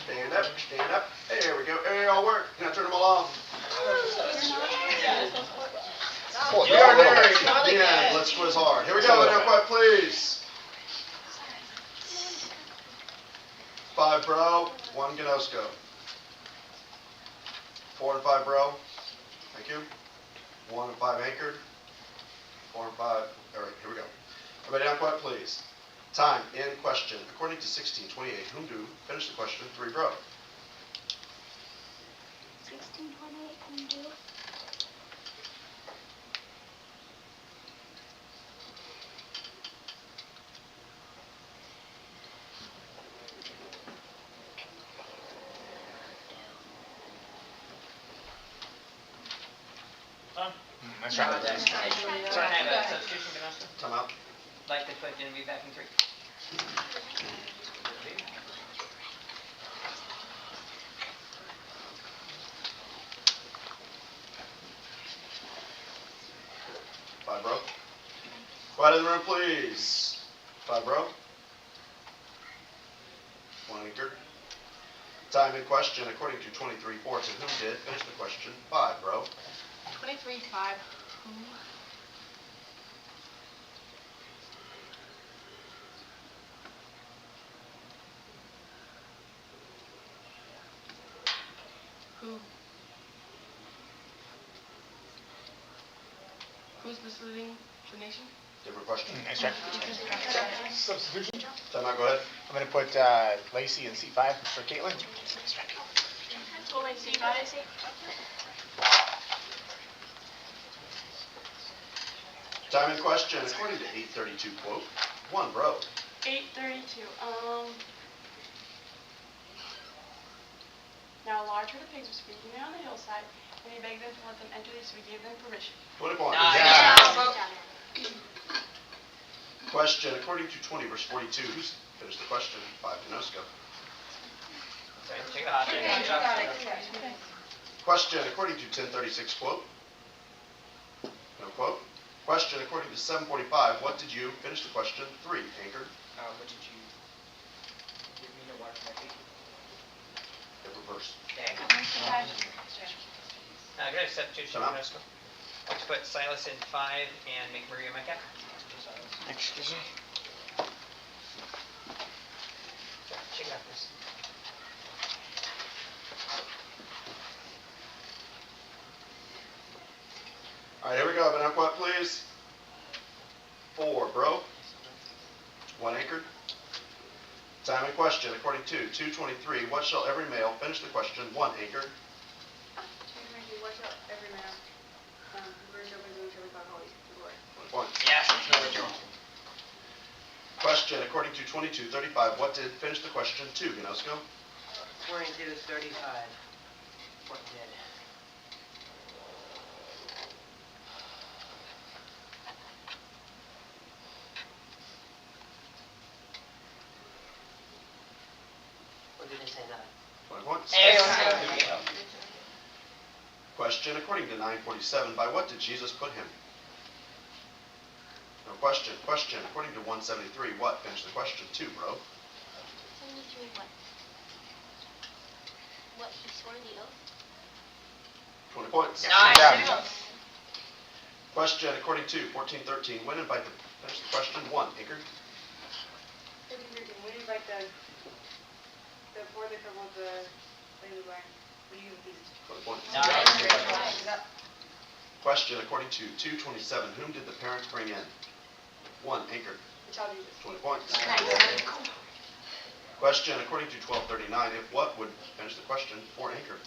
O: Stand up. Stand up. There we go. Hey, all work. Now turn them all off. We are nearing the end. Let's quiz hard. Here we go. Now quiet, please. 5 bro, 1 Gnosco. 4 and 5 bro. Thank you. 1 and 5 anchored. 4 and 5. All right, here we go. Everybody down quiet, please. Time in question. According to 1628, whom do finish the question? 3 bro.
B: 1628 can do.
L: That's right.
M: So I have a substitution for Nosco.
O: Time out.
M: Like to put Genevieve back in 3.
O: Five bro. Quiet in the room, please. 5 bro. 1 anchored. Time in question, according to 23 Forts, and whom did finish the question? 5 bro.
K: 23-5. Who's misleading the nation?
O: Different question.
L: Nice try. Substitution.
O: Time out, go ahead.
L: I'm going to put Lacey in seat 5 for Caitlin.
O: Time in question, according to 832 quote, 1 bro.
K: 832. Now a large herd of pigs were speaking there on the hillside, and he begged them to let them enter, so he gave them permission.
O: 20 points. Question, according to 20 verse 42, who's finished the question? 5 to Nosco.
F: Take the hot shake.
O: Question, according to 1036 quote. No quote. Question, according to 745, what did you, finish the question, 3, anchor.
M: What did you give me to water my feet?
O: In reverse.
M: Dang.
F: Good night, substitution.
O: Time out.
F: Let's put Silas in 5 and make Maria my captain.
M: Excuse me?
F: Shake it up, please.
O: All right, here we go. But now quiet, please. 4, bro. 1 anchored. Time and question, according to 223, what shall every male, finish the question, 1 anchored.
K: Watch out, every man. We're jumping to each other about all these people.
O: 1 point.
F: Yes, it's no original.
O: Question, according to 2235, what did, finish the question, 2, Gnosko.
M: 2235. What did? What did it say that?
O: 20 points.
F: Yes.
O: Question, according to 947, by what did Jesus put him? No question. Question, according to 173, what, finish the question, 2, bro.
B: 73 what? What, he swore the oath?
O: 20 points.
F: Nice.
O: Question, according to 1413, when invite the, finish the question, 1, anchored.
K: 1413, when you invite the boy that come with the lady blind, when you feast.
O: 20 points.
F: Nice.
O: Question, according to 227, whom did the parents bring in? 1, anchored.
K: The child Jesus.
O: 20 points.
B: Nice.
O: Question, according to 1239, if what would, finish the question, 4, anchored.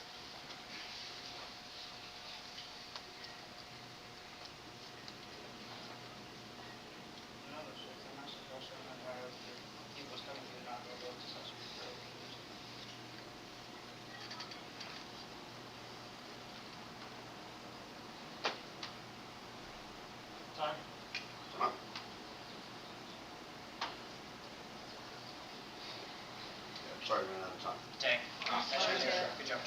L: Time.
O: Come on. Sorry, ran out of time.
F: Dang.
M: Good job.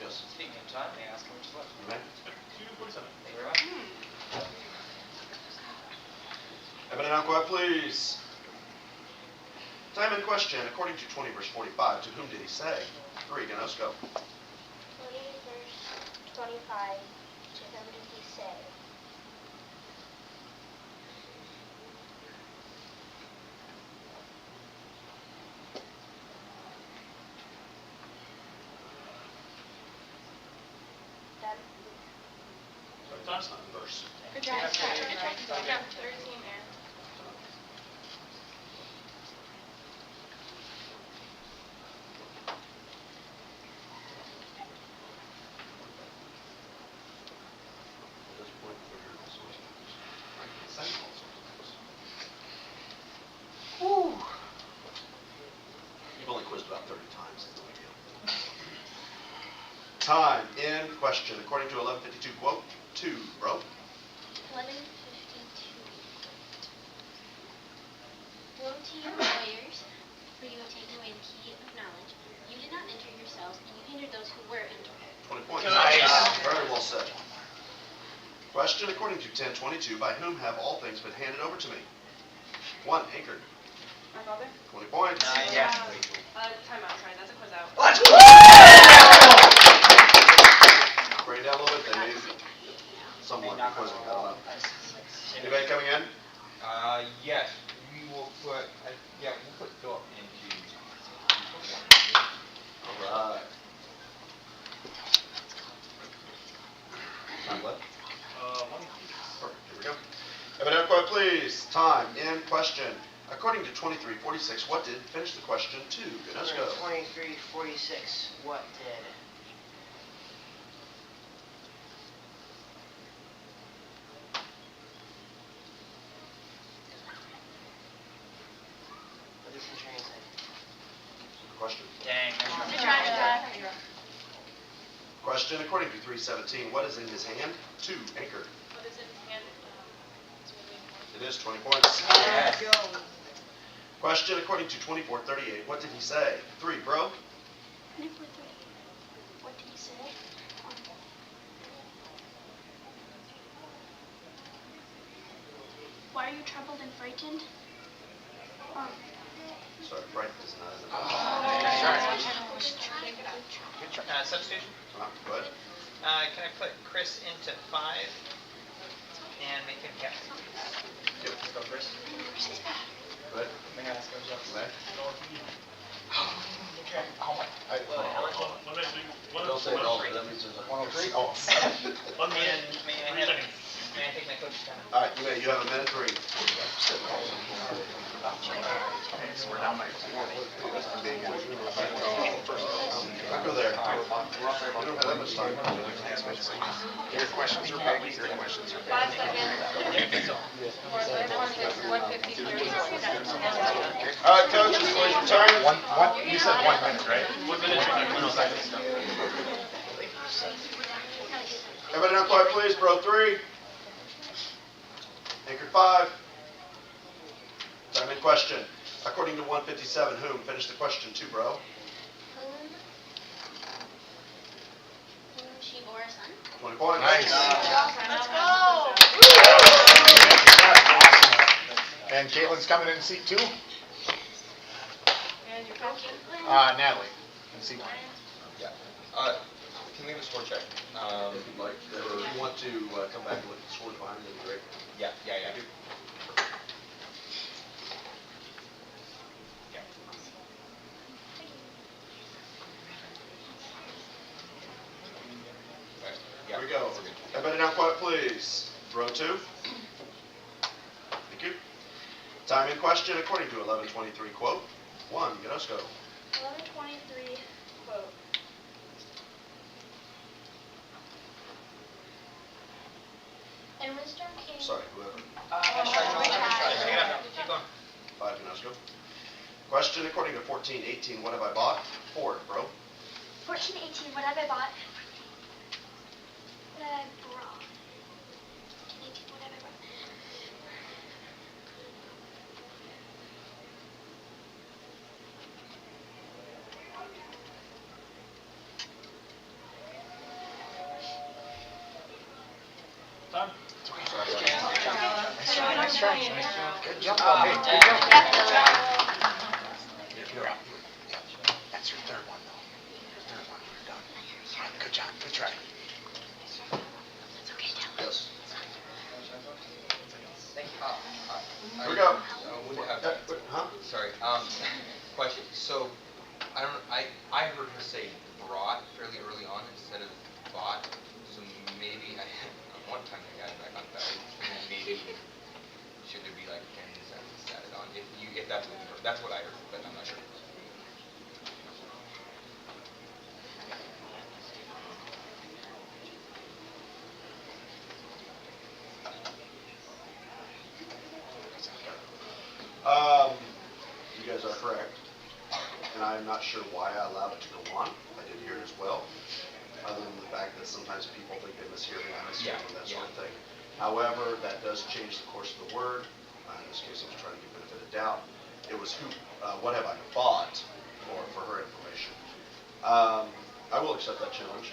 O: Yes.
F: Speaking of time, may I ask how much is left?
O: You may.
L: 2:47.
F: Thank you very much.
O: Everybody now quiet, please. Time in question, according to 20 verse 45, to whom did he say? 3, Gnosko.
B: 20 verse 25, to whom did he say? That,
O: That's not in verse.
E: Good job. Good job. 13 there.
O: At this point, figure this was. I can send all sorts of things. Whew. You've only quizzed about 30 times, it's no big deal. Time in question, according to 1152 quote, 2, bro.
B: 11:52. Woe to you, lawyers, for you have taken away the key of knowledge. You did not enter yourselves, and you hindered those who were entered.
O: 20 points.
F: Nice.
O: Very well said. Question, according to 1022, by whom have all things been handed over to me? 1, anchored.
K: My father?
O: 20 points.
F: Yeah.
K: Time out, sorry, that's a quiz out.
O: Let's go! Bring it down a little bit, they may somewhat be quizzing, I don't know. Anybody coming in?
D: Yes, we will put, we'll put Philip into.
O: All right. Time left?
L: 1.
O: Perfect, here we go. Everybody quiet, please. Time in question. According to 2346, what did, finish the question, 2, Gnosko.
M: 2346. What did? What does Centurion say?
O: Question.
F: Dang.
O: Question, according to 317, what is in his hand? 2, anchored.
E: What is in his hand?
O: It is 20 points.
F: Yes.
O: Question according to 2438. What did he say? 3, bro.
B: 24, 30. What did he say? Why are you troubled and frightened?
O: Sorry, frightened is not in the
F: Substation.
O: Go ahead.
F: Can I put Chris into 5 and make him captain?
O: Yep.
F: Let's go, Chris.
O: Go ahead.
L: May I ask a question?
O: Go ahead.
L: Don't
O: say it all, that means there's a...
L: 103? Oh.
F: May I take my coach's time?
O: All right, you may. You have a minute 3.
L: We're down by 4.
O: I'll go there. We don't have that much time.
L: Your questions are big, your questions are big.
K: 5 seconds.
O: All right, coaches, for your turn.
L: You said 1 minute, right?
F: 1 minute.
O: Everybody down quiet, please. Bro 3. Anchor 5. Time in question. According to 157, whom? Finish the question, 2, bro.
B: She or a son?
O: 20 points.
L: Nice.
B: Let's go!
L: And Caitlin's coming in seat 2.
K: And your coach?
L: Natalie, in seat 1.
D: Yeah. Can we have a score check?
O: If you'd like, or if you want to come back and look at the scores behind me, that'd be great.
D: Yeah.
O: Here we go. Everybody down quiet, please. Row 2. Thank you. Time in question according to 1123 quote. 1, Gnosko.
B: 1123 quote. And wisdom came.
O: Sorry, whoever.
F: Keep going.
O: 5, Gnosko. Question according to 1418. What have I bought? 4, bro.
B: 1418, what have I bought? What have I brought? 1418, what have I brought?
L: Done.
O: Nice try.
L: Good jump, hey, good jump. You're up. That's your 3rd one, though. Your 3rd one, you're done. All right, good job, good try.
O: Yes.
D: Thank you.
O: Here we go. Huh?
D: Sorry. Question. So, I heard her say brought fairly early on instead of bought. So maybe one time I got it back on value. Maybe should there be like 10 cents added on if that's what you heard. That's what I heard, but I'm not sure.
O: You guys are correct. And I'm not sure why I allowed it to go on. I did hear it as well. Other than the fact that sometimes people think they mishear me, I mishear them, that sort of thing. However, that does change the course of the word. In this case, I was trying to give benefit of doubt. It was who, what have I bought for her information. I will accept that challenge.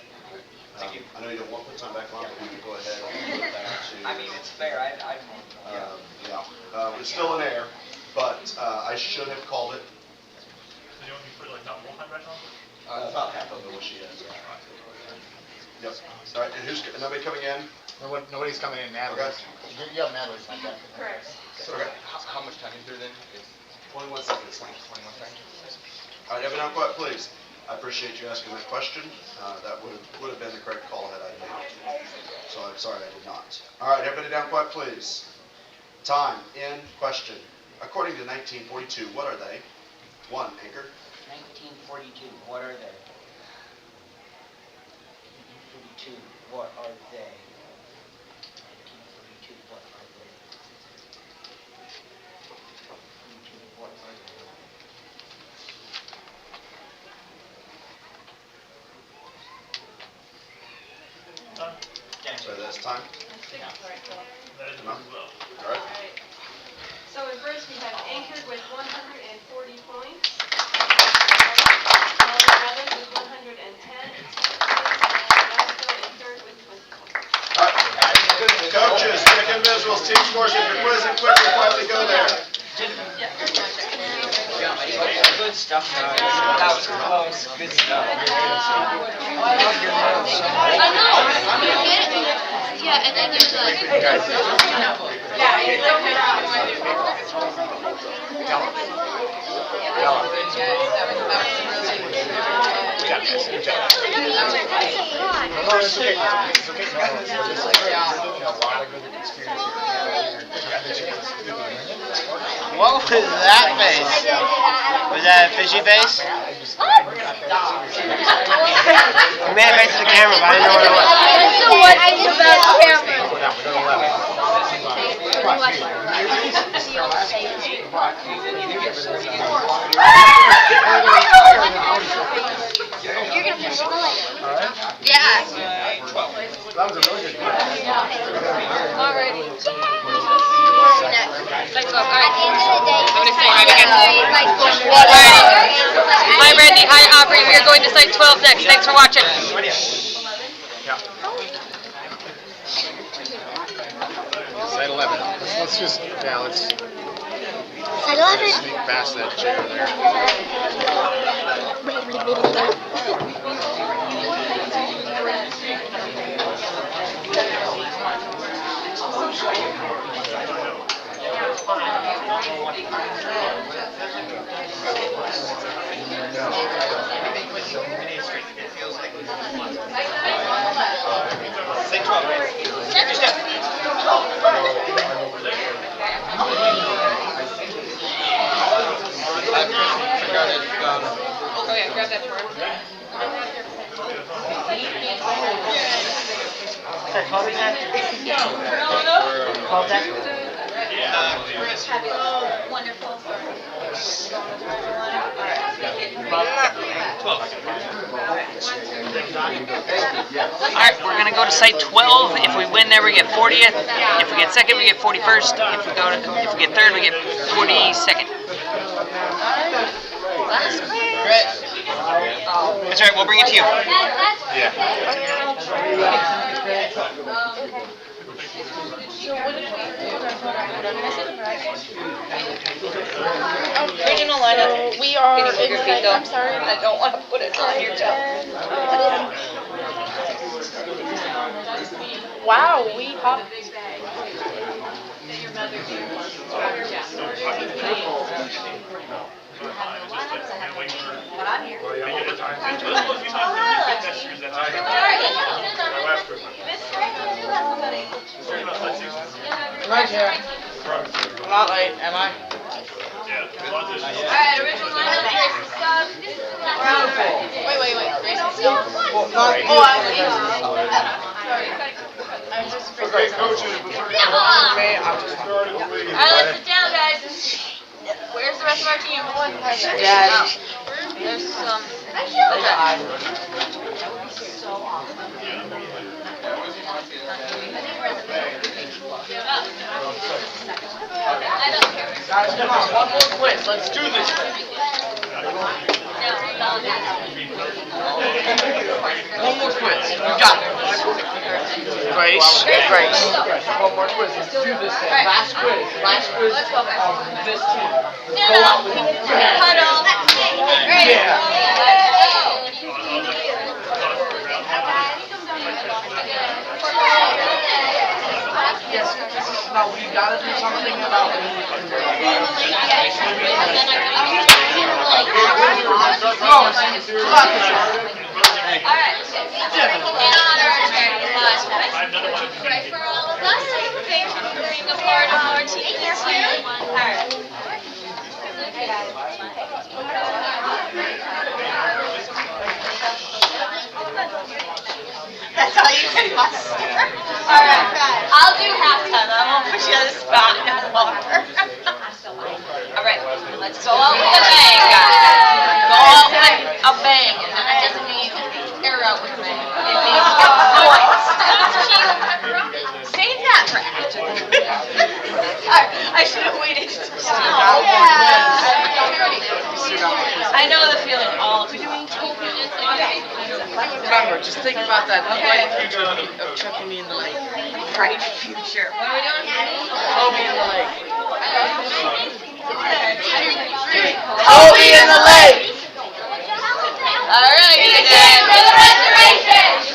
F: Thank you.
O: I know you don't want to put time back on, but we can go ahead and put that to.
F: I mean, it's fair.
O: It's still in air, but I should have called it.
L: So you want me to put like not full time back on?
O: About half of it, what she has. Yep. All right, and nobody coming in?
L: Nobody's coming in, Natalie.
O: Okay.
L: You have Natalie's like that.
K: Correct.
D: So
O: Okay.
D: how much time is there then? It's
O: 21 seconds.
D: 21 seconds.
O: All right, everyone quiet, please. I appreciate you asking that question. That would have been the correct call had I made it. So I'm sorry I did not. All right, everybody down quiet, please. Time in question. According to 1942, what are they? 1, Anchor.
J: 1942, what are they? 1942, what are they? 1942, what are they? 1942, what are they?
O: So that's time.
L: That is
O: No.
L: well.
O: All right.
E: So in first we have Anchored with 140 points. Melville Brothers with 110 in second place, and Vasco in third with 20 points.
O: Coaches, Nick and Visuals, team scores, if you're quizzing quickly, quietly go there.
M: Good stuff. That was close. Good stuff.
B: Yeah, and then there's like...
I: What was that face? Was that a fishy face? You made a face to the camera, but I didn't know what it was.
B: So what I did about camera? You're gonna finish it later. Yeah.
O: That was a really good one.
B: Already.
P: Let's go. All
B: At
P: right.
B: the end of the day,
P: I'm gonna say hi again.
B: like,
P: Hi, Randy. Hi, Aubrey. We are going to site 12 next. Thanks for watching.
O: Side 11. Let's just, let's
B: Side 11.
O: sneak past that chair there.
F: Say 12.
P: Oh yeah, grab that board.
B: Wonderful.
P: Alright, we're gonna go to site 12. If we win there, we get 40th. If we get second, we get 41st. If we get third, we get 42nd.
I: Great.
P: That's right, we'll bring it to you.
M: Regional lineup. We are in site, I'm sorry, I don't want to put it on your toe. Wow, we hopped. Right here. I'm not late, am I?
B: Alright, original lineup, Grace is sub.
M: Wait. Grace is still.
I: Well, not you.
M: I'm just
O: Okay, coaches, between me, I'm just starting to leave.
B: Alright, let's sit down, guys. Where's the rest of our team?
M: Yeah.
B: There's some.
I: Guys, come on, one more quiz. Let's do this thing. One more quiz. You got it. Grace. One more quiz. Let's do this thing. Last quiz. This team. Go out with it.
B: Huddle.
I: Yes, no, we gotta do something about it.
B: In honor of for all of us, thanks for being a part of our team this year.
M: That's all you can muster.
B: Alright,
M: I'll do halftime. I won't put you on the spot no more. Alright, let's go out with a bang, guys. Go out with a bang. And that doesn't mean air out with a bang. It means get points. Save that for
C: I should have waited. I know the feeling all too well.
I: Remember, just think about that bright future of chucking me in the lake.
C: Bright future. What are we doing?
I: Toby in the lake.
C: Toby in the lake. All right, again. For the restoration.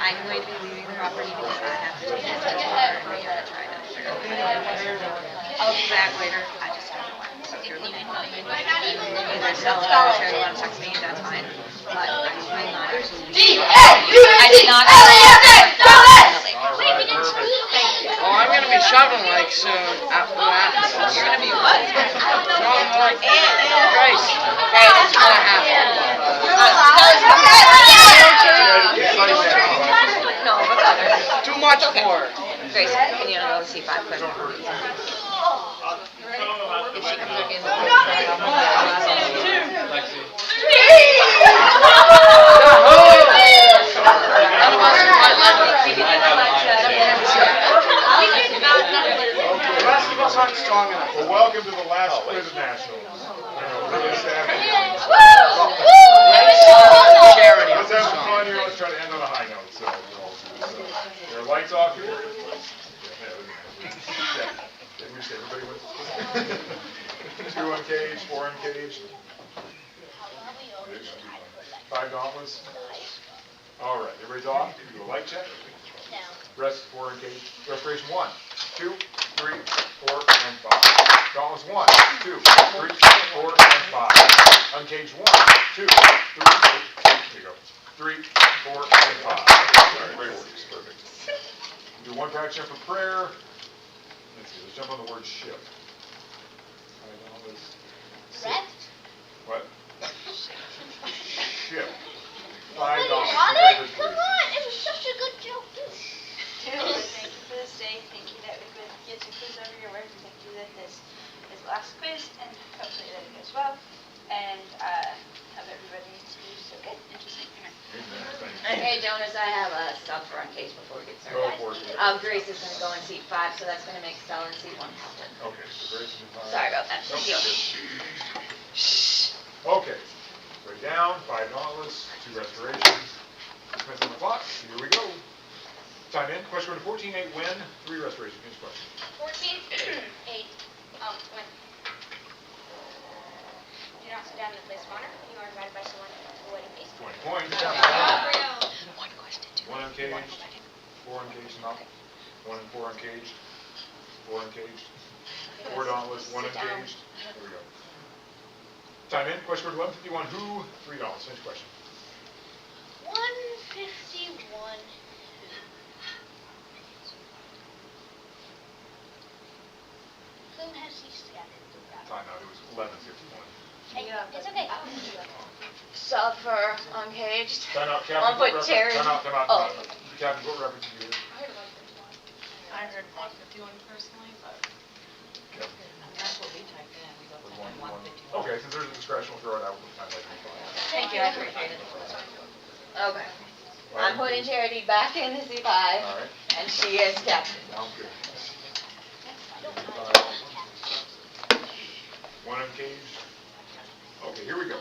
C: I'm going to be leaving the property because I have to take it to the car and we're gonna try to figure out what I'll be back later. I just don't know when. So if you're looking for me, either sell it or if you want to text me, that's fine. But I will not actually leave. I did not.
I: Oh, I'm gonna be shoveling like soon. After that.
C: You're gonna be what?
I: Shoveling like Grace. It's gonna happen.
C: No, but others.
I: Too much for her.
C: Grace, can you go see if I put if she comes back in.
G: The rest of us aren't strong enough. Well, welcome to the last quiz of Nationals.
I: Charity.
G: Let's have some fun here. Let's try to end on a high note. So, there are lights off here. We just everybody wins. 2 uncaged, 4 uncaged. $5. All right, everybody's off. We do a light check. Rest 4 uncaged. Restoration 1, 2, 3, 4, and 5. Gauntlets 1, 2, 3, 4, and 5. Uncaged 1, 2, 3, there you go. 3, 4, and 5. Sorry, very works. Perfect. Do 1 practice jump for prayer. Let's see, let's jump on the word ship.
B: Wrecked?
G: What? Ship. $5.
B: Got it? Come on, it was such a good joke.
E: Thank you for this day. Thank you that we could get to quiz over your work. Thank you that this is the last quiz, and hopefully that it goes well. And have everybody to be so good. Interesting.
C: Hey Jonas, I have a sub for uncaged before we get started.
G: Go for it.
C: Grace is going to go in seat 5, so that's going to make Stella in seat 1 happen.
G: Okay, so Grace is in
C: Sorry about that.
G: Nope,
C: Deal.
G: Okay, right down, $5, 2 restorations. Depends on the clock. Here we go. Time in. Question number 14, 8 win, 3 restorations. Next question.
E: 14, 8, win. Do not sit down in the place of honor. You are invited by someone to the wedding feast.
G: 20 points. 1 uncaged, 4 uncaged, not 1 and 4 uncaged, 4 uncaged, 4 dauntless, 1 uncaged. There we go. Time in. Question number 1151. Who? $3. Next question.
B: 151. Who has these scattered throughout?
G: Time out. It was 1151.
B: Hey, it's okay.
C: Sub for uncaged.
G: Time out,
C: I'll
G: Captain.
C: put
G: What
C: Terry.
G: Time out.
C: Oh.
G: Captain, what reference did you hear?
K: I heard 151 personally, but that's what we typed in. We both typed in 151.
G: Okay, since there's a discretion, we'll throw it out. I'd like to be fine.
C: Thank you, I appreciate it. Okay. I'm putting Charity back in the C5,
G: Alright.
C: and she is captain.
G: Sounds good. 1 uncaged. Okay, here we go.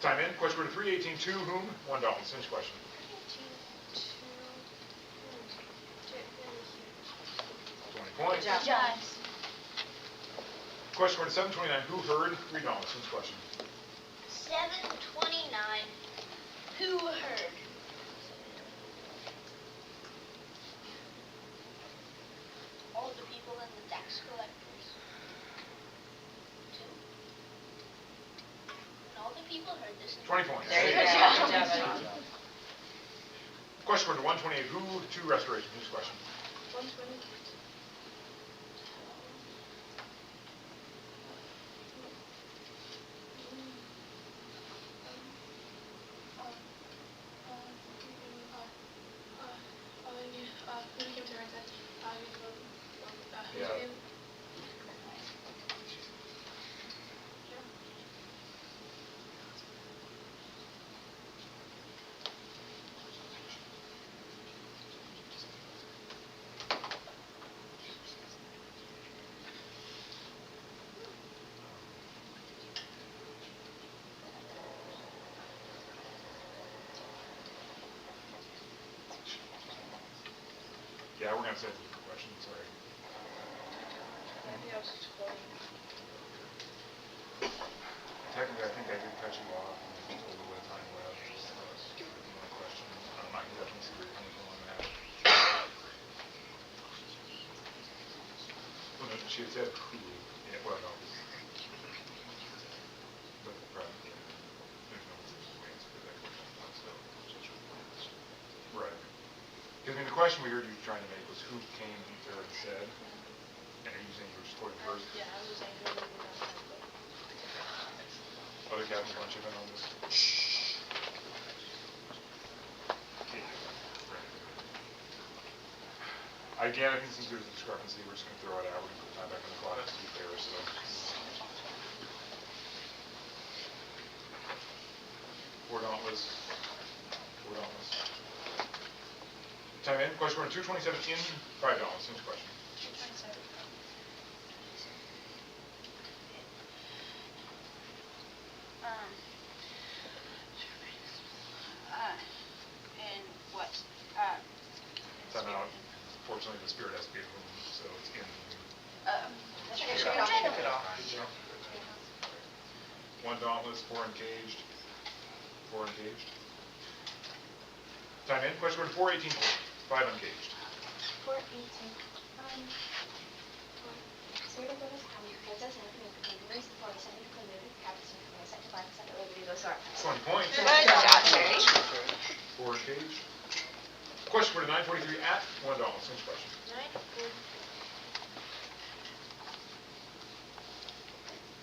G: Time in. Question number 318. To whom? $1. Finish question. 20 points.
B: Good job.
G: Question number 729. Who heard? $3. Finish question.
B: 729. Who heard? All the people in the tax collectors. 2. And all the people heard this.
G: 20 points.
C: There you go.
B: Good
C: job.
G: Question number 128. Who? To restoration. Finish question.
K: 120.
G: might say it's a different question, sorry. Technically, I think I did cut you off and there's a little bit of time left. More questions. I can definitely see where you're coming from on that. Well, no, she had said who. Yeah, well, no. But probably, there's no answer to that question. So, right. Because I mean, the question we heard you trying to make was who came to her and said, and are you saying you were just quoting first?
B: Yeah, I was saying who.
G: Other captains want to chip in on this? Again, I think since there's a discrepancy, we're just going to throw it out. We're going to put time back on the clock to be fair, so. Four dauntless. Time in. Question order 227 in 5 dauntless. Next question.
B: And what?
G: Time out. Fortunately, the spirit has to be in the room, so it's in the room.
B: Pick it off.
G: One dauntless, 4 uncaged. 4 uncaged. Time in. Question order 418. 5 uncaged.
B: 418. Spirit of Goodness, Princess Anthony, Congress, for the second committed, Captain, second life, second liberty, those are.
G: 20 points.
C: Good job, Jerry.
G: 4 uncaged. Question order 943 at 1 dauntless. Next question.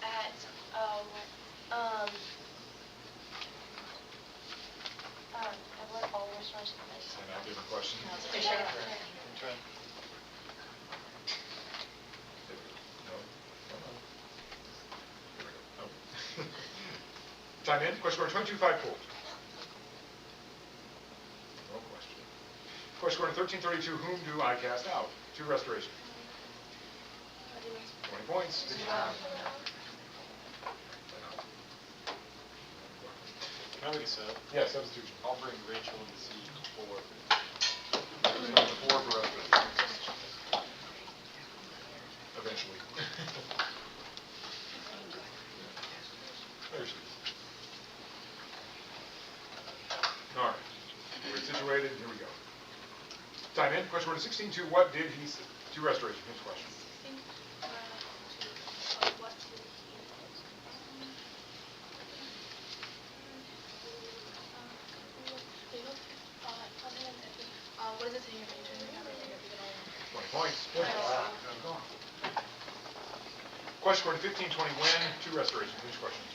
B: At, what all restaurants are
G: And now different question. No. Oh. Time in. Question order 225 pulled. No question. Question order 1332. Whom do I cast out? 2 restoration. 20 points. Good job.
H: Can I make a sub?
G: Yeah, substitution.
H: I'll bring Rachel and C for.
G: 4 for restoration. Eventually. There she is. All right. We're situated. Here we go. Time in. Question order 16-2. What did he say? 2 restoration. Next question.
B: What does it say in your picture?
G: 20 points. Question order 15-20. When? 2 restoration. Next question.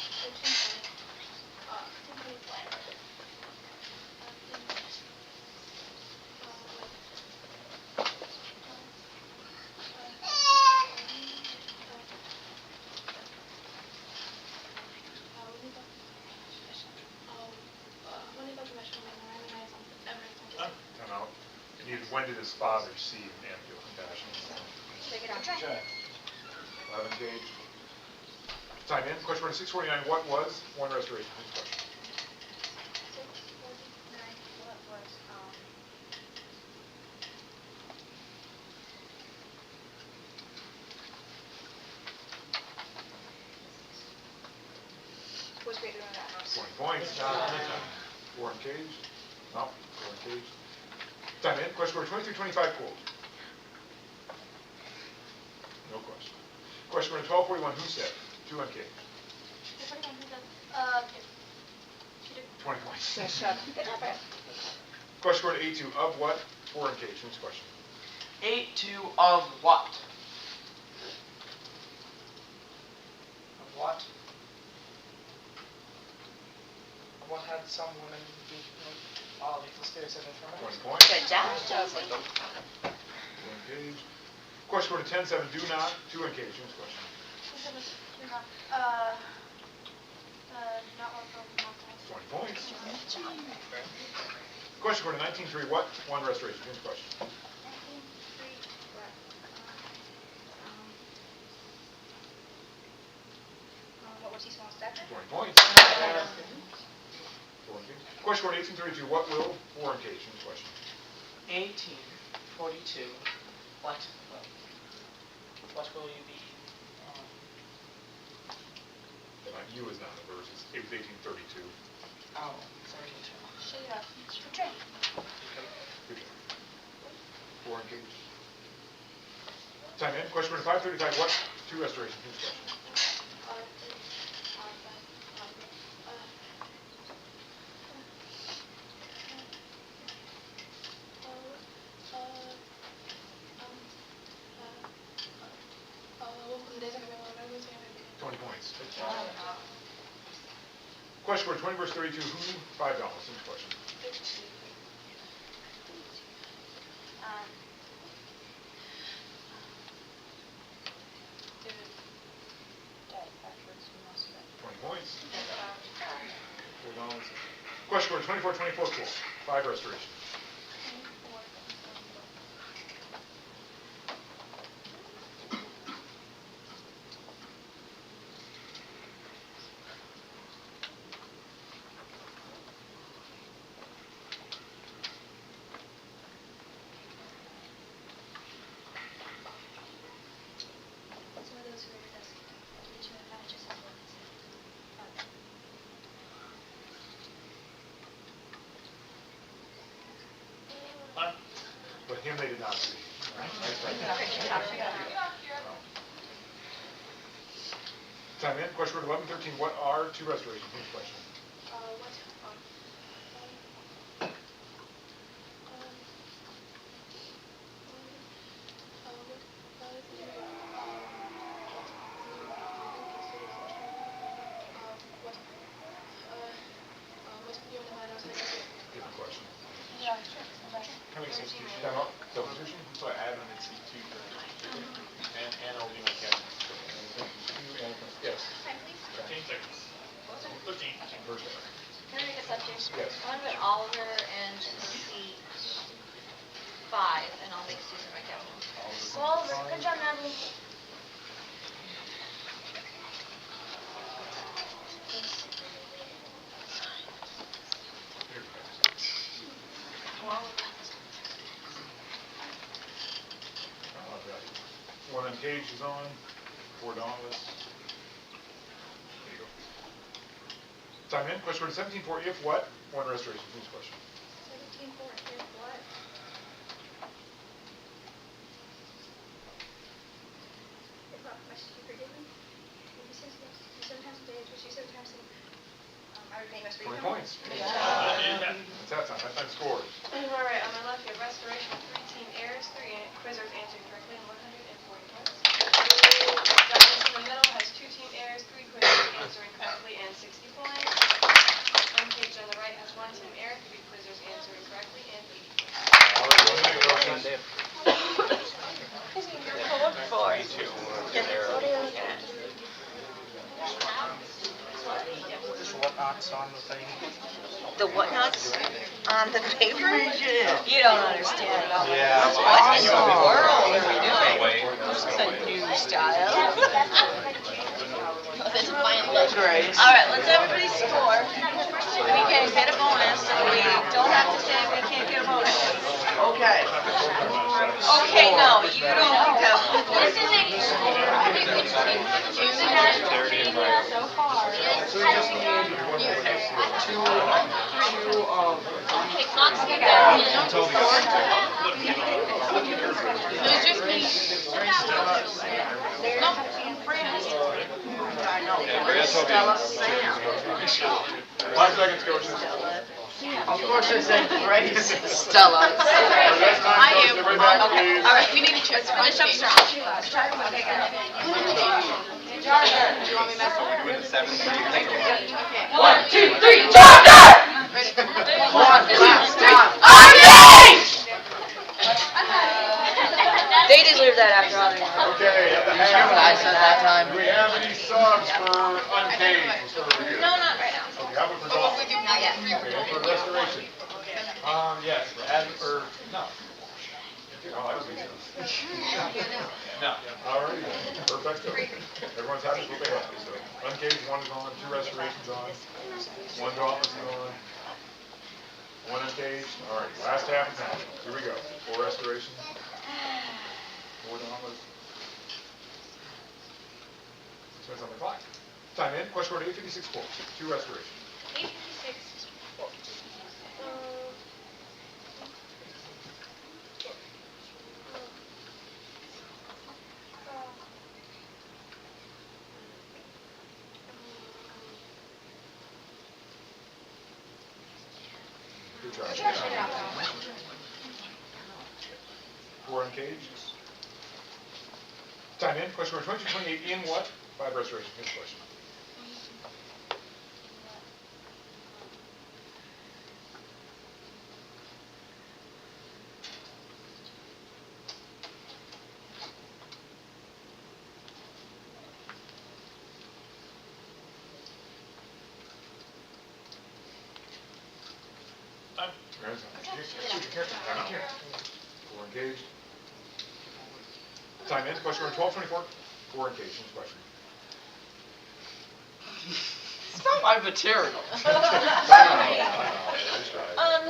G: Time out. You need, when did his father see and feel compassion?
B: Take it out.
G: 11 engaged. Time in. Question order 649. What was 1 restoration? Next question.
B: 649. What was, was greater than that house.
G: 20 points. 4 uncaged. No. 4 uncaged. Time in. Question order 2325 pulled. No question. Question order 1241. Who said? 2 uncaged. 20 points.
C: Yeah, shut up.
G: Question order 82. Of what? 4 uncaged. Next question.
N: 8-2 of what? Of what? Of what had some women be, leave the stairs in front of
G: 20 points.
C: Good job.
G: 4 uncaged. Question order 10-7. Do not. 2 uncaged. Next question.
B: Not one broken, not
G: 20 points. Question order 19-3. What? 1 restoration. Next question.
B: What was he small step?
G: 20 points. 4 uncaged. Question order 1832. What will? 4 uncaged. Next question.
N: 1842
J: What? What will you be?
G: You was not the versus. It was 1832.
J: Oh, 32.
B: Shut it up. Good job.
G: Good job. 4 engaged. Time in. Question number 535. What two restoration? Who's question? Question for 20 verse 32, who? $5. Who's question? Points. $4. Question for 24, 24, 5 restoration. But him they did not see. Time in. Question word 11, 13. What are two restorations? Who's question? Different question.
L: How many substitutions?
G: Substitution?
L: So I add them in C2 and I'll be my captain.
G: Yes.
L: 15 seconds. 13.
G: First
B: Can I make a substitution?
G: Yes.
B: I want to put Oliver in C5, and I'll make Susan my captain. Oliver, good job, Natalie.
G: One uncaged is on. $4. There you go. Time in. Question word 17 for if what? One restoration. Who's question?
B: 17 for if what? If what must be forgiven? If he sins against you 7 times a day, which you 7 times a day. I repay must be
G: 20 points.
B: Yeah.
G: It's that time. That time scores.
E: Alright, on my left we have restoration of 3 team errors, 3 quizzers answering correctly, and 140 points. Douglas in the middle has 2 team errors, 3 quizzers answering correctly, and 60 points. Uncaged on the right has 1 team error, 3 quizzers answering correctly, and 80 points.
I: Whatnots on the thing?
C: The whatnots on the paper?
P: You don't understand.
I: Yeah.
P: What in the world are we doing? This is a new style.
B: This is my look.
P: Alright, let's everybody score. We can get a bonus, so we don't have to say we can't get a bonus.
J: Okay.
P: Okay, no, you don't go.
B: This is a so far.
I: So we just need two
B: Not together.
I: It's just me.
J: Stella Sam.
G: 5 seconds, coaches.
J: Of course I said Grace Stella.
B: I do.
G: Everybody back, please.
B: Alright, we need to finish up strong. Okay, do you want me to mess with
D: Doing the 7-3.
J: 1, 2, 3, Charger! Last time.
P: They deserve that after all.
G: Okay, at the
J: You hear what I said that time?
G: do we have any subs for uncaged? We'll start over here.
P: No, not right now.
G: Okay, how about for golf?
B: Not yet.
G: Okay, for restoration. Yes, or, no. Oh, that was easy.
F: No.
G: All right, perfecto. Everyone's happy with what they have, so uncaged 1 is on, 2 restorations on, 1 golf is on, 1 uncaged. All right, last half of match. Here we go. 4 restorations.
Q: 4 Dauntless. 6 minutes on the clock. Time in. Question order 856 quote. 2 restoration.
B: 856 quote.
Q: Good try. 4 uncaged. Time in. Question number 2228. In what? 5 restoration. Finish question. Time. Time out. 4 engaged. Time in. Question number 1224. 4 engaged. Finish question.
M: It's not my material.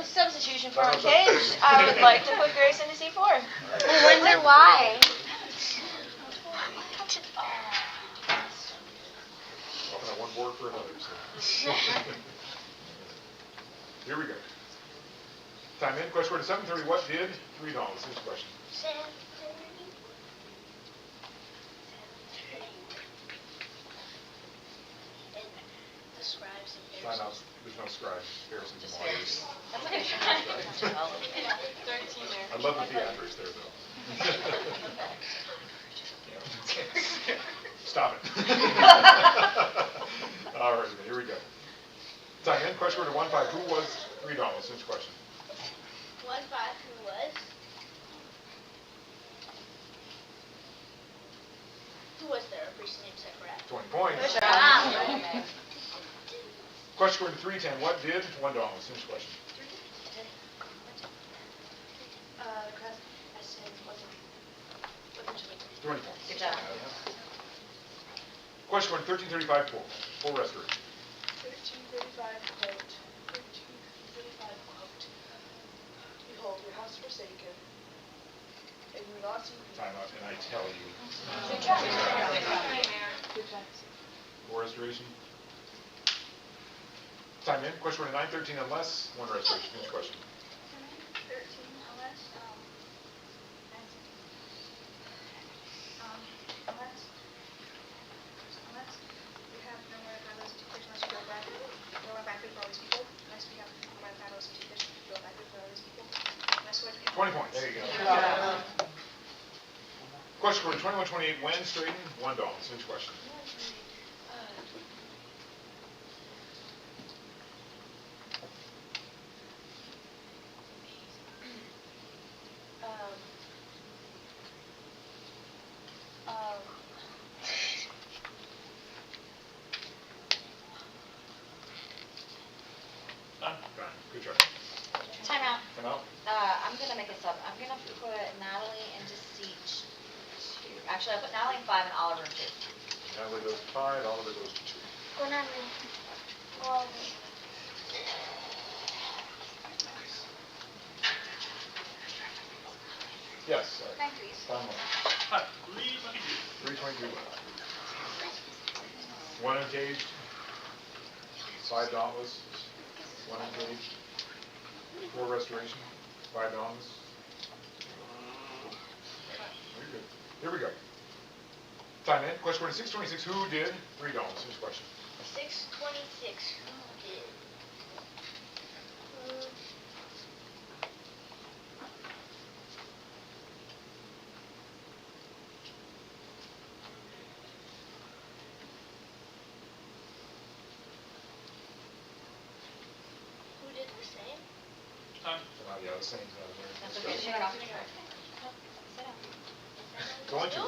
R: Substitution for uncaged. I would like to put Grace into C4.
B: I wonder why.
Q: Often on one board for another. So. Here we go. Time in. Question order 730. What did $3? Finish question.
B: 730. The scribes and
Q: Time out. There's no scribes. Pharisees and lawyers.
R: That's okay.
E: 13 there.
Q: I love the theatrics there, though. Stop it. All right, here we go. Time in. Question order 15. Who was $3? Finish question.
B: 15. Who was? Who was there? Priest name set correct.
Q: 20 points.
B: Wow.
Q: Question order 310. What did $1? Finish question.
B: The crest, I said, wasn't
Q: 20 points.
R: Good job.
Q: Question order 1335. Full restoration.
K: 1335 quote. 1335 quote. Behold, your house forsaken, and you not see.
Q: Time out, and I tell you.
K: Good job. Good job.
Q: Full restoration. Time in. Question order 913 unless 1 restoration. Finish question.
B: 13 unless, unless we have no more than 5,000 teachers, unless we go back, no more back for all these people, unless we have no more than 5,000 teachers, go back for all these people, unless what.
Q: 20 points. There you go. Question order 2128. When straighten $1? Finish question. Good job.
R: Time out.
Q: Time out.
R: I'm going to make a sub. I'm going to put Natalie into seat 2. Actually, I'll put Natalie in 5 and Oliver in 2.
Q: Natalie goes to 5. Oliver goes to 2.
B: Go on me. Well,
Q: Yes.
B: Hi, please.
Q: Time on. 322 left. 1 uncaged. 5 dauntless. 1 uncaged. 4 restoration. 5 dauntless. Very good. Here we go. Time in. Question order 626. Who did $3? Finish question.
B: 626. Who did? Who did the same?
Q: Yeah, the same.
R: That's okay. Shut it off.
Q: Going to.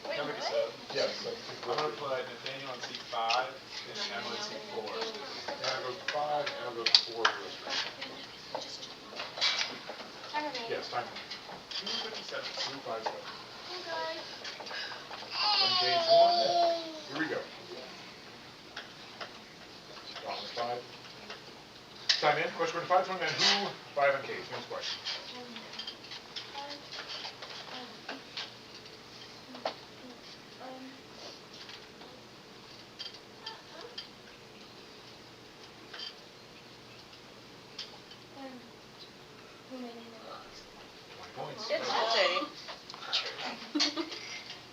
B: Wait,
F: Number
B: what?
F: 7.
Q: Yes.
F: I'm going to put Nathaniel on seat 5 and Emily on seat 4.
Q: Anna goes to 5. Anna goes to 4 for restoration.
B: Time remaining.
Q: Yes, time.
F: 257.
Q: 257.
B: Okay.
Q: Uncaged 1. Here we go. Dauntless 5. Time in. Question order 529. Who? 5 uncaged. Next question. Points.
C: It's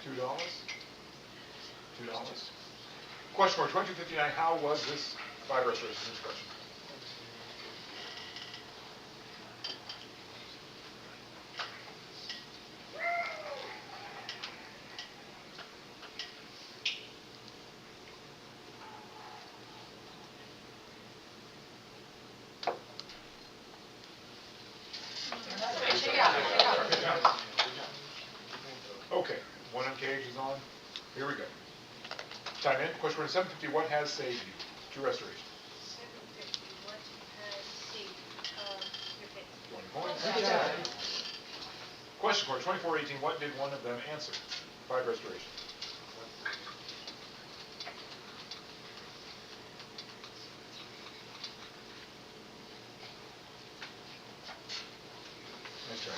C: $2.
Q: $2. Question for 2259, how was this 5 restoration? Next question. Okay, 1 uncaged is on. Here we go. Time in. Question for 750, what has saved you? 2 restoration.
E: 750, what has saved your face?
Q: 20 points. Question for 2418, what did one of them answer? 5 restoration. Nice try.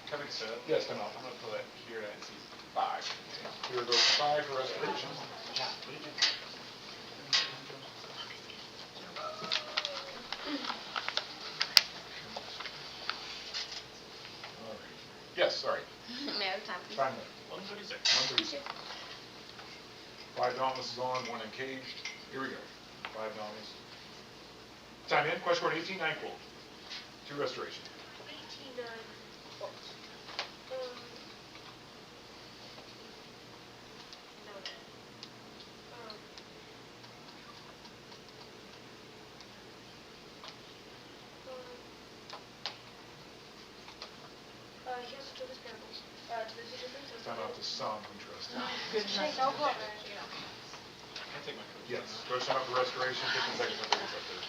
G: Kevin said.
Q: Yes, come on.
G: I'm gonna put here and see 5.
Q: Here goes 5 for restoration. Yes, sorry. Time limit.
G: 136.
Q: 136. 5 dollars is on, 1 uncaged. Here we go. $5. Time in. Question 18, 9 quote. 2 restoration.
E: 18 quotes. He also told us parables. There's a difference.
Q: Time out to some interesting.
E: No book.
G: Can I take my coat?
Q: Yes. Question up for restoration. 15 seconds until it gets up there.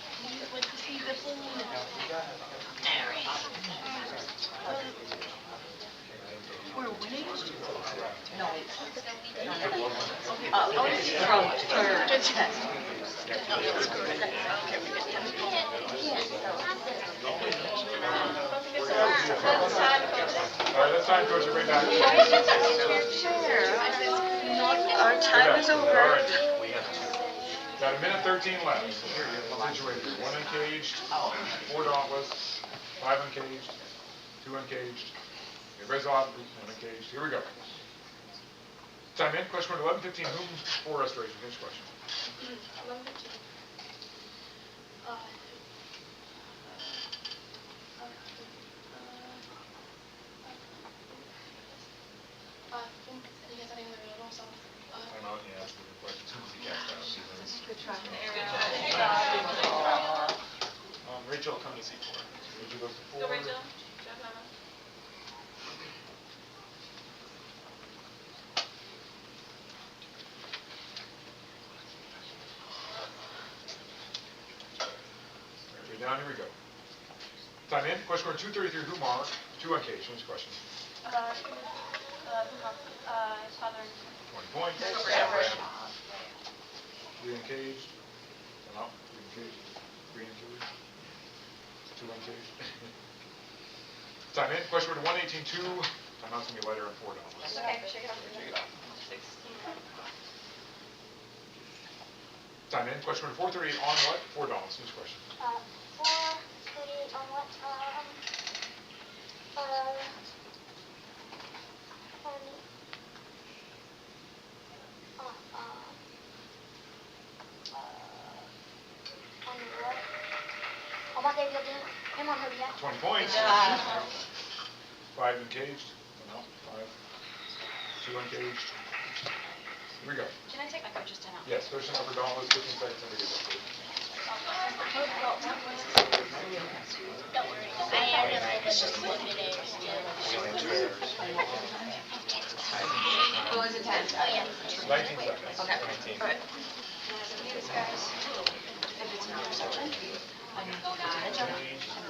C: We're winning? No, it's from
Q: That's time, Coach. Bring back.
C: Our time is over.
Q: All right. Got a minute 13 left. Situated. 1 uncaged, 4 dauntless, 5 uncaged, 2 uncaged. Everybody's off. 1 uncaged. Here we go. Time in. Question 11:15. Whom for restoration? Next question.
E: 11:15.
Q: I'm out. Yeah, that's a good question. As soon as he cast out, he wins.
C: Good try.
G: Rachel, come to seat 4.
Q: Rachel goes to 4.
E: Go, Rachel. Jeff, Mama.
Q: Okay, down. Here we go. Time in. Question 233. Whom are 2 uncaged? Next question.
E: Father.
Q: 20 points. 3 uncaged. No, 3 uncaged. 3 uncaged. 2 uncaged. Time in. Question 118.2. Time out's going to be lighter on $4.
E: That's okay. Shake it off. 16.
Q: Time in. Question 438. On what? $4. Next question.
B: 4:38 on what? On what day of the day? Him on her yet?
Q: 20 points. 5 uncaged. No, 5. 2 uncaged. Here we go.
R: Can I take my coach's tin out?
Q: Yes, question number $, 15 seconds until we get up there.
B: Don't worry. I am going to just look at it.
C: What was it, 10?
B: Oh, yeah.
Q: 19 seconds.
C: Okay.
Q: 19.
C: All right.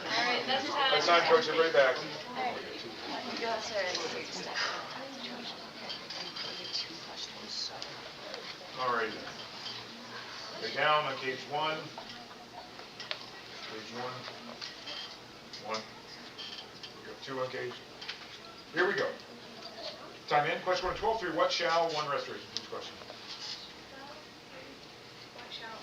E: Alright, that's time.
Q: That's time, Coach. Everybody back. All right. Lay down on cage 1. Cage 1. 1. We got 2 uncaged. Here we go. Time in. Question 12:3. What shall 1 restoration? Who's question?
E: Watch out.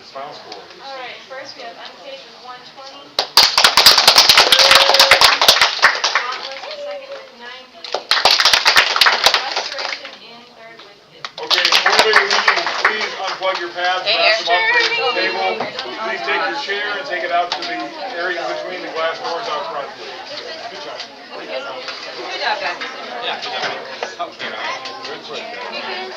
Q: Final score.
E: Alright, first we have Uncaged with 120. Dauntless in second with 90. Restoration in third with 50.
Q: Okay, before you leave, please unplug your pads, wrap them up, bring them to the table. Please take your chair and take it out to the area between the glass doors out front, please. Good job.
R: Good job, guys.
F: Yeah, good job.
Q: Good quick, guys.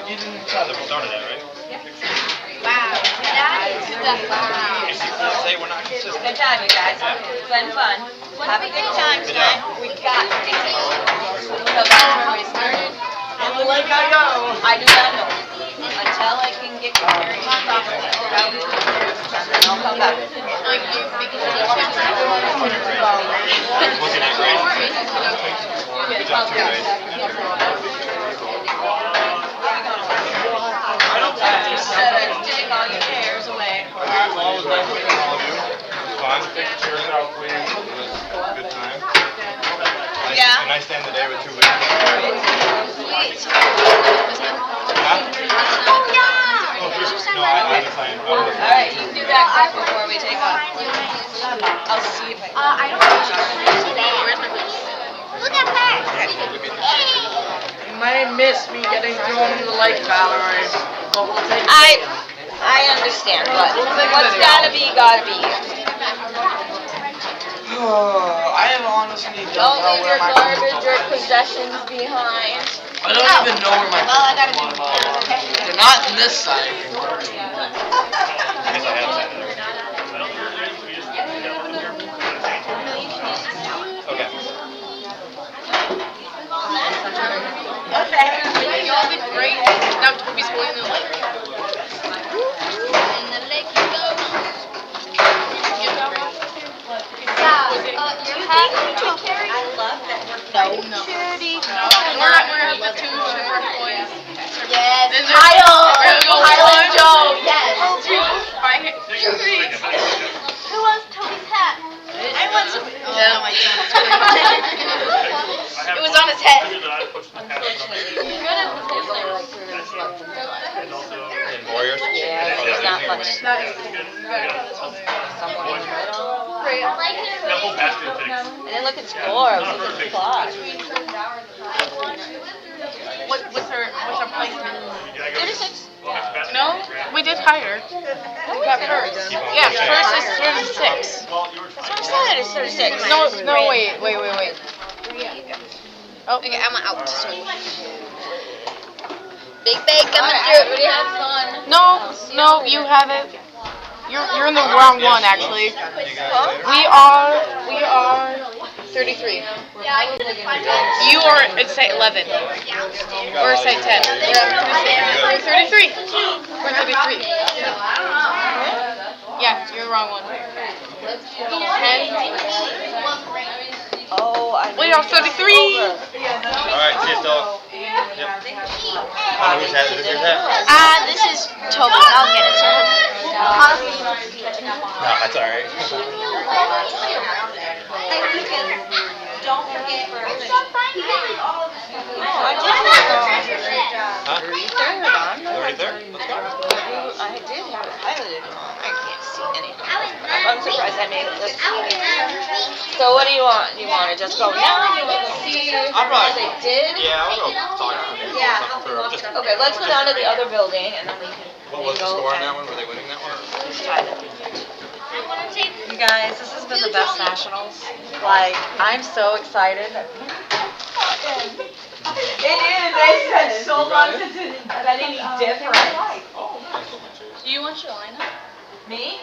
F: You didn't tell them we started that, right?
R: Wow.
F: Say we're not consistent.
R: Good time, you guys. It's been fun. Have a good time tonight. We got it. So that's where we started. And the lake I go. I do not know. Until I can get carried properly. And then I'll come back.
F: Looking at Grace. Good job, too, Grace.
R: Take all your chairs away.
F: Well, it was nice meeting all of you. It was fun.
Q: Take the chairs out, please.
F: It was a good time.
R: Yeah.
F: A nice end of the day with 2 weeks.
R: Sweet.
F: Huh?
B: Oh,
F: No, I was playing.
R: Alright, you can do that quick before we take off. I'll see if I can.
B: I don't know. Look at that.
M: You might miss me getting thrown into the lake, Valerie, but we'll take it.
R: I understand, but what's gotta be, gotta be.
M: I have honestly
R: Don't leave your garbage or possessions behind.
M: I don't even know where my They're not in this side.
F: I guess I have said it. Okay.
R: Okay.
K: Y'all did great. Now Toby's going in the lake.
B: In the lake you go. Yeah, you have to carry.
R: I love that we're
B: No.
K: We're gonna have the two super boys.
B: Yes.
K: Then there's-
B: Kyle.
K: we're gonna go
B: Kyle and
K: one,
B: Joe. Yes.
K: two, right here. 2 3.
B: Who wants Toby's hat?
K: I want some. Oh my God. It was on his head.
F: And Warriors?
R: Yeah,
F: Oh,
R: there's not
F: yeah.
R: much. Someone in the middle. I didn't look at score, I was looking at the clock.
K: What's our placement?
R: 36.
K: No, we did higher. We got first. Yeah, first is 36.
R: That's what I said, it's 36.
K: No, wait. Oh, okay, I'm out.
B: Big bag coming through. Everybody have fun.
K: No, you have it. You're in the wrong one, actually.
B: Huh?
K: We are 33. You are at site 11. We're site 10. We're 33. We're 33. Yeah, you're the wrong one. 10.
R: Oh, I
K: We are 33.
F: Alright, see you, Stella. Yep. Whose hat is this? Your hat?
B: This is Toby. I'll get it.
F: No, that's alright.
R: Don't forget for
F: Huh? 33rd? Let's go.
R: I did have it highlighted. I can't see anything. I'm surprised I made it this far. So what do you want? You want to just go now? You want to see
F: I'll
R: how
F: probably,
R: they did?
F: yeah, I'll go talk to them.
R: Yeah.
F: Just,
R: Okay, let's go down to the other building and then we can
F: what was the score on that one? Were they winning that one?
C: You guys, this has been the best Nationals. Like, I'm so excited.
R: It is. It's been so long since it's been any different.
K: Do you want your lineup?
R: Me?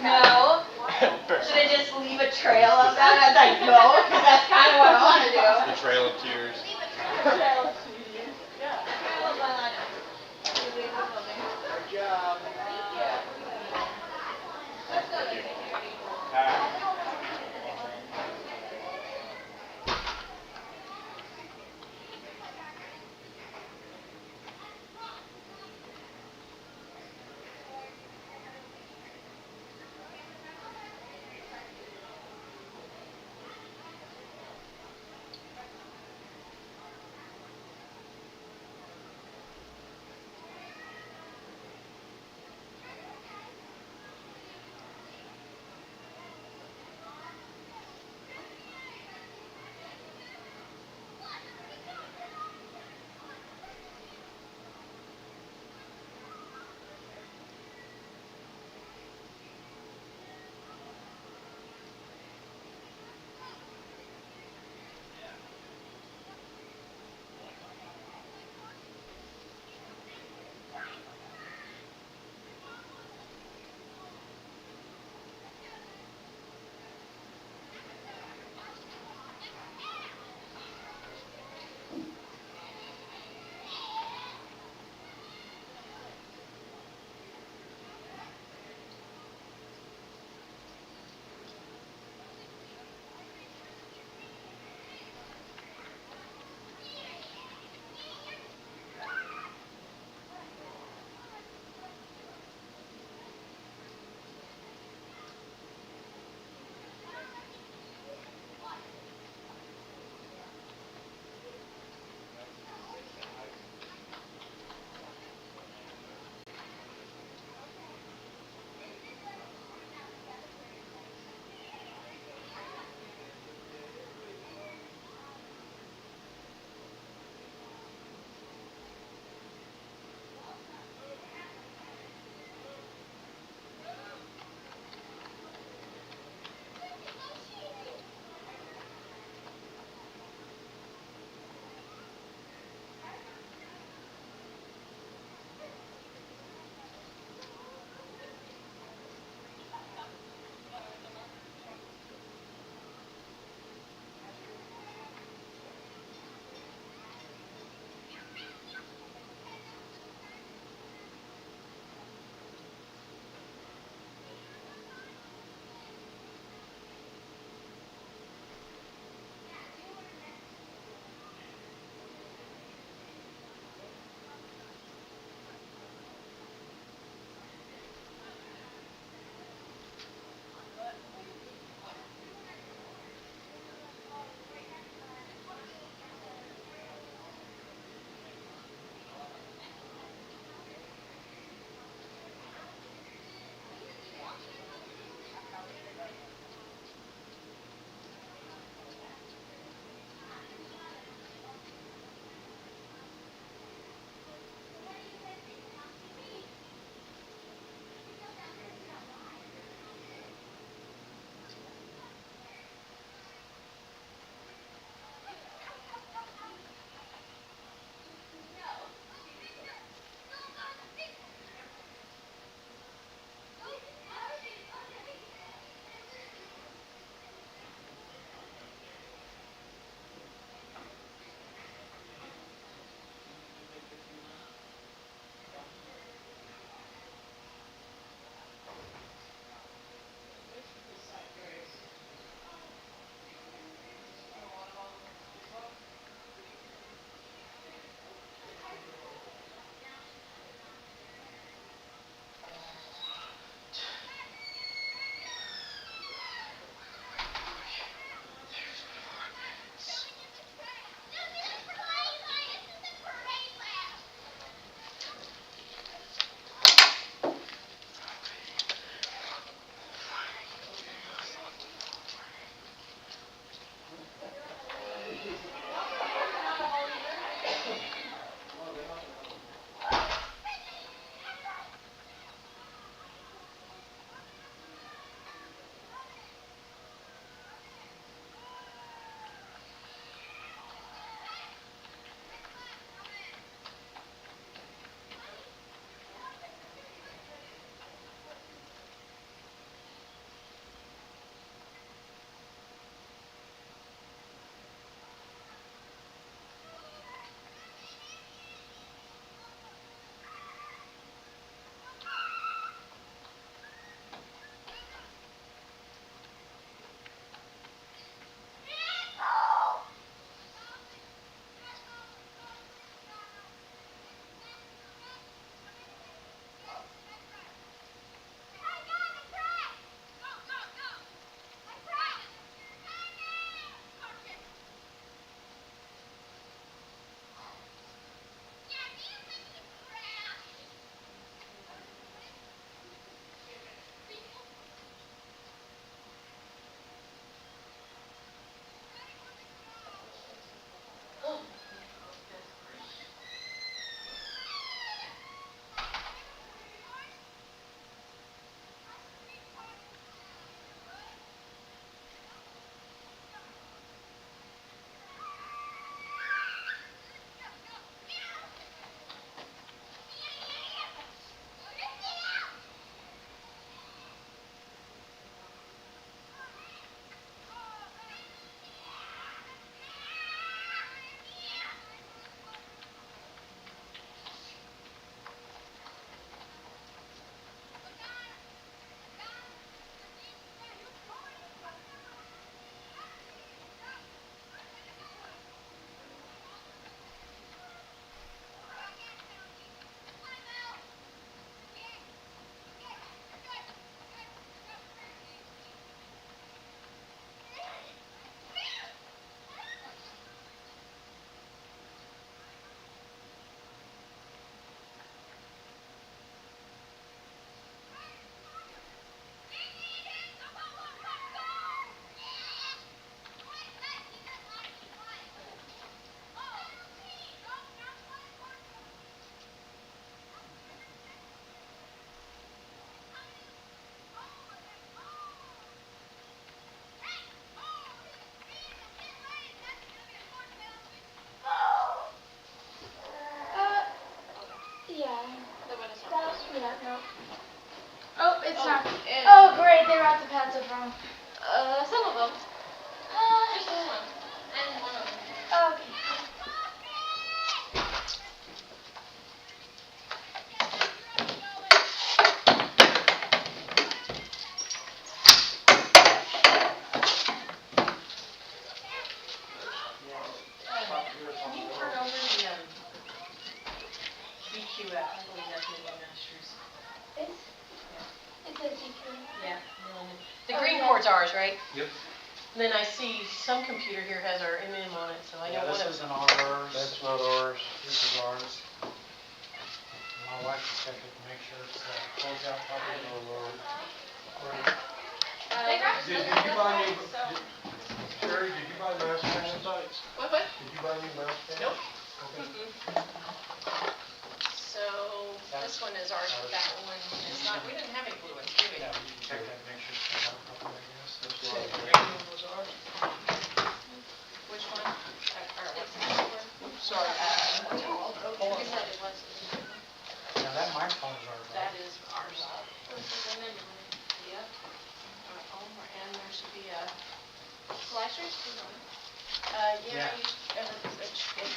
R: No. Should I just leave a trail of that as I go? Because that's kind of what I want to do.
F: The Trail of Tears.
B: brought the pads over home. Some of them.
E: Just one. And one of them.
B: Okay.
C: Can you turn over the BQF? I believe that's Midland Ministries.
B: It's a GQ.
C: Yeah. The green cord's ours, right?
L: Yep.
C: And then I see some computer here has our MM on it, so I know
L: Yeah,
C: one
L: this
C: of
L: isn't ours.
Q: That's not ours.
L: This is ours. My wife just checked it to make sure it's closed out properly.
Q: Did you buy me, Sherry, did you buy mouse pads?
K: What?
Q: Did you buy me mouse pads?
K: Nope.
Q: Okay.
K: So, this one is ours, but that one is not, we didn't have any blue ones, did we?
L: Yeah, you can check that, make sure it's closed out properly, I guess.
Q: That's
K: The
Q: right.
K: green one was ours. Which one? Or what's the next one? Sorry.
L: Now, that microphone is ours, right?
K: That is ours. Yep. And there should be a.
E: Flashers?
K: Yeah,
L: Yeah.
K: it